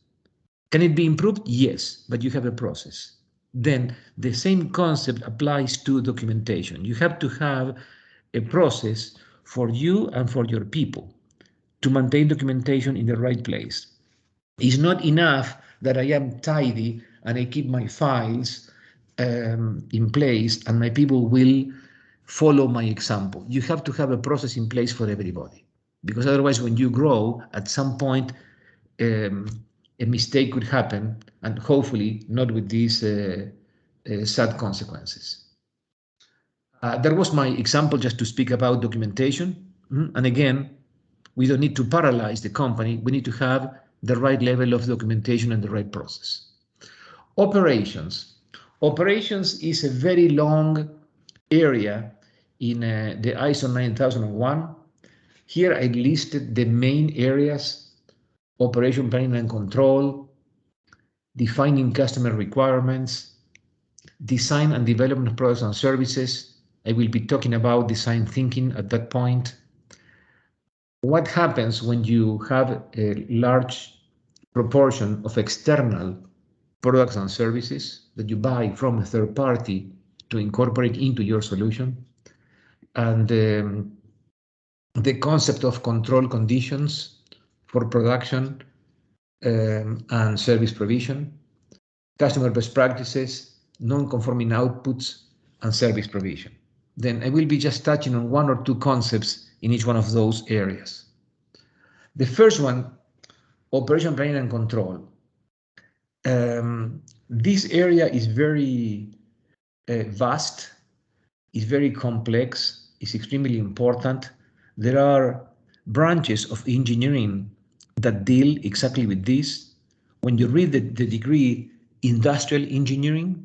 S3: Can it be improved? Yes, but you have a process. Then the same concept applies to documentation. You have to have a process for you and for your people to maintain documentation in the right place. It's not enough that I am tidy and I keep my files in place and my people will follow my example. You have to have a process in place for everybody, because otherwise when you grow, at some point a mistake could happen, and hopefully not with these sad consequences. That was my example just to speak about documentation. And again, we don't need to paralyze the company. We need to have the right level of documentation and the right process. Operations. Operations is a very long area in the ISO 9001. Here I listed the main areas: operation planning and control, defining customer requirements, design and development of products and services. I will be talking about design thinking at that point. What happens when you have a large proportion of external products and services that you buy from a third party to incorporate into your solution? And the concept of control conditions for production and service provision, customer best practices, non-conforming outputs, and service provision. Then I will be just touching on one or two concepts in each one of those areas. The first one, operation planning and control. This area is very vast, is very complex, is extremely important. There are branches of engineering that deal exactly with this. When you read the degree industrial engineering,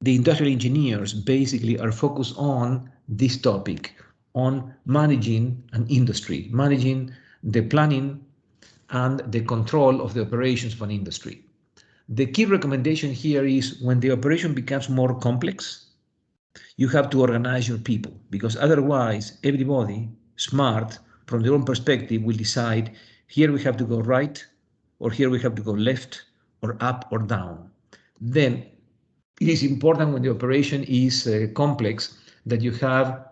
S3: the industrial engineers basically are focused on this topic, on managing an industry, managing the planning and the control of the operations of an industry. The key recommendation here is when the operation becomes more complex, you have to organize your people, because otherwise everybody smart from their own perspective will decide here we have to go right, or here we have to go left, or up or down. Then it is important when the operation is complex that you have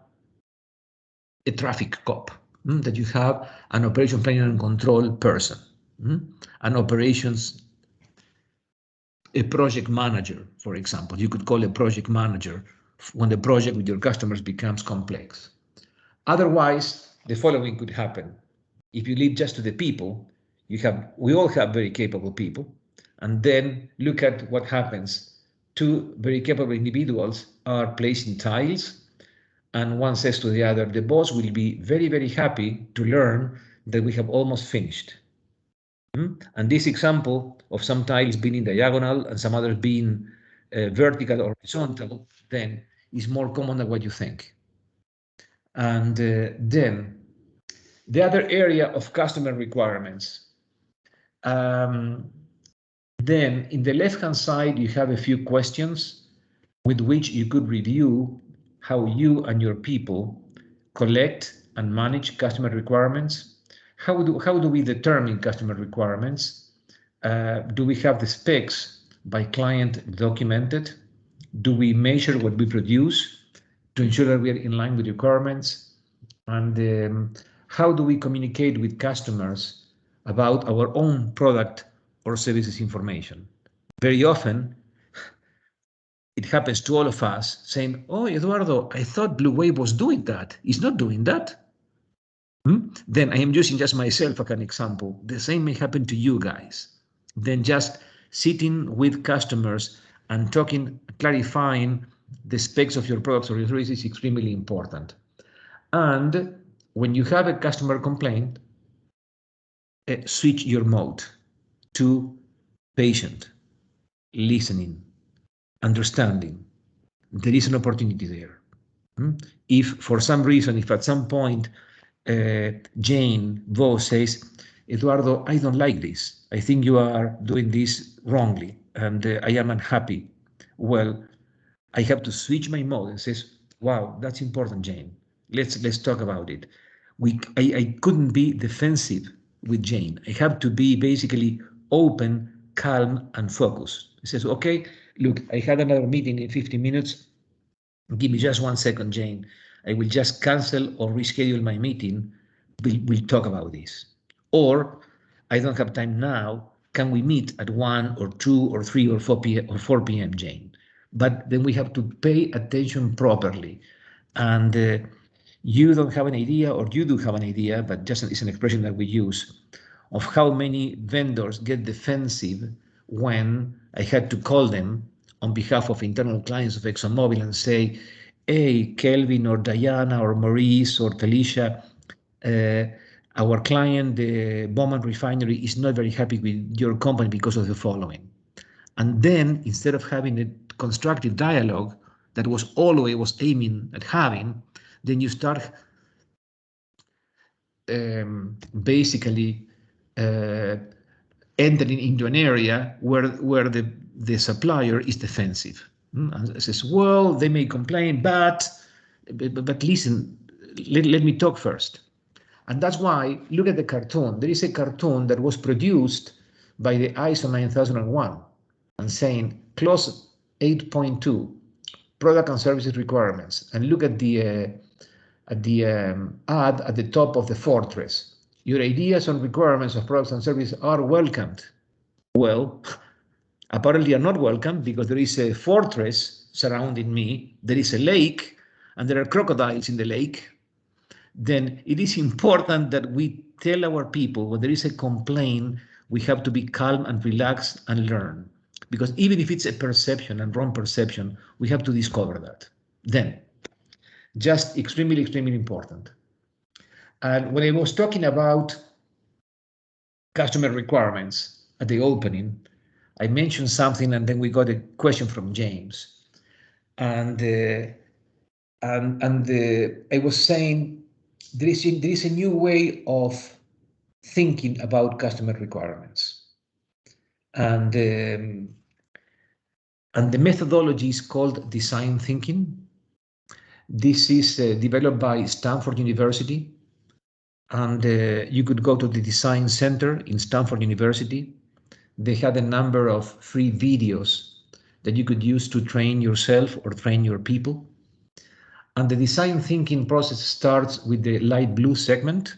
S3: a traffic cop, that you have an operation planning and control person, an operations, a project manager, for example. You could call a project manager when the project with your customers becomes complex. Otherwise, the following could happen. If you leave just to the people, we all have very capable people, and then look at what happens. Two very capable individuals are placing tiles, and one says to the other, the boss will be very, very happy to learn that we have almost finished. And this example of some tiles being in diagonal and some others being vertical or horizontal, then is more common than what you think. And then the other area of customer requirements. Then in the left-hand side, you have a few questions with which you could review how you and your people collect and manage customer requirements. How do we determine customer requirements? Do we have the specs by client documented? Do we measure what we produce to ensure that we are in line with requirements? And how do we communicate with customers about our own product or services information? Very often, it happens to all of us saying, oh, Eduardo, I thought Blue Wave was doing that. It's not doing that. Then I am using just myself as an example. The same may happen to you guys. Then just sitting with customers and talking, clarifying the specs of your products or your services is extremely important. And when you have a customer complaint, switch your mode to patient, listening, understanding. There is an opportunity there. If for some reason, if at some point Jane Vos says, Eduardo, I don't like this. I think you are doing this wrongly and I am unhappy. Well, I have to switch my mode and says, wow, that's important, Jane. Let's talk about it. I couldn't be defensive with Jane. I have to be basically open, calm, and focused. He says, okay, look, I had another meeting in 15 minutes. Give me just 1 second, Jane. I will just cancel or reschedule my meeting. We'll talk about this. Or I don't have time now. Can we meet at 1 or 2 or 3 or 4 p.m., Jane? But then we have to pay attention properly. And you don't have an idea, or you do have an idea, but just it's an expression that we use, of how many vendors get defensive when I had to call them on behalf of internal clients of ExxonMobil and say, hey, Kelvin or Diana or Maurice or Talisha, our client, the Bowman Refinery, is not very happy with your company because of the following. And then instead of having a constructive dialogue that was always aiming at having, then you start basically entering into an area where the supplier is defensive. And says, well, they may complain, but listen, let me talk first. And that's why, look at the cartoon. There is a cartoon that was produced by the ISO 9001 and saying, clause 8.2, product and services requirements. And look at the ad at the top of the fortress. Your ideas on requirements of products and services are welcomed. Well, apparently are not welcome because there is a fortress surrounding me, there is a lake, and there are crocodiles in the lake. Then it is important that we tell our people when there is a complaint, we have to be calm and relaxed and learn. Because even if it's a perception and wrong perception, we have to discover that. Then, just extremely, extremely important. And when I was talking about customer requirements at the opening, I mentioned something and then we got a question from James. And I was saying there is a new way of thinking about customer requirements. And the methodology is called design thinking. This is developed by Stanford University. And you could go to the design center in Stanford University. They had a number of free videos that you could use to train yourself or train your people. And the design thinking process starts with the light blue segment.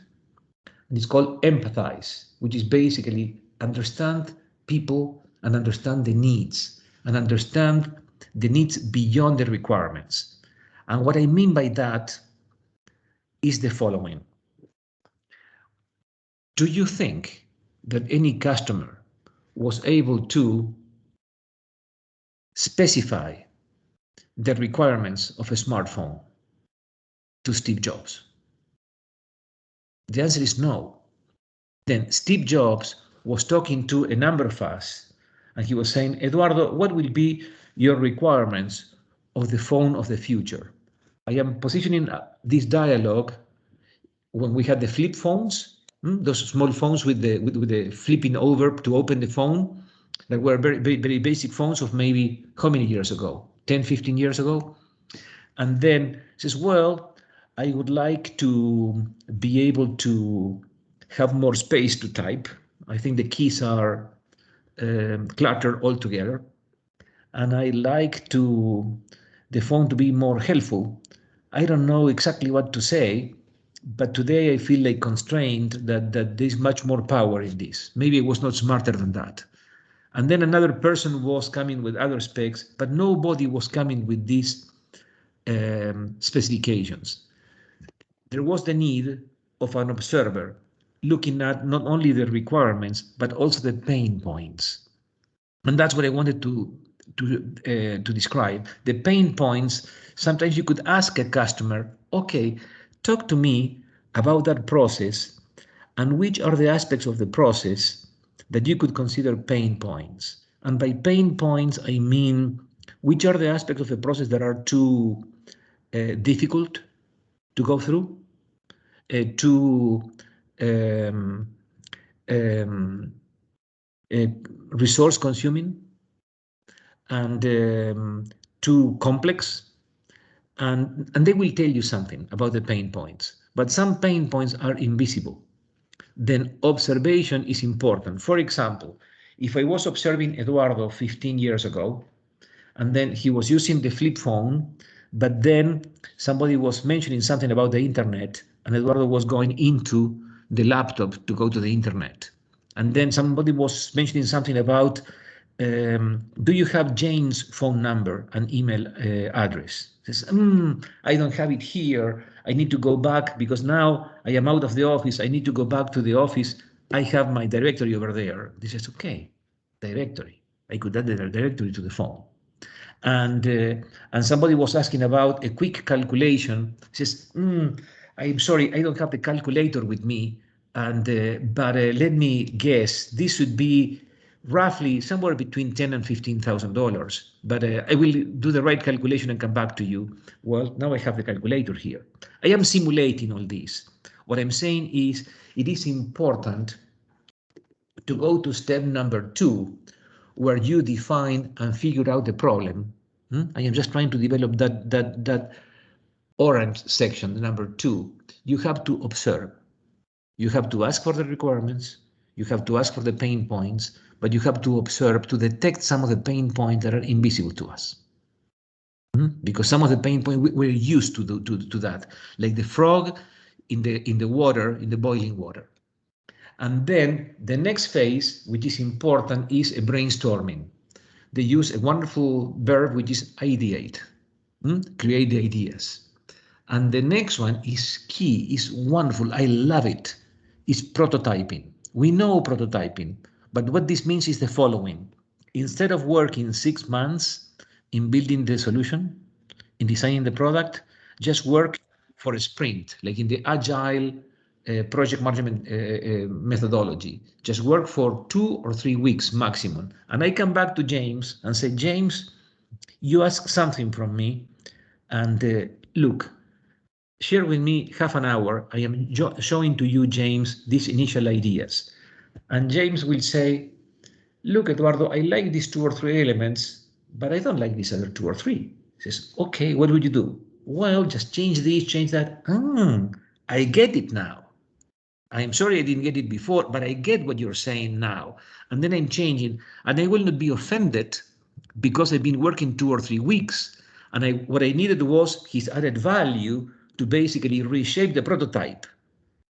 S3: And it's called empathize, which is basically understand people and understand the needs and understand the needs beyond the requirements. And what I mean by that is the following. Do you think that any customer was able to specify the requirements of a smartphone to Steve Jobs? The answer is no. Then Steve Jobs was talking to a number of us, and he was saying, Eduardo, what will be your requirements of the phone of the future? I am positioning this dialogue when we had the flip phones, those small phones with the flipping over to open the phone, that were very, very, very basic phones of maybe how many years ago? 10, 15 years ago? And then says, well, I would like to be able to have more space to type. I think the keys are cluttered altogether. And I like the phone to be more helpful. I don't know exactly what to say, but today I feel like constrained that there's much more power in this. Maybe I was not smarter than that. And then another person was coming with other specs, but nobody was coming with these specifications. There was the need of an observer looking at not only the requirements, but also the pain points. And that's what I wanted to describe. The pain points, sometimes you could ask a customer, okay, talk to me about that process and which are the aspects of the process that you could consider pain points. And by pain points, I mean, which are the aspects of the process that are too difficult to go through, too resource consuming, and too complex. And they will tell you something about the pain points, but some pain points are invisible. Then observation is important. For example, if I was observing Eduardo 15 years ago, and then he was using the flip phone, but then somebody was mentioning something about the internet, and Eduardo was going into the laptop to go to the internet. And then somebody was mentioning something about, do you have Jane's phone number and email address? He says, I don't have it here. I need to go back because now I am out of the office. I need to go back to the office. I have my directory over there. He says, okay, directory. I could add the directory to the phone. And somebody was asking about a quick calculation. He says, I'm sorry, I don't have the calculator with me. But let me guess, this would be roughly somewhere between $10,000 and $15,000. But I will do the right calculation and come back to you. Well, now I have the calculator here. I am simulating all this. What I'm saying is it is important to go to step number 2, where you define and figure out the problem. I am just trying to develop that orange section, the number 2. You have to observe. You have to ask for the requirements. You have to ask for the pain points, but you have to observe to detect some of the pain points that are invisible to us. Because some of the pain points we're used to that, like the frog in the water, in the boiling water. And then the next phase, which is important, is a brainstorming. They use a wonderful verb, which is ideate, create the ideas. And the next one is key, is wonderful, I love it, is prototyping. We know prototyping, but what this means is the following. Instead of working 6 months in building the solution, in designing the product, just work for a sprint, like in the agile project management methodology. Just work for 2 or 3 weeks maximum. And I come back to James and say, James, you ask something from me, and look, share with me half an hour. I am showing to you, James, these initial ideas. And James will say, look, Eduardo, I like these 2 or 3 elements, but I don't like these other 2 or 3. He says, okay, what would you do? Well, just change this, change that. I get it now. I'm sorry I didn't get it before, but I get what you're saying now. And then I'm changing, and I will not be offended because I've been working 2 or 3 weeks. And what I needed was his added value to basically reshape the prototype.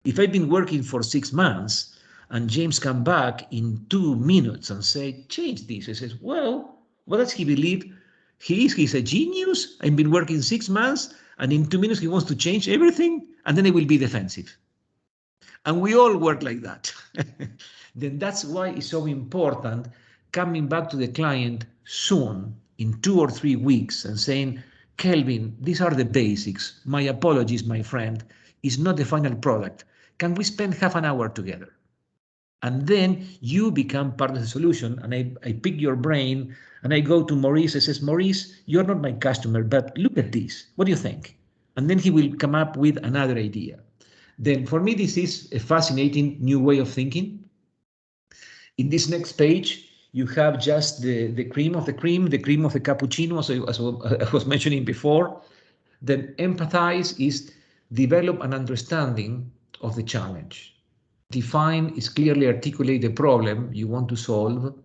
S3: If I've been working for 6 months and James come back in 2 minutes and say, change this, he says, well, what does he believe? He's a genius. I've been working 6 months and in 2 minutes he wants to change everything, and then I will be defensive. And we all work like that. Then that's why it's so important coming back to the client soon, in 2 or 3 weeks, and saying, Kelvin, these are the basics. My apologies, my friend. It's not the final product. Can we spend half an hour together? And then you become part of the solution. And I pick your brain and I go to Maurice and says, Maurice, you're not my customer, but look at this. What do you think? And then he will come up with another idea. Then for me, this is a fascinating new way of thinking. In this next page, you have just the cream of the cream, the cream of the cappuccino, as I was mentioning before. Then empathize is develop an understanding of the challenge. Define is clearly articulate the problem you want to solve.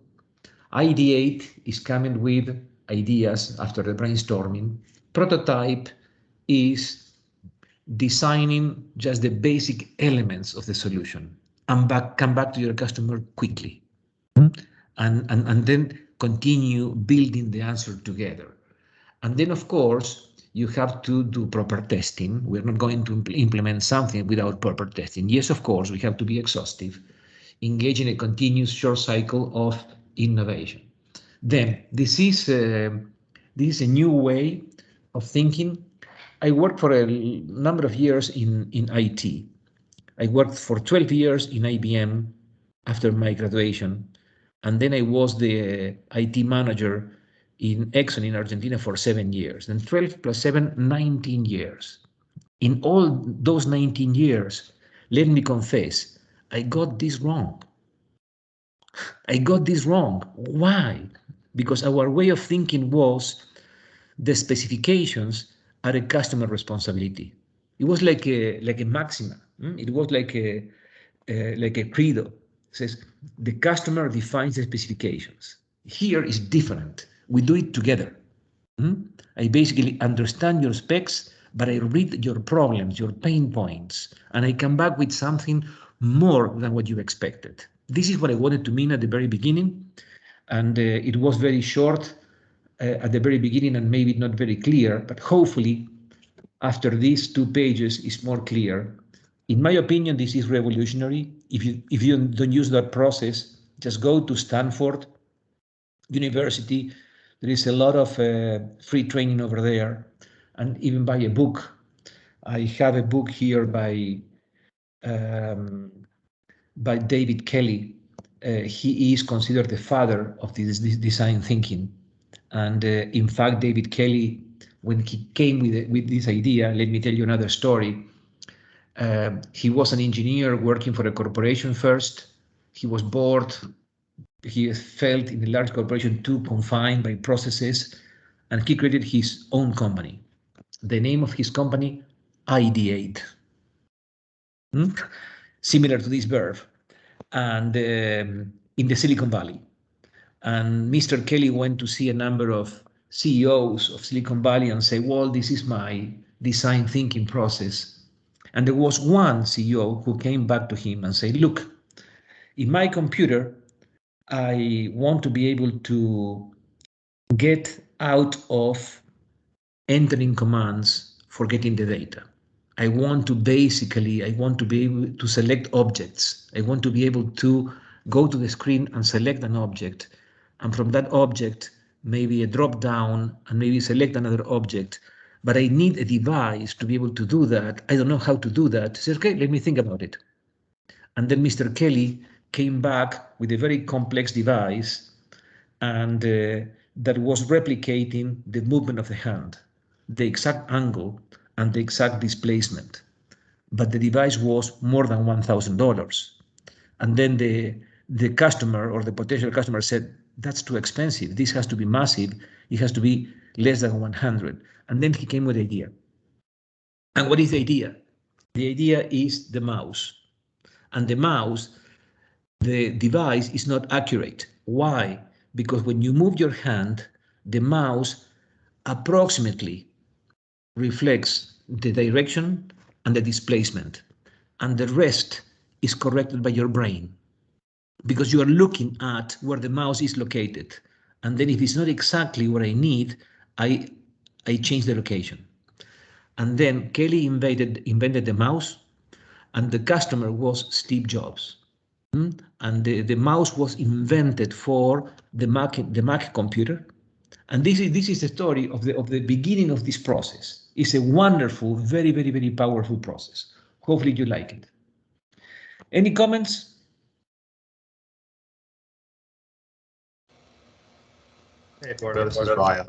S3: Ideate is coming with ideas after the brainstorming. Prototype is designing just the basic elements of the solution and come back to your customer quickly. And then continue building the answer together. And then, of course, you have to do proper testing. We're not going to implement something without proper testing. Yes, of course, we have to be exhaustive, engage in a continuous short cycle of innovation. Then this is a new way of thinking. I worked for a number of years in IT. I worked for 12 years in IBM after my graduation. And then I was the IT manager in Exxon in Argentina for 7 years. Then 12 plus 7, 19 years. In all those 19 years, let me confess, I got this wrong. I got this wrong. Why? Because our way of thinking was the specifications are a customer responsibility. It was like a maxima. It was like a credo. It says the customer defines the specifications. Here is different. We do it together. I basically understand your specs, but I read your problems, your pain points, and I come back with something more than what you expected. This is what I wanted to mean at the very beginning, and it was very short at the very beginning and maybe not very clear, but hopefully after these 2 pages is more clear. In my opinion, this is revolutionary. If you don't use that process, just go to Stanford University. There is a lot of free training over there, and even buy a book. I have a book here by David Kelly, he is considered the father of this design thinking. And in fact, David Kelly, when he came with this idea, let me tell you another story. He was an engineer working for a corporation first. He was bored. He felt in a large corporation too confined by processes, and he created his own company. The name of his company, Ideate. Similar to this verb, and in the Silicon Valley. And Mr. Kelly went to see a number of CEOs of Silicon Valley and say, well, this is my design thinking process. And there was one CEO who came back to him and said, look, in my computer, I want to be able to get out of entering commands for getting the data. I want to be able to select objects. I want to be able to go to the screen and select an object. And from that object, maybe a drop down and maybe select another object. But I need a device to be able to do that. I don't know how to do that. He says, okay, let me think about it. And then Mr. Kelly came back with a very complex device and that was replicating the movement of the hand, the exact angle and the exact displacement. But the device was more than $1,000. And then the customer or the potential customer said, that's too expensive. This has to be massive. It has to be less than 100. And then he came with the idea. And what is the idea? The idea is the mouse. And the mouse, the device is not accurate. Why? Because when you move your hand, the mouse approximately reflects the direction and the displacement, and the rest is corrected by your brain because you are looking at where the mouse is located. And then if it's not exactly what I need, I change the location. And then Kelly invented the mouse, and the customer was Steve Jobs. And the mouse was invented for the Mac computer. And this is the story of the beginning of this process. It's a wonderful, very, very, very powerful process. Hopefully you like it. Any comments?
S9: Hey, Eduardo, this is Ryan.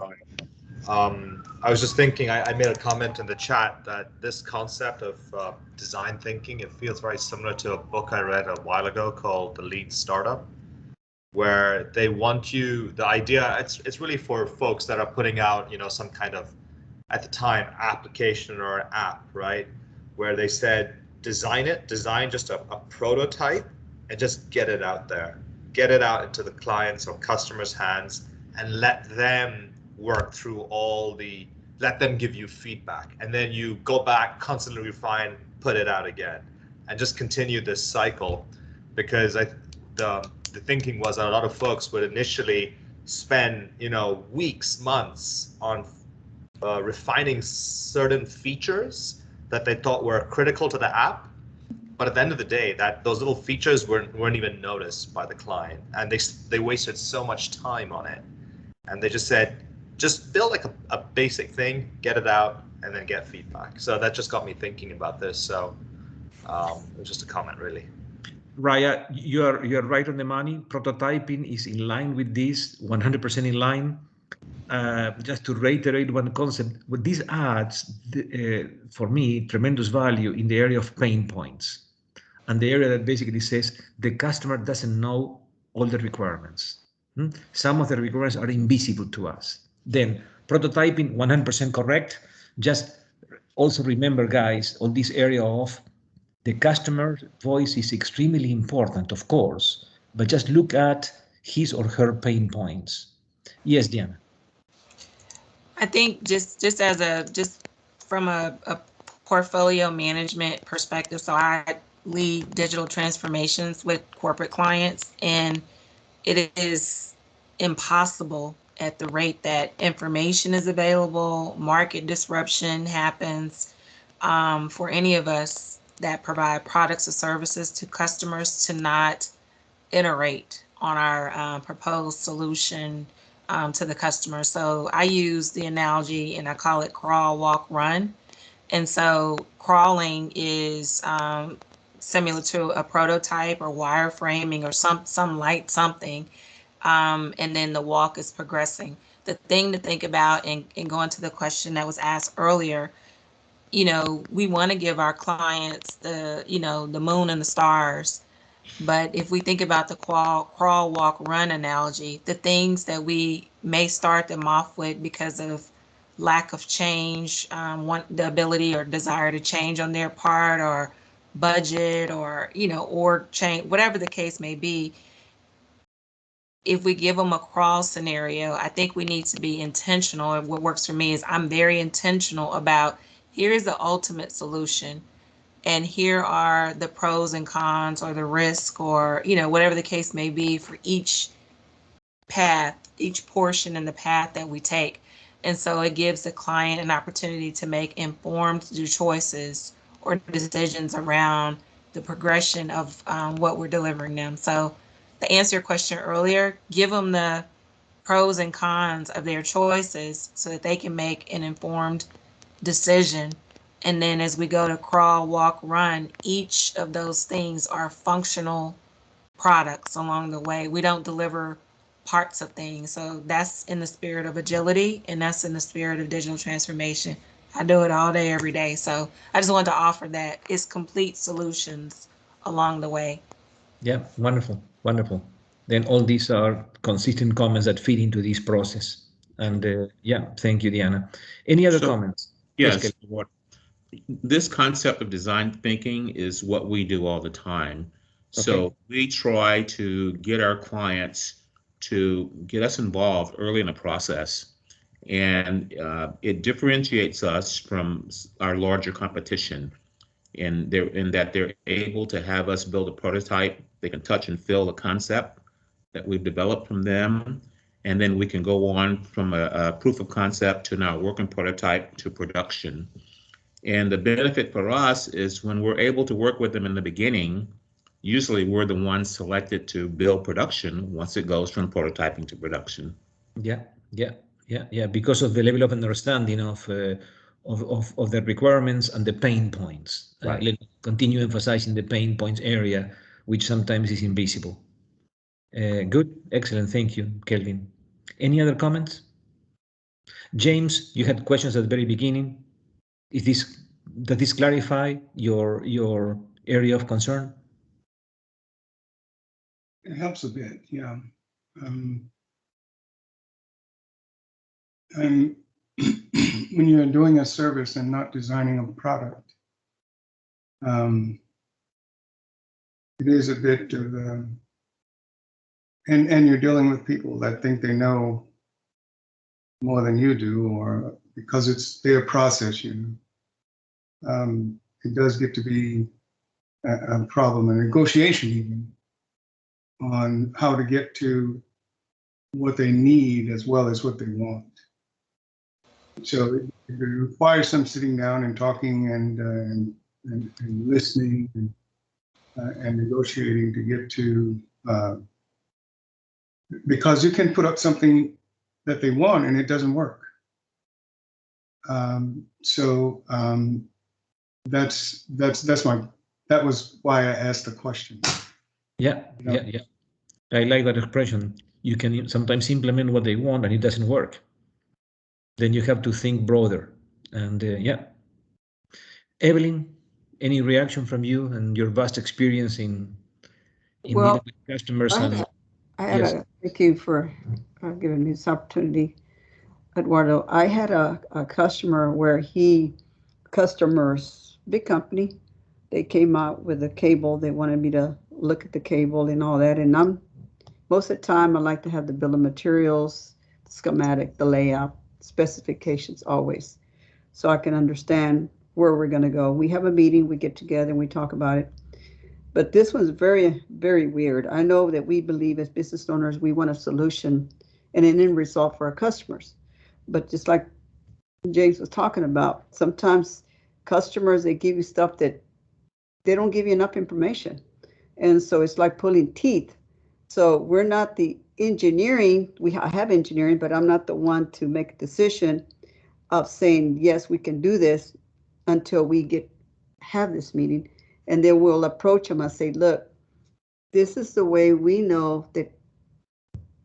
S9: I was just thinking, I made a comment in the chat that this concept of design thinking, it feels very similar to a book I read a while ago called The Lean Startup, where they want you, the idea, it's really for folks that are putting out, some kind of, at the time, application or an app, right? Where they said, design just a prototype and just get it out there. Get it out into the clients' or customers' hands and let them work through let them give you feedback. And then you go back, constantly refine, put it out again, and just continue this cycle. Because the thinking was that a lot of folks would initially spend, weeks, months on refining certain features that they thought were critical to the app. But at the end of the day, those little features weren't even noticed by the client, and they wasted so much time on it. And they just said, just build like a basic thing, get it out, and then get feedback. So that just got me thinking about this. So it was just a comment, really.
S3: Raya, you're right on the money. Prototyping is in line with this, 100% in line. Just to reiterate one concept, what this adds, for me, tremendous value in the area of pain points. And the area that basically says the customer doesn't know all the requirements. Some of the requirements are invisible to us. Then prototyping, 100% correct. Just also remember, guys, on this area of the customer voice is extremely important, of course, but just look at his or her pain points. Yes, Diana.
S5: I think just from a portfolio management perspective, so I lead digital transformations with corporate clients, and it is impossible at the rate that information is available, market disruption happens, for any of us that provide products or services to customers to not iterate on our proposed solution to the customer. So I use the analogy and I call it crawl, walk, run. And so crawling is similar to a prototype or wireframing or some light something. And then the walk is progressing. The thing to think about, and going to the question that was asked earlier, we want to give our clients the moon and the stars. But if we think about the crawl, walk, run analogy, the things that we may start them off with because of lack of change, the ability or desire to change on their part, or budget, or, org change, whatever the case may be, if we give them a crawl scenario, I think we need to be intentional. And what works for me is I'm very intentional about, here's the ultimate solution. And here are the pros and cons, or the risk, or, whatever the case may be for each path, each portion in the path that we take. And so it gives the client an opportunity to make informed choices or decisions around the progression of what we're delivering them. So to answer your question earlier, give them the pros and cons of their choices so that they can make an informed decision. And then as we go to crawl, walk, run, each of those things are functional products along the way. We don't deliver parts of things. So that's in the spirit of agility, and that's in the spirit of digital transformation. I do it all day, every day. So I just wanted to offer that it's complete solutions along the way.
S3: Yeah, wonderful, wonderful. Then all these are consistent comments that feed into this process. And yeah, thank you, Diana. Any other comments?
S4: Yes. This concept of design thinking is what we do all the time. So we try to get our clients to get us involved early in the process. And it differentiates us from our larger competition in that they're able to have us build a prototype. They can touch and feel the concept that we've developed from them. And then we can go on from a proof of concept to now working prototype to production. And the benefit for us is when we're able to work with them in the beginning, usually we're the ones selected to build production once it goes from prototyping to production.
S3: Yeah, because of the level of understanding of the requirements and the pain points.
S4: Right.
S3: Let me continue emphasizing the pain points area, which sometimes is invisible. Good, excellent, thank you, Kelvin. Any other comments? James, you had questions at the very beginning. Does this clarify your area of concern?
S1: It helps a bit, yeah. And when you're doing a service and not designing a product, it is a bit of, and you're dealing with people that think they know more than you do, or because it's their process, it does get to be a problem, a negotiation even, on how to get to what they need as well as what they want. So it requires some sitting down and talking and listening and negotiating to get to, because you can put up something that they want and it doesn't work. That was why I asked the question.
S3: Yeah. I like that expression. You can sometimes implement what they want and it doesn't work. Then you have to think broader. And yeah. Evelyn, any reaction from you and your vast experience in dealing with customers?
S7: Thank you for giving me this opportunity, Eduardo. I had a customer where customers, big company, they came out with a cable. They wanted me to look at the cable and all that. And most of the time, I like to have the bill of materials, the schematic, the layout, specifications always, so I can understand where we're going to go. We have a meeting, we get together and we talk about it. But this was very, very weird. I know that we believe as business owners, we want a solution and an end result for our customers. But just like James was talking about, sometimes customers, they give you stuff that they don't give you enough information. And so it's like pulling teeth. So we're not the engineering. I have engineering, but I'm not the one to make a decision of saying, yes, we can do this until we have this meeting. And then we'll approach them and say, look, this is the way we know that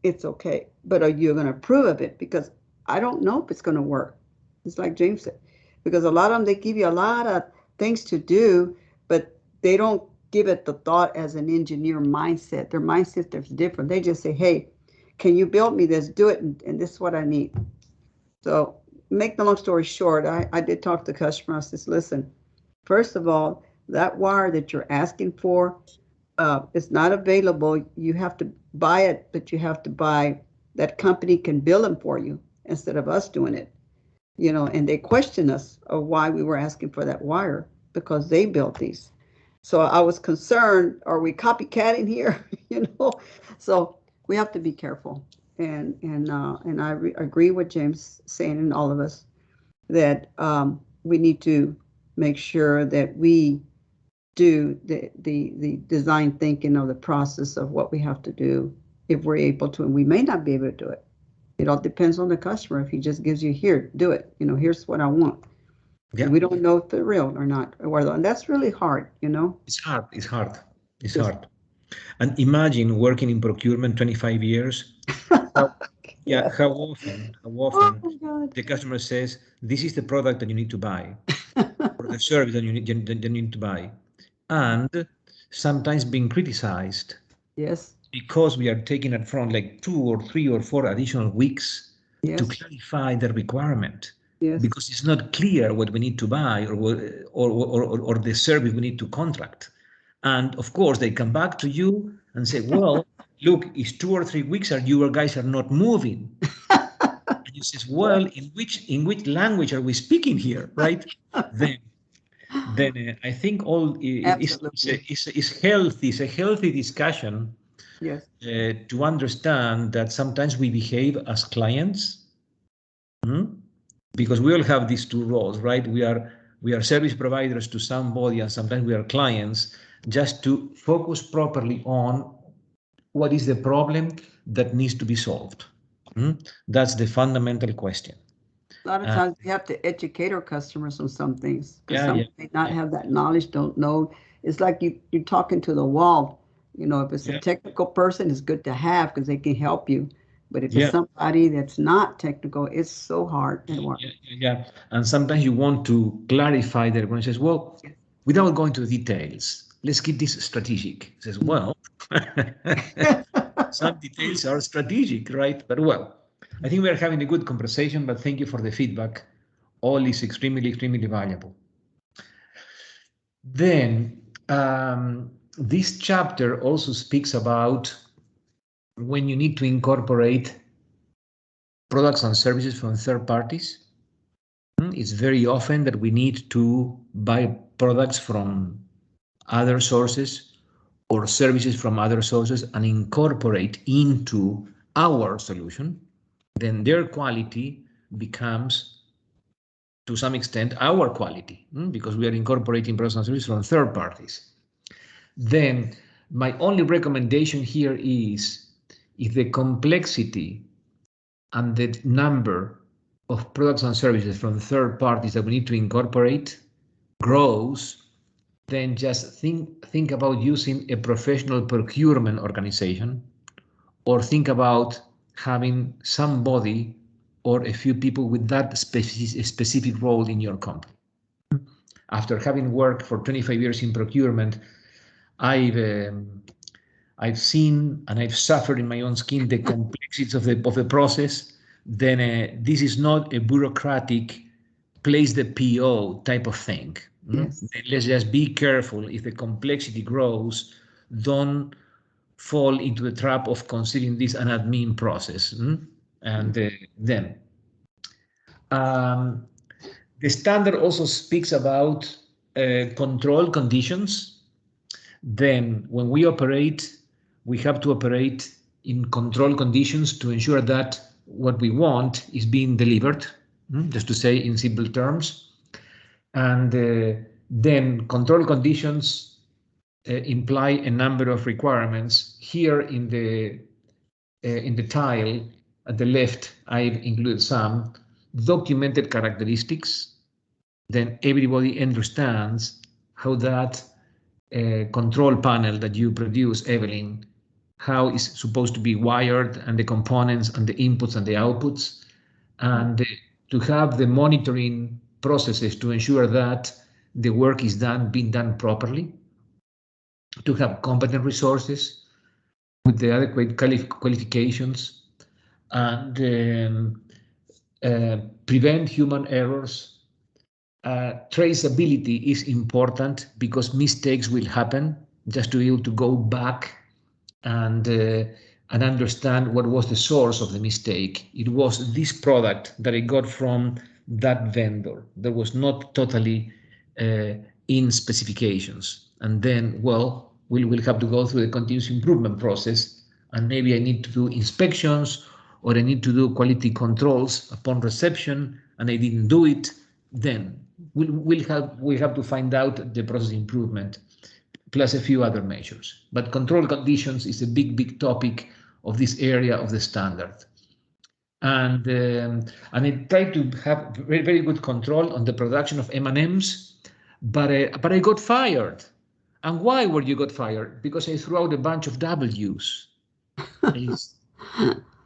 S7: it's okay, but are you going to approve of it? Because I don't know if it's going to work. It's like James said, because a lot of them, they give you a lot of things to do, but they don't give it the thought as an engineer mindset. Their mindset is different. They just say, hey, can you build me this? Do it, and this is what I need. So make the long story short, I did talk to the customer. I said, listen, first of all, that wire that you're asking for, it's not available. You have to buy it, but you have to buy, that company can bill them for you instead of us doing it. You know, and they questioned us of why we were asking for that wire because they built these. So I was concerned, are we copycatting here? You know, so we have to be careful. And I agree with James saying, and all of us, that we need to make sure that we do the design thinking of the process of what we have to do if we're able to, and we may not be able to do it. It all depends on the customer. If he just gives you, here, do it, you know, here's what I want.
S3: Yeah.
S7: We don't know if they're real or not, and that's really hard, you know.
S3: It's hard. It's hard. It's hard. And imagine working in procurement 25 years.
S7: Yeah.
S3: How often
S7: Oh my God.
S3: the customer says, this is the product that you need to buy, or the service that you need to buy. And sometimes being criticized.
S7: Yes.
S3: Because we are taking up front like 2 or 3 or 4 additional weeks to clarify the requirement.
S7: Yes.
S3: Because it's not clear what we need to buy or the service we need to contract. And of course, they come back to you and say, well, look, it's 2 or 3 weeks and you guys are not moving. And you say, well, in which language are we speaking here, right? then I think all is healthy. It's a healthy discussion.
S7: Yes.
S3: To understand that sometimes we behave as clients, because we all have these two roles, right? We are service providers to somebody, and sometimes we are clients. Just to focus properly on what is the problem that needs to be solved. That's the fundamental question.
S7: A lot of times we have to educate our customers on some things, because some may not have that knowledge, don't know. It's like you're talking to the wall. You know, if it's a technical person, it's good to have because they can help you. But if it's somebody that's not technical, it's so hard to work.
S3: And sometimes you want to clarify that when it says, well, without going to the details, let's keep this strategic. It says, well, some details are strategic, right? But well, I think we are having a good conversation, but thank you for the feedback. All is extremely, extremely valuable. Then this chapter also speaks about when you need to incorporate products and services from third parties. It's very often that we need to buy products from other sources or services from other sources and incorporate into our solution. Then their quality becomes, to some extent, our quality, because we are incorporating products and services from third parties. Then my only recommendation here is, if the complexity and the number of products and services from third parties that we need to incorporate grows, then just think about using a professional procurement organization, or think about having somebody or a few people with that specific role in your company. After having worked for 25 years in procurement, I've seen and I've suffered in my own skin the complexities of the process. Then this is not a bureaucratic place the PO type of thing.
S7: Yes.
S3: Let's just be careful. If the complexity grows, don't fall into the trap of considering this an admin process. And then the standard also speaks about control conditions. Then when we operate, we have to operate in control conditions to ensure that what we want is being delivered, just to say in simple terms. And then control conditions imply a number of requirements. Here in the tile at the left, I've included some documented characteristics. Then everybody understands how that control panel that you produce, Evelyn, how it's supposed to be wired and the components and the inputs and the outputs, and to have the monitoring processes to ensure that the work is being done properly, to have competent resources with the adequate qualifications, and prevent human errors. Traceability is important because mistakes will happen. Just to be able to go back and understand what was the source of the mistake. It was this product that I got from that vendor that was not totally in specifications. And then, well, we will have to go through the continuous improvement process, and maybe I need to do inspections or I need to do quality controls upon reception, and I didn't do it. Then we have to find out the process improvement, plus a few other measures. But control conditions is a big topic of this area of the standard. And I tried to have very good control on the production of M&Ms, but I got fired. And why were you got fired? Because I threw out a bunch of W's.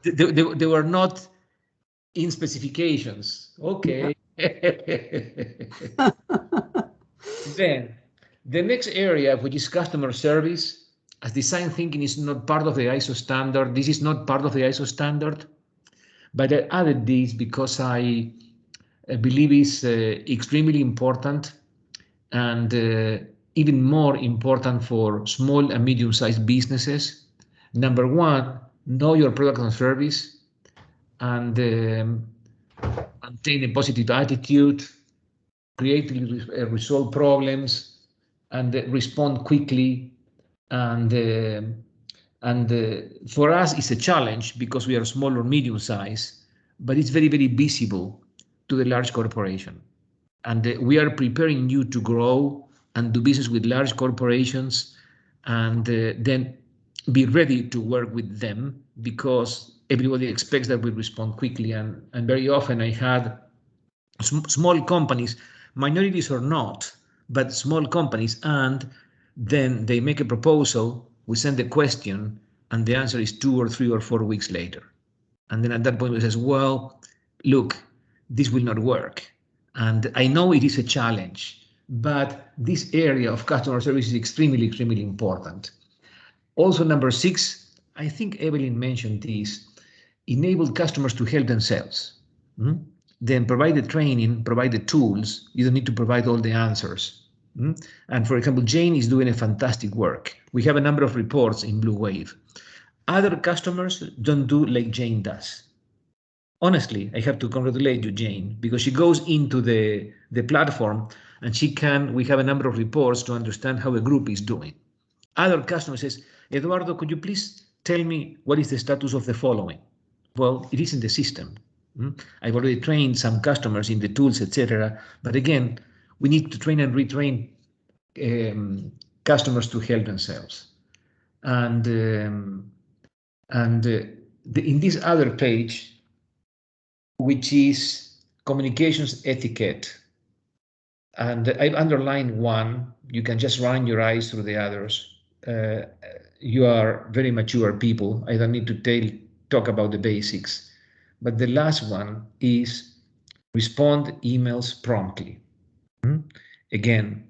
S3: They were not in specifications. Okay. Then the next area, which is customer service, as design thinking is not part of the ISO standard. This is not part of the ISO standard, but I added this because I believe it's extremely important, and even more important for small and medium-sized businesses. Number one, know your product and service, and maintain a positive attitude, creatively resolve problems, and respond quickly. And for us, it's a challenge because we are small or medium size, but it's very visible to the large corporation. And we are preparing you to grow and do business with large corporations, and then be ready to work with them, because everybody expects that we respond quickly. And very often I had small companies, minorities or not, but small companies, and then they make a proposal, we send the question, and the answer is 2 or 3 or 4 weeks later. And then at that point we says, well, look, this will not work. And I know it is a challenge, but this area of customer service is extremely important. Also, number 6, I think Evelyn mentioned this, enable customers to help themselves. Then provide the training, provide the tools. You don't need to provide all the answers. And for example, Jane is doing a fantastic work. We have a number of reports in Blue Wave. Other customers don't do like Jane does. Honestly, I have to congratulate you, Jane, because she goes into the platform and we have a number of reports to understand how a group is doing. Other customers says, Eduardo, could you please tell me what is the status of the following? Well, it is in the system. I've already trained some customers in the tools, etc. But again, we need to train and retrain customers to help themselves. And in this other page, which is communications etiquette, and I've underlined one. You can just run your eyes through the others. You are very mature people. I don't need to talk about the basics. But the last one is respond emails promptly. Again,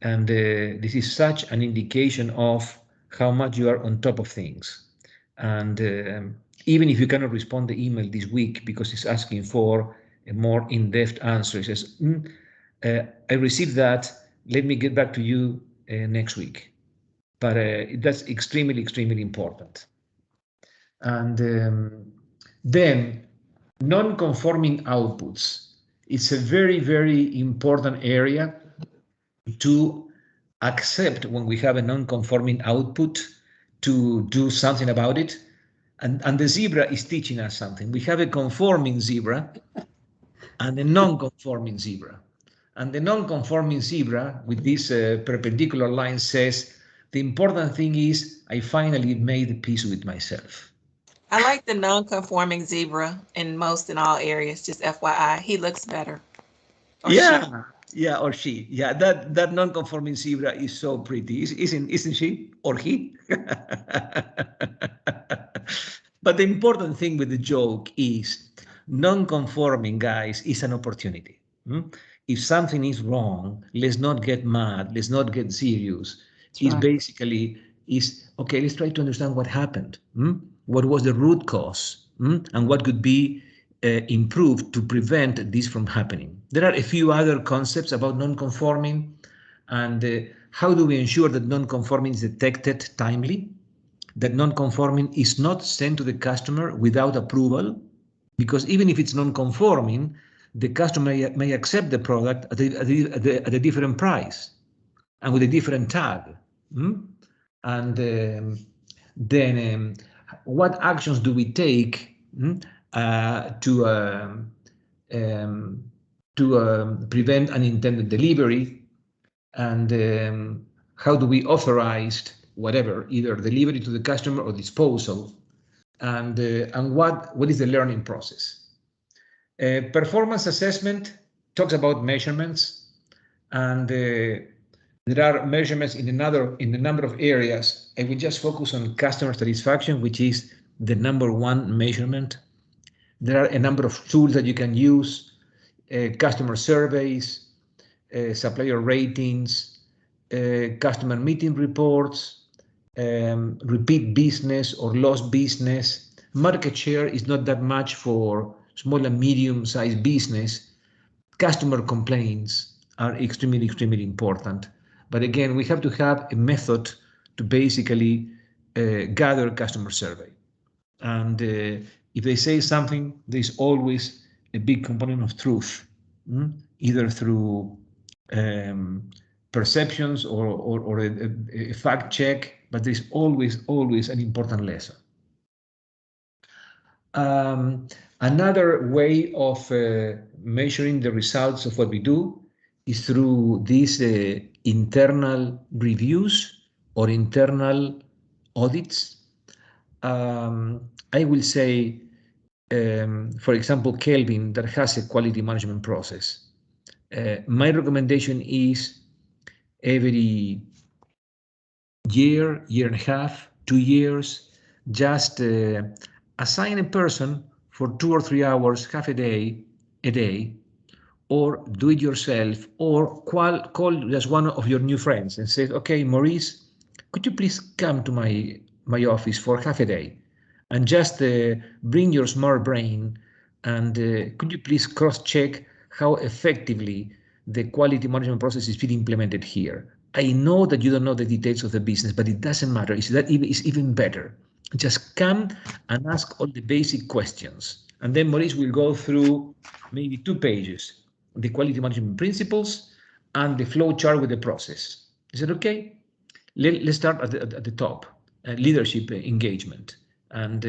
S3: and this is such an indication of how much you are on top of things. And even if you cannot respond the email this week because it's asking for a more in-depth answer, it says, I received that, let me get back to you next week. But that's extremely important. And then non-conforming outputs. It's a very important area to accept when we have a non-conforming output, to do something about it. And the zebra is teaching us something. We have a conforming zebra and a non-conforming zebra. And the non-conforming zebra with this perpendicular line says, the important thing is I finally made peace with myself.
S5: I like the non-conforming zebra in all areas, just FYI. He looks better.
S3: Yeah, Yeah, or she. Yeah, that non-conforming zebra is so pretty, isn't she? Or he? But the important thing with the joke is non-conforming, guys, is an opportunity. If something is wrong, let's not get mad. Let's not get serious. It's
S7: right.
S3: basically okay. Let's try to understand what happened. What was the root cause, and what could be improved to prevent this from happening. There are a few other concepts about non-conforming, and how do we ensure that non-conforming is detected timely, that non-conforming is not sent to the customer without approval, because even if it's non-conforming, the customer may accept the product at a different price and with a different tag. And then what actions do we take to prevent unintended delivery, and how do we authorize whatever, either delivery to the customer or disposal, and what is the learning process? Performance assessment talks about measurements, and there are measurements in a number of areas. I will just focus on customer satisfaction, which is the #1 measurement. There are a number of tools that you can use, customer surveys, supplier ratings, customer meeting reports, repeat business or lost business. Market share is not that much for small and medium-sized business. Customer complaints are extremely, extremely important. But again, we have to have a method to basically gather customer survey. And if they say something, there's always a big component of truth, either through perceptions or a fact check, but there's always an important lesson. Another way of measuring the results of what we do is through these internal reviews or internal audits. I will say, for example, Kelvin, that has a quality management process. My recommendation is every year, year and a half, 2 years, just assign a person for 2 or 3 hours, half a day, or do it yourself, or call just one of your new friends and say, okay, Maurice, could you please come to my office for half a day and just bring your smart brain, and could you please cross-check how effectively the quality management process is being implemented here. I know that you don't know the details of the business, but it doesn't matter. It's even better. Just come and ask all the basic questions. And then Maurice will go through maybe 2 pages, the quality management principles and the flow chart with the process. Is it okay? Let's start at the top, leadership engagement. And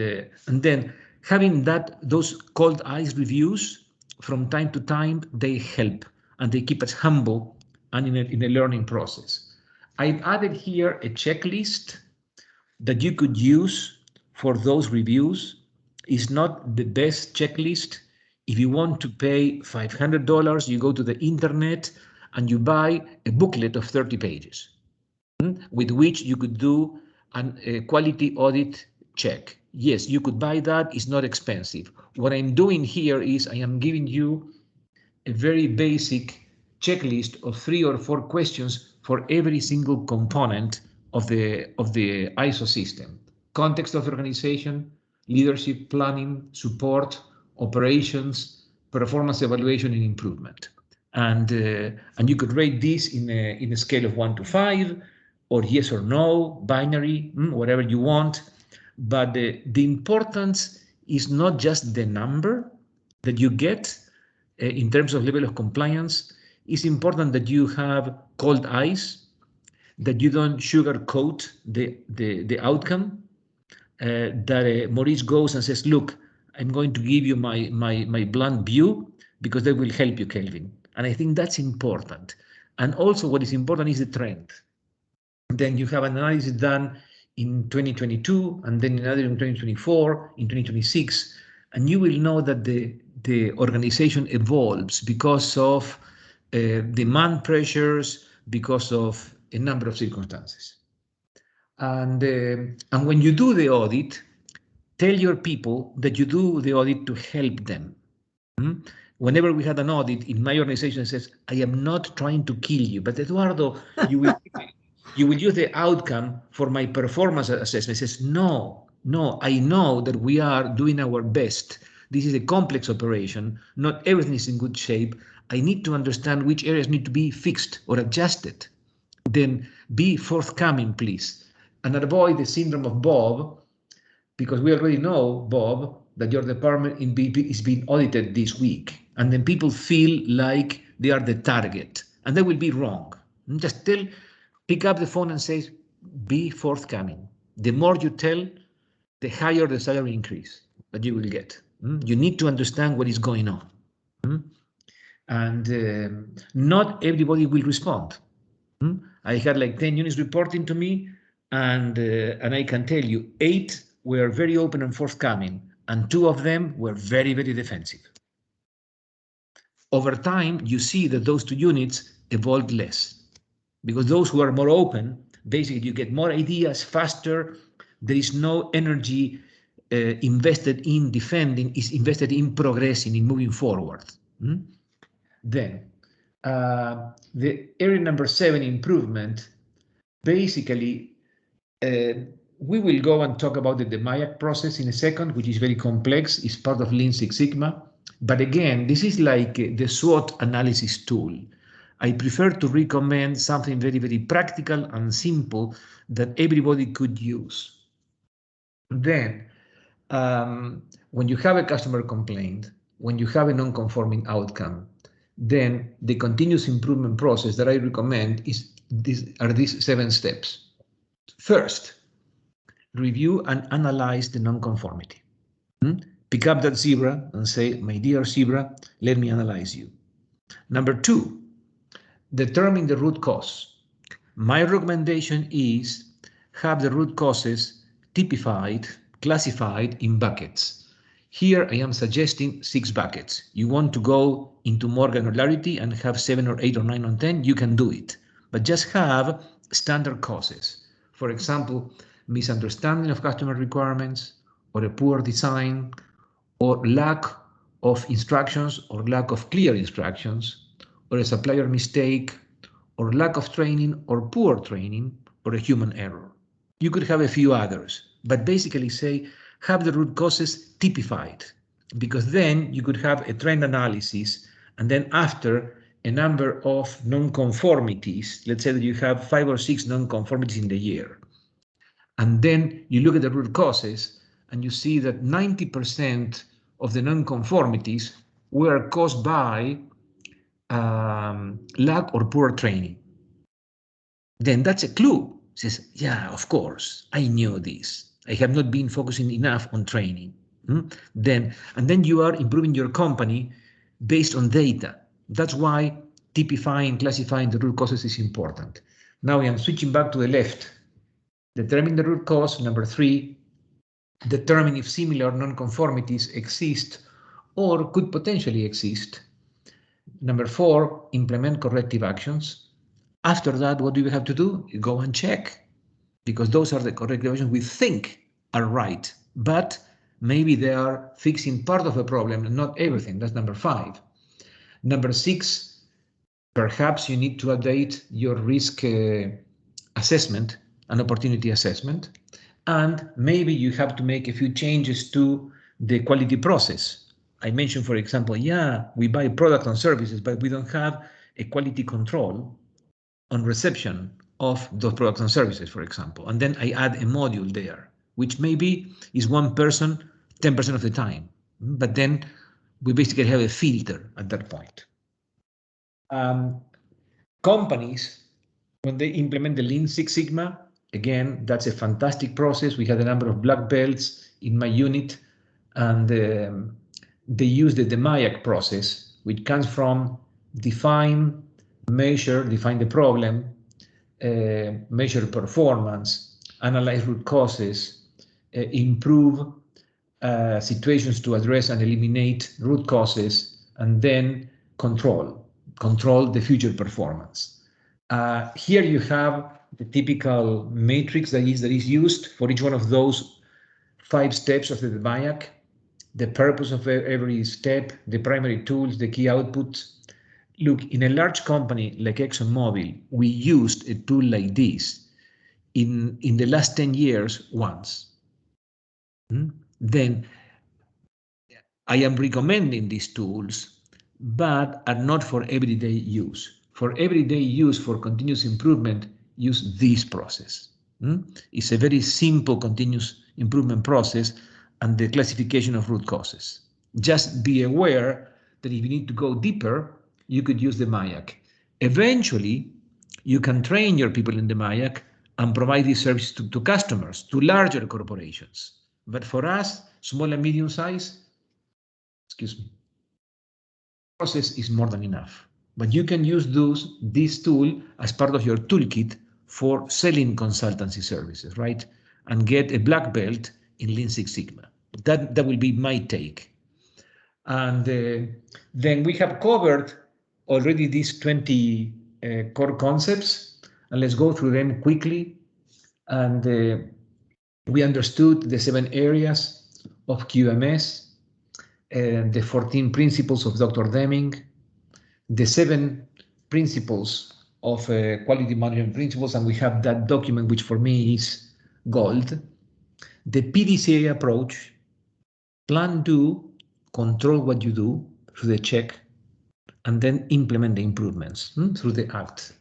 S3: then having those cold eyes reviews from time to time, they help and they keep us humble and in a learning process. I've added here a checklist that you could use for those reviews. It's not the best checklist. If you want to pay $500, you go to the internet and you buy a booklet of 30 pages with which you could do a quality audit check. Yes, you could buy that. It's not expensive. What I'm doing here is I am giving you a very basic checklist of 3 or 4 questions for every single component of the ISO system: context of the organization, leadership, planning, support, operations, performance evaluation, and improvement. And you could rate this in a scale of 1 to 5, or yes or no, binary, whatever you want. But the importance is not just the number that you get in terms of level of compliance. It's important that you have cold eyes, that you don't sugarcoat the outcome, that Maurice goes and says, look, I'm going to give you my blunt view because that will help you, Kelvin. And I think that's important. And also what is important is the trend. Then you have an analysis done in 2022, and then another in 2024, in 2026, and you will know that the organization evolves because of demand pressures because of a number of circumstances. And when you do the audit, tell your people that you do the audit to help them. Whenever we had an audit in my organization, it says, I am not trying to kill you, but Eduardo, you will use the outcome for my performance assessment. It says, no, I know that we are doing our best. This is a complex operation. Not everything is in good shape. I need to understand which areas need to be fixed or adjusted. Then be forthcoming, please, and avoid the syndrome of Bob, because we already know, Bob, that your department in BP is being audited this week. And then people feel like they are the target, and they will be wrong. Just pick up the phone and say, be forthcoming. The more you tell, the higher the salary increase that you will get. You need to understand what is going on. And not everybody will respond. I had like 10 units reporting to me, and I can tell you 8 were very open and forthcoming, and 2 of them were very, very defensive. Over time, you see that those 2 units evolved less, because those who are more open, basically you get more ideas faster. There is no energy invested in defending, is invested in progressing, in moving forward. Then, the area number 7, improvement, basically, we will go and talk about the DMAIAC process in a second, which is very complex. It's part of Lean Six Sigma. But again, this is like the SWOT analysis tool. I prefer to recommend something very, very practical and simple that everybody could use. Then, when you have a customer complaint, when you have a non-conforming outcome, then the continuous improvement process that I recommend are these 7 steps. First, review and analyze the non-conformity. Pick up that zebra and say, my dear zebra, let me analyze you. Number 2, determine the root cause. My recommendation is have the root causes typified, classified in buckets. Here I am suggesting 6 buckets. You want to go into more granularity and have 7 or 8 or 9 or 10, you can do it. But just have standard causes. For example, misunderstanding of customer requirements, or a poor design, or lack of instructions or lack of clear instructions, or a supplier mistake, or lack of training or poor training, or a human error. You could have a few others, but basically say, have the root causes typified, because then you could have a trend analysis, and then after a number of non-conformities, let's say that you have 5 or 6 non-conformities in the year, and then you look at the root causes, and you see that 90% of the non-conformities were caused by lack or poor training. Then that's a clue. It says, yeah, of course, I knew this. I have not been focusing enough on training. Then you are improving your company based on data. That's why typifying, classifying the root causes is important. Now I am switching back to the left. Determine the root cause. Number 3, determine if similar non-conformities exist or could potentially exist. Number 4, implement corrective actions. After that, what do you have to do? You go and check, because those are the corrective actions we think are right, but maybe they are fixing part of the problem and not everything. That's number 5. Number 6, perhaps you need to update your risk assessment and opportunity assessment, and maybe you have to make a few changes to the quality process. I mentioned, for example, yeah, we buy products and services, but we don't have a quality control on reception of those products and services, for example. And then I add a module there, which maybe is one person 10% of the time. But then we basically have a filter at that point. Companies, when they implement the Lean Six Sigma, again, that's a fantastic process. We had a number of black belts in my unit, and they use the DMAIAC process, which comes from define, measure, define the problem, measure performance, analyze root causes, improve situations to address and eliminate root causes, and then control control the future performance. Here you have the typical matrix that is used for each one of those 5 steps of the MIAC, the purpose of every step, the primary tools, the key outputs. Look, in a large company like ExxonMobil, we used a tool like this in the last 10 years once. Then I am recommending these tools, but are not for everyday use. For everyday use, for continuous improvement, use this process. It's a very simple continuous improvement process and the classification of root causes. Just be aware that if you need to go deeper, you could use the MIAC. Eventually, you can train your people in the MIAC and provide these services to customers, to larger corporations. But for us, small and medium size, process is more than enough. But you can use this tool as part of your toolkit for selling consultancy services, right? And get a black belt in Lean Six Sigma. That will be my take. And then we have covered already these 20 core concepts, and let's go through them quickly. And we understood the 7 areas of QMS, and the 14 principles of Dr. Deming, the 7 principles of quality management principles, and we have that document, which for me is gold. The PDCA approach: plan, do, control what you do through the check, and then implement the improvements through the act.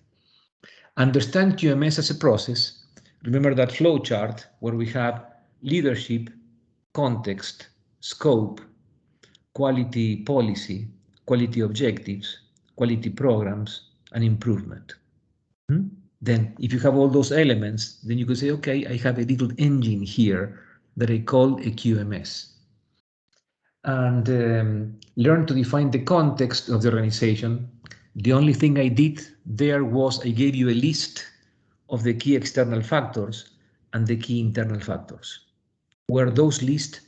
S3: Understand QMS as a process. Remember that flow chart where we have leadership, context, scope, quality policy, quality objectives, quality programs, and improvement. Then if you have all those elements, then you could say, okay, I have a little engine here that I call a QMS. And learn to define the context of the organization. The only thing I did there was I gave you a list of the key external factors and the key internal factors. Were those lists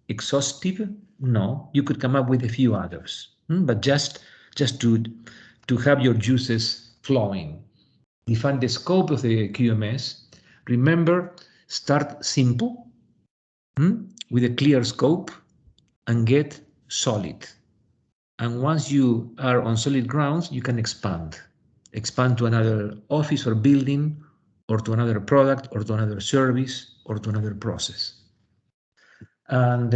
S3: exhaustive? No, you could come up with a few others, but just to have your juices flowing. Define the scope of the QMS. Remember, start simple with a clear scope and get solid. And once you are on solid grounds, you can expand to another office or building, or to another product, or to another service, or to another process. And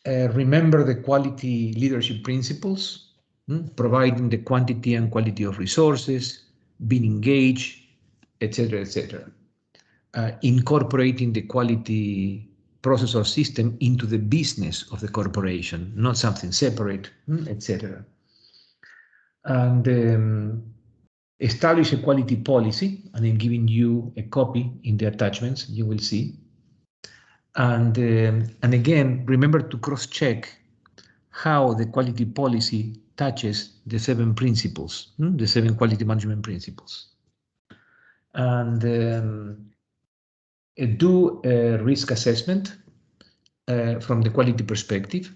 S3: remember the quality leadership principles, providing the quantity and quality of resources, being engaged, etc., etc. Incorporating the quality process or system into the business of the corporation, not something separate, etc. And establish a quality policy, and I'm giving you a copy in the attachments, you will see. And again, remember to cross-check how the quality policy touches the 7 principles, the 7 quality management principles. And do a risk assessment from the quality perspective,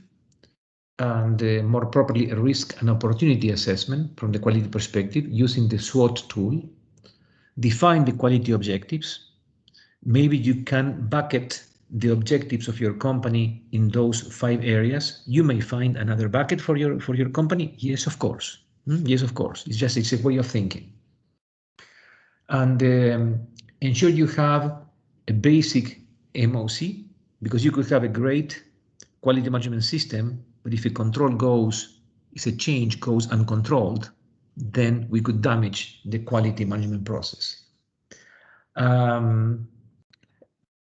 S3: and more properly, a risk and opportunity assessment from the quality perspective using the SWOT tool. Define the quality objectives. Maybe you can bucket the objectives of your company in those 5 areas. You may find another bucket for your company. Yes, of course. Yes, of course. It's a way of thinking. And ensure you have a basic MOC, because you could have a great quality management system, but if a change goes uncontrolled, then we could damage the quality management process.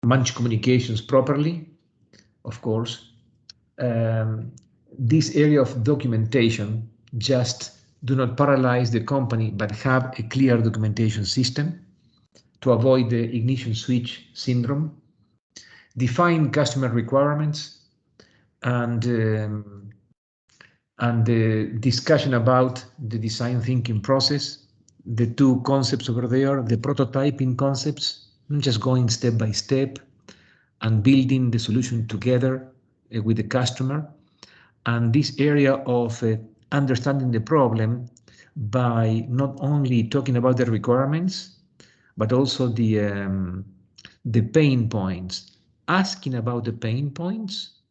S3: Manage communications properly, of course. This area of documentation, just do not paralyze the company, but have a clear documentation system to avoid the ignition switch syndrome. Define customer requirements, and the discussion about the design thinking process, the 2 concepts over there, the prototyping concepts, just going step by step and building the solution together with the customer, And this area of understanding the problem by not only talking about the requirements, but also the pain points, asking about the pain points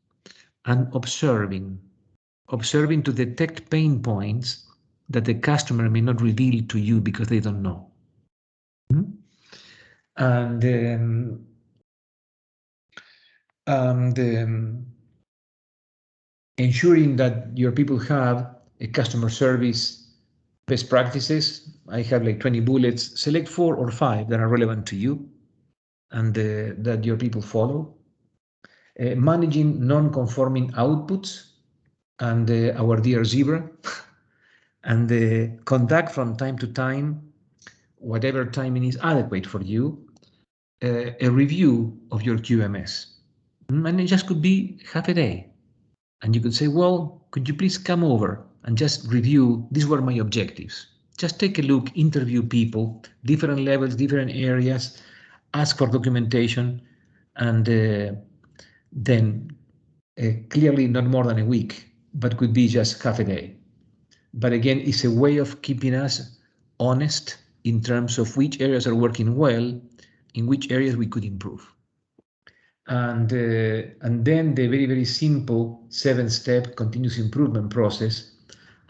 S3: and observing to detect pain points that the customer may not reveal to you because they don't know. And ensuring that your people have a customer service best practices. I have like 20 bullets. Select 4 or 5 that are relevant to you and that your people follow. Managing non-conforming outputs and our dear zebra. And conduct from time to time, whatever timing is adequate for you, a review of your QMS. And it just could be half a day. And you could say, well, could you please come over and just review, these were my objectives. Just take a look, interview people, different levels, different areas, ask for documentation, and then clearly not more than a week, but could be just half a day. But again, it's a way of keeping us honest in terms of which areas are working well, in which areas we could improve. And then the very, very simple 7-step continuous improvement process.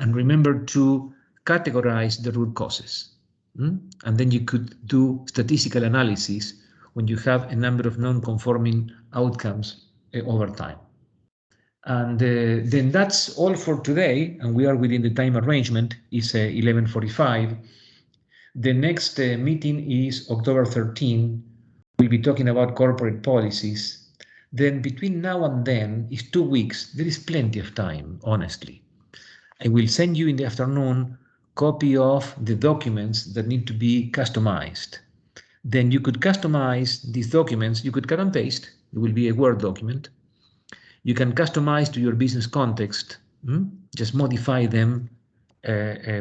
S3: And remember to categorize the root causes. And then you could do statistical analysis when you have a number of non-conforming outcomes over time. And then that's all for today. And we are within the time arrangement. It's 11:45. The next meeting is October 13. We'll be talking about corporate policies. Then between now and then is 2 weeks. There is plenty of time, honestly. I will send you in the afternoon copy of the documents that need to be customized. Then you could customize these documents. You could cut and paste. It will be a Word document. You can customize to your business context. Just modify them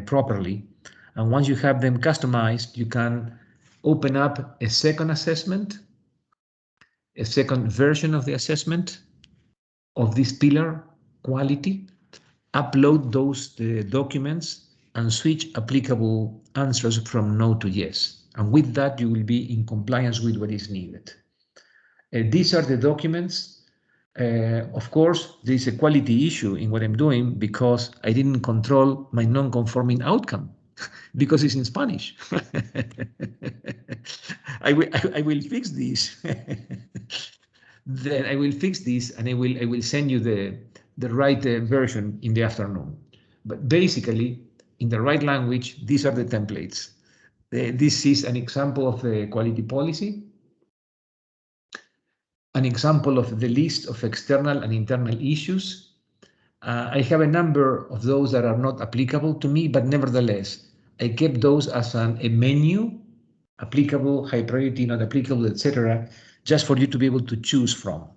S3: properly. And once you have them customized, you can open up a second assessment, a second version of the assessment of this pillar, quality, upload those documents and switch applicable answers from no to yes. And with that, you will be in compliance with what is needed. These are the documents. Of course, there is a quality issue in what I'm doing because I didn't control my non-conforming outcome because it's in Spanish. I will fix this. Then I will fix this and I will send you the right version in the afternoon. But basically, in the right language, these are the templates. This is an example of a quality policy, an example of the list of external and internal issues. I have a number of those that are not applicable to me, but nevertheless, I kept those as a menu, applicable, high priority, not applicable, etc., just for you to be able to choose from.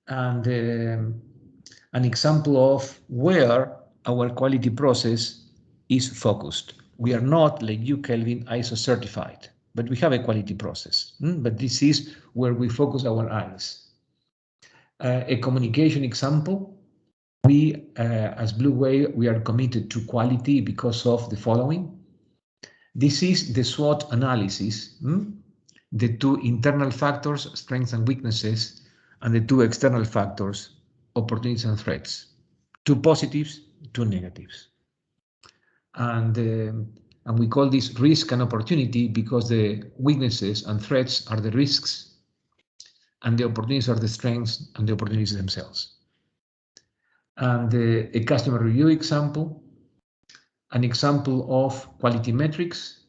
S3: And an example of where our quality process is focused. We are not, like you, Kelvin, ISO certified, but we have a quality process. But this is where we focus our eyes. A communication example. We, as Blue Whale, we are committed to quality because of the following. This is the SWOT analysis, the 2 internal factors, strengths and weaknesses, and the 2 external factors, opportunities and threats. 2 positives, 2 negatives. And we call this risk and opportunity because the weaknesses and threats are the risks, and the opportunities are the strengths and the opportunities themselves. And a customer review example, an example of quality metrics,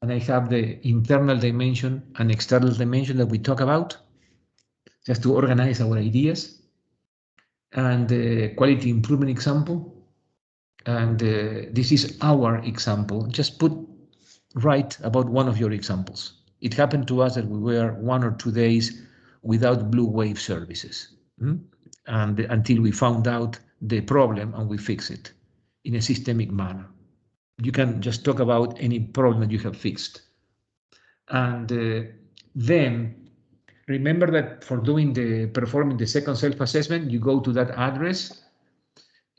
S3: and I have the internal dimension and external dimension that we talk about, just to organize our ideas, and the quality improvement example, and this is our example. Just put right about one of your examples. It happened to us that we were 1 or 2 days without Blue Wave services, and until we found out the problem and we fix it in a systemic manner. You can just talk about any problem that you have fixed. And then remember that for performing the second self-assessment, you go to that address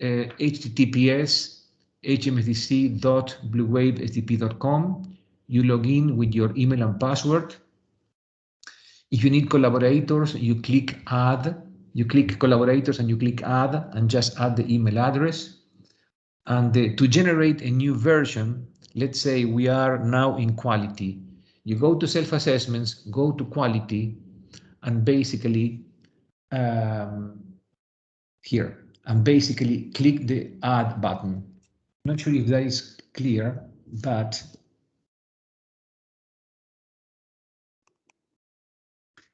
S3: https://hmsdc.bluewavesdp.com. You log in with your email and password. If you need collaborators, you click add. You click collaborators and you click add and just add the email address. And to generate a new version, let's say we are now in quality. You go to self-assessments, go to quality, and basically here, and basically click the add button. Not sure if that is clear, but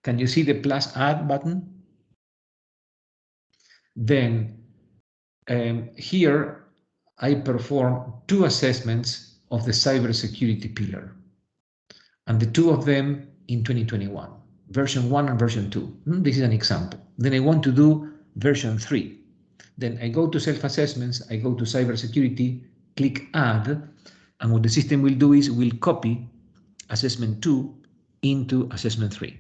S3: can you see the plus add button? Then here I perform 2 assessments of the cybersecurity pillar, and the 2 of them in 2021, version 1 and version 2. This is an example. Then I want to do version 3. Then I go to self-assessments, I go to cybersecurity, click add, and what the system will do is will copy assessment 2 into assessment 3.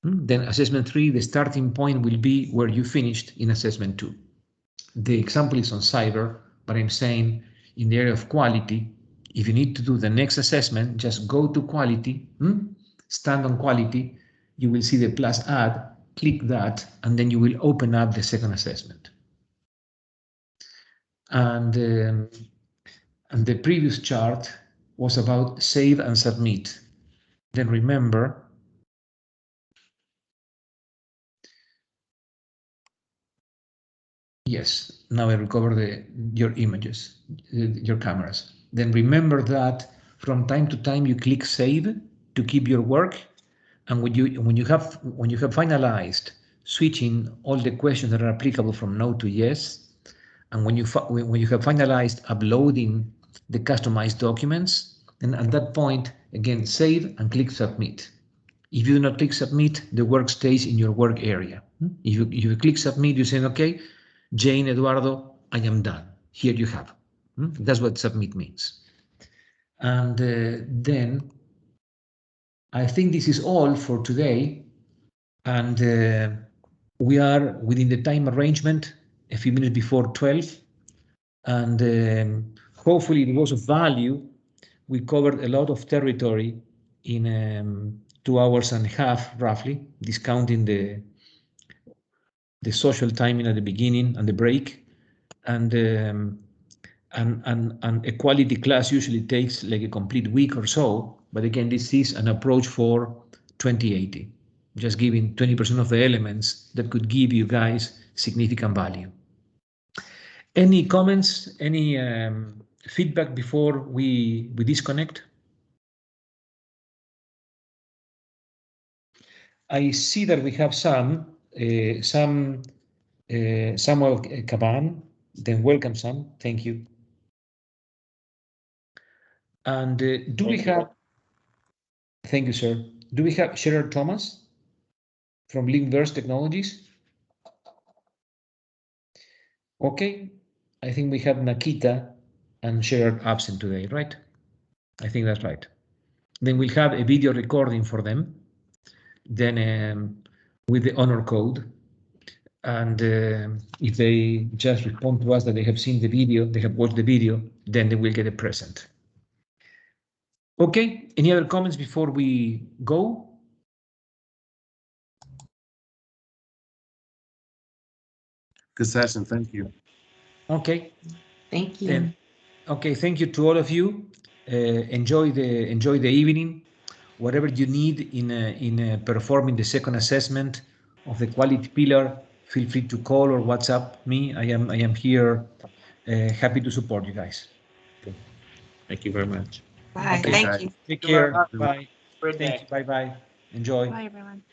S3: Then assessment 3, the starting point will be where you finished in assessment 2. The example is on cyber, but I'm saying in the area of quality, if you need to do the next assessment, just go to quality, stand on quality, you will see the plus add, click that, and then you will open up the second assessment. And the previous chart was about save and submit. Then remember, yes, now I recover your images, your cameras. Then remember that from time to time you click save to keep your work, and when you have finalized switching all the questions that are applicable from no to yes, and when you have finalized uploading the customized documents, and at that point again save and click submit. If you do not click submit, the work stays in your work area. If you click submit, you say, okay, Jane, Eduardo, I am done. Here you have. That's what submit means. And then I think this is all for today. And we are within the time arrangement, a few minutes before 12. And hopefully it was of value. We covered a lot of territory in 2 hours and a half, roughly, discounting the social timing at the beginning and the break. And a quality class usually takes like a complete week or so. But again, this is an approach for 2080, just giving 20% of the elements that could give you guys significant value. Any comments, any feedback before we disconnect? I see that we have some Samuel Caban. Then welcome, Sam. Thank you. And do we have? Thank you, sir. Do we have Gerard Thomas from Linkverse Technologies? Okay, I think we have Nakita and Gerard absent today, right? I think that's right. Then we'll have a video recording for them. Then with the honor code. And if they just respond to us that they have seen the video, they have watched the video, then they will get a present. Okay, any other comments before we go?
S8: Good session, thank you.
S3: Okay.
S6: Thank you.
S3: Then, okay, thank you to all of you. Enjoy the evening. Whatever you need in performing the second assessment of the quality pillar, feel free to call or WhatsApp me. I am here, happy to support you guys.
S4: Thank you very much.
S5: Bye.
S3: Okay.
S5: Thank you.
S3: Take care.
S8: Bye.
S3: Bye.
S10: Great
S3: Thank
S10: day.
S3: you. Bye bye. Enjoy.
S2: Bye, everyone.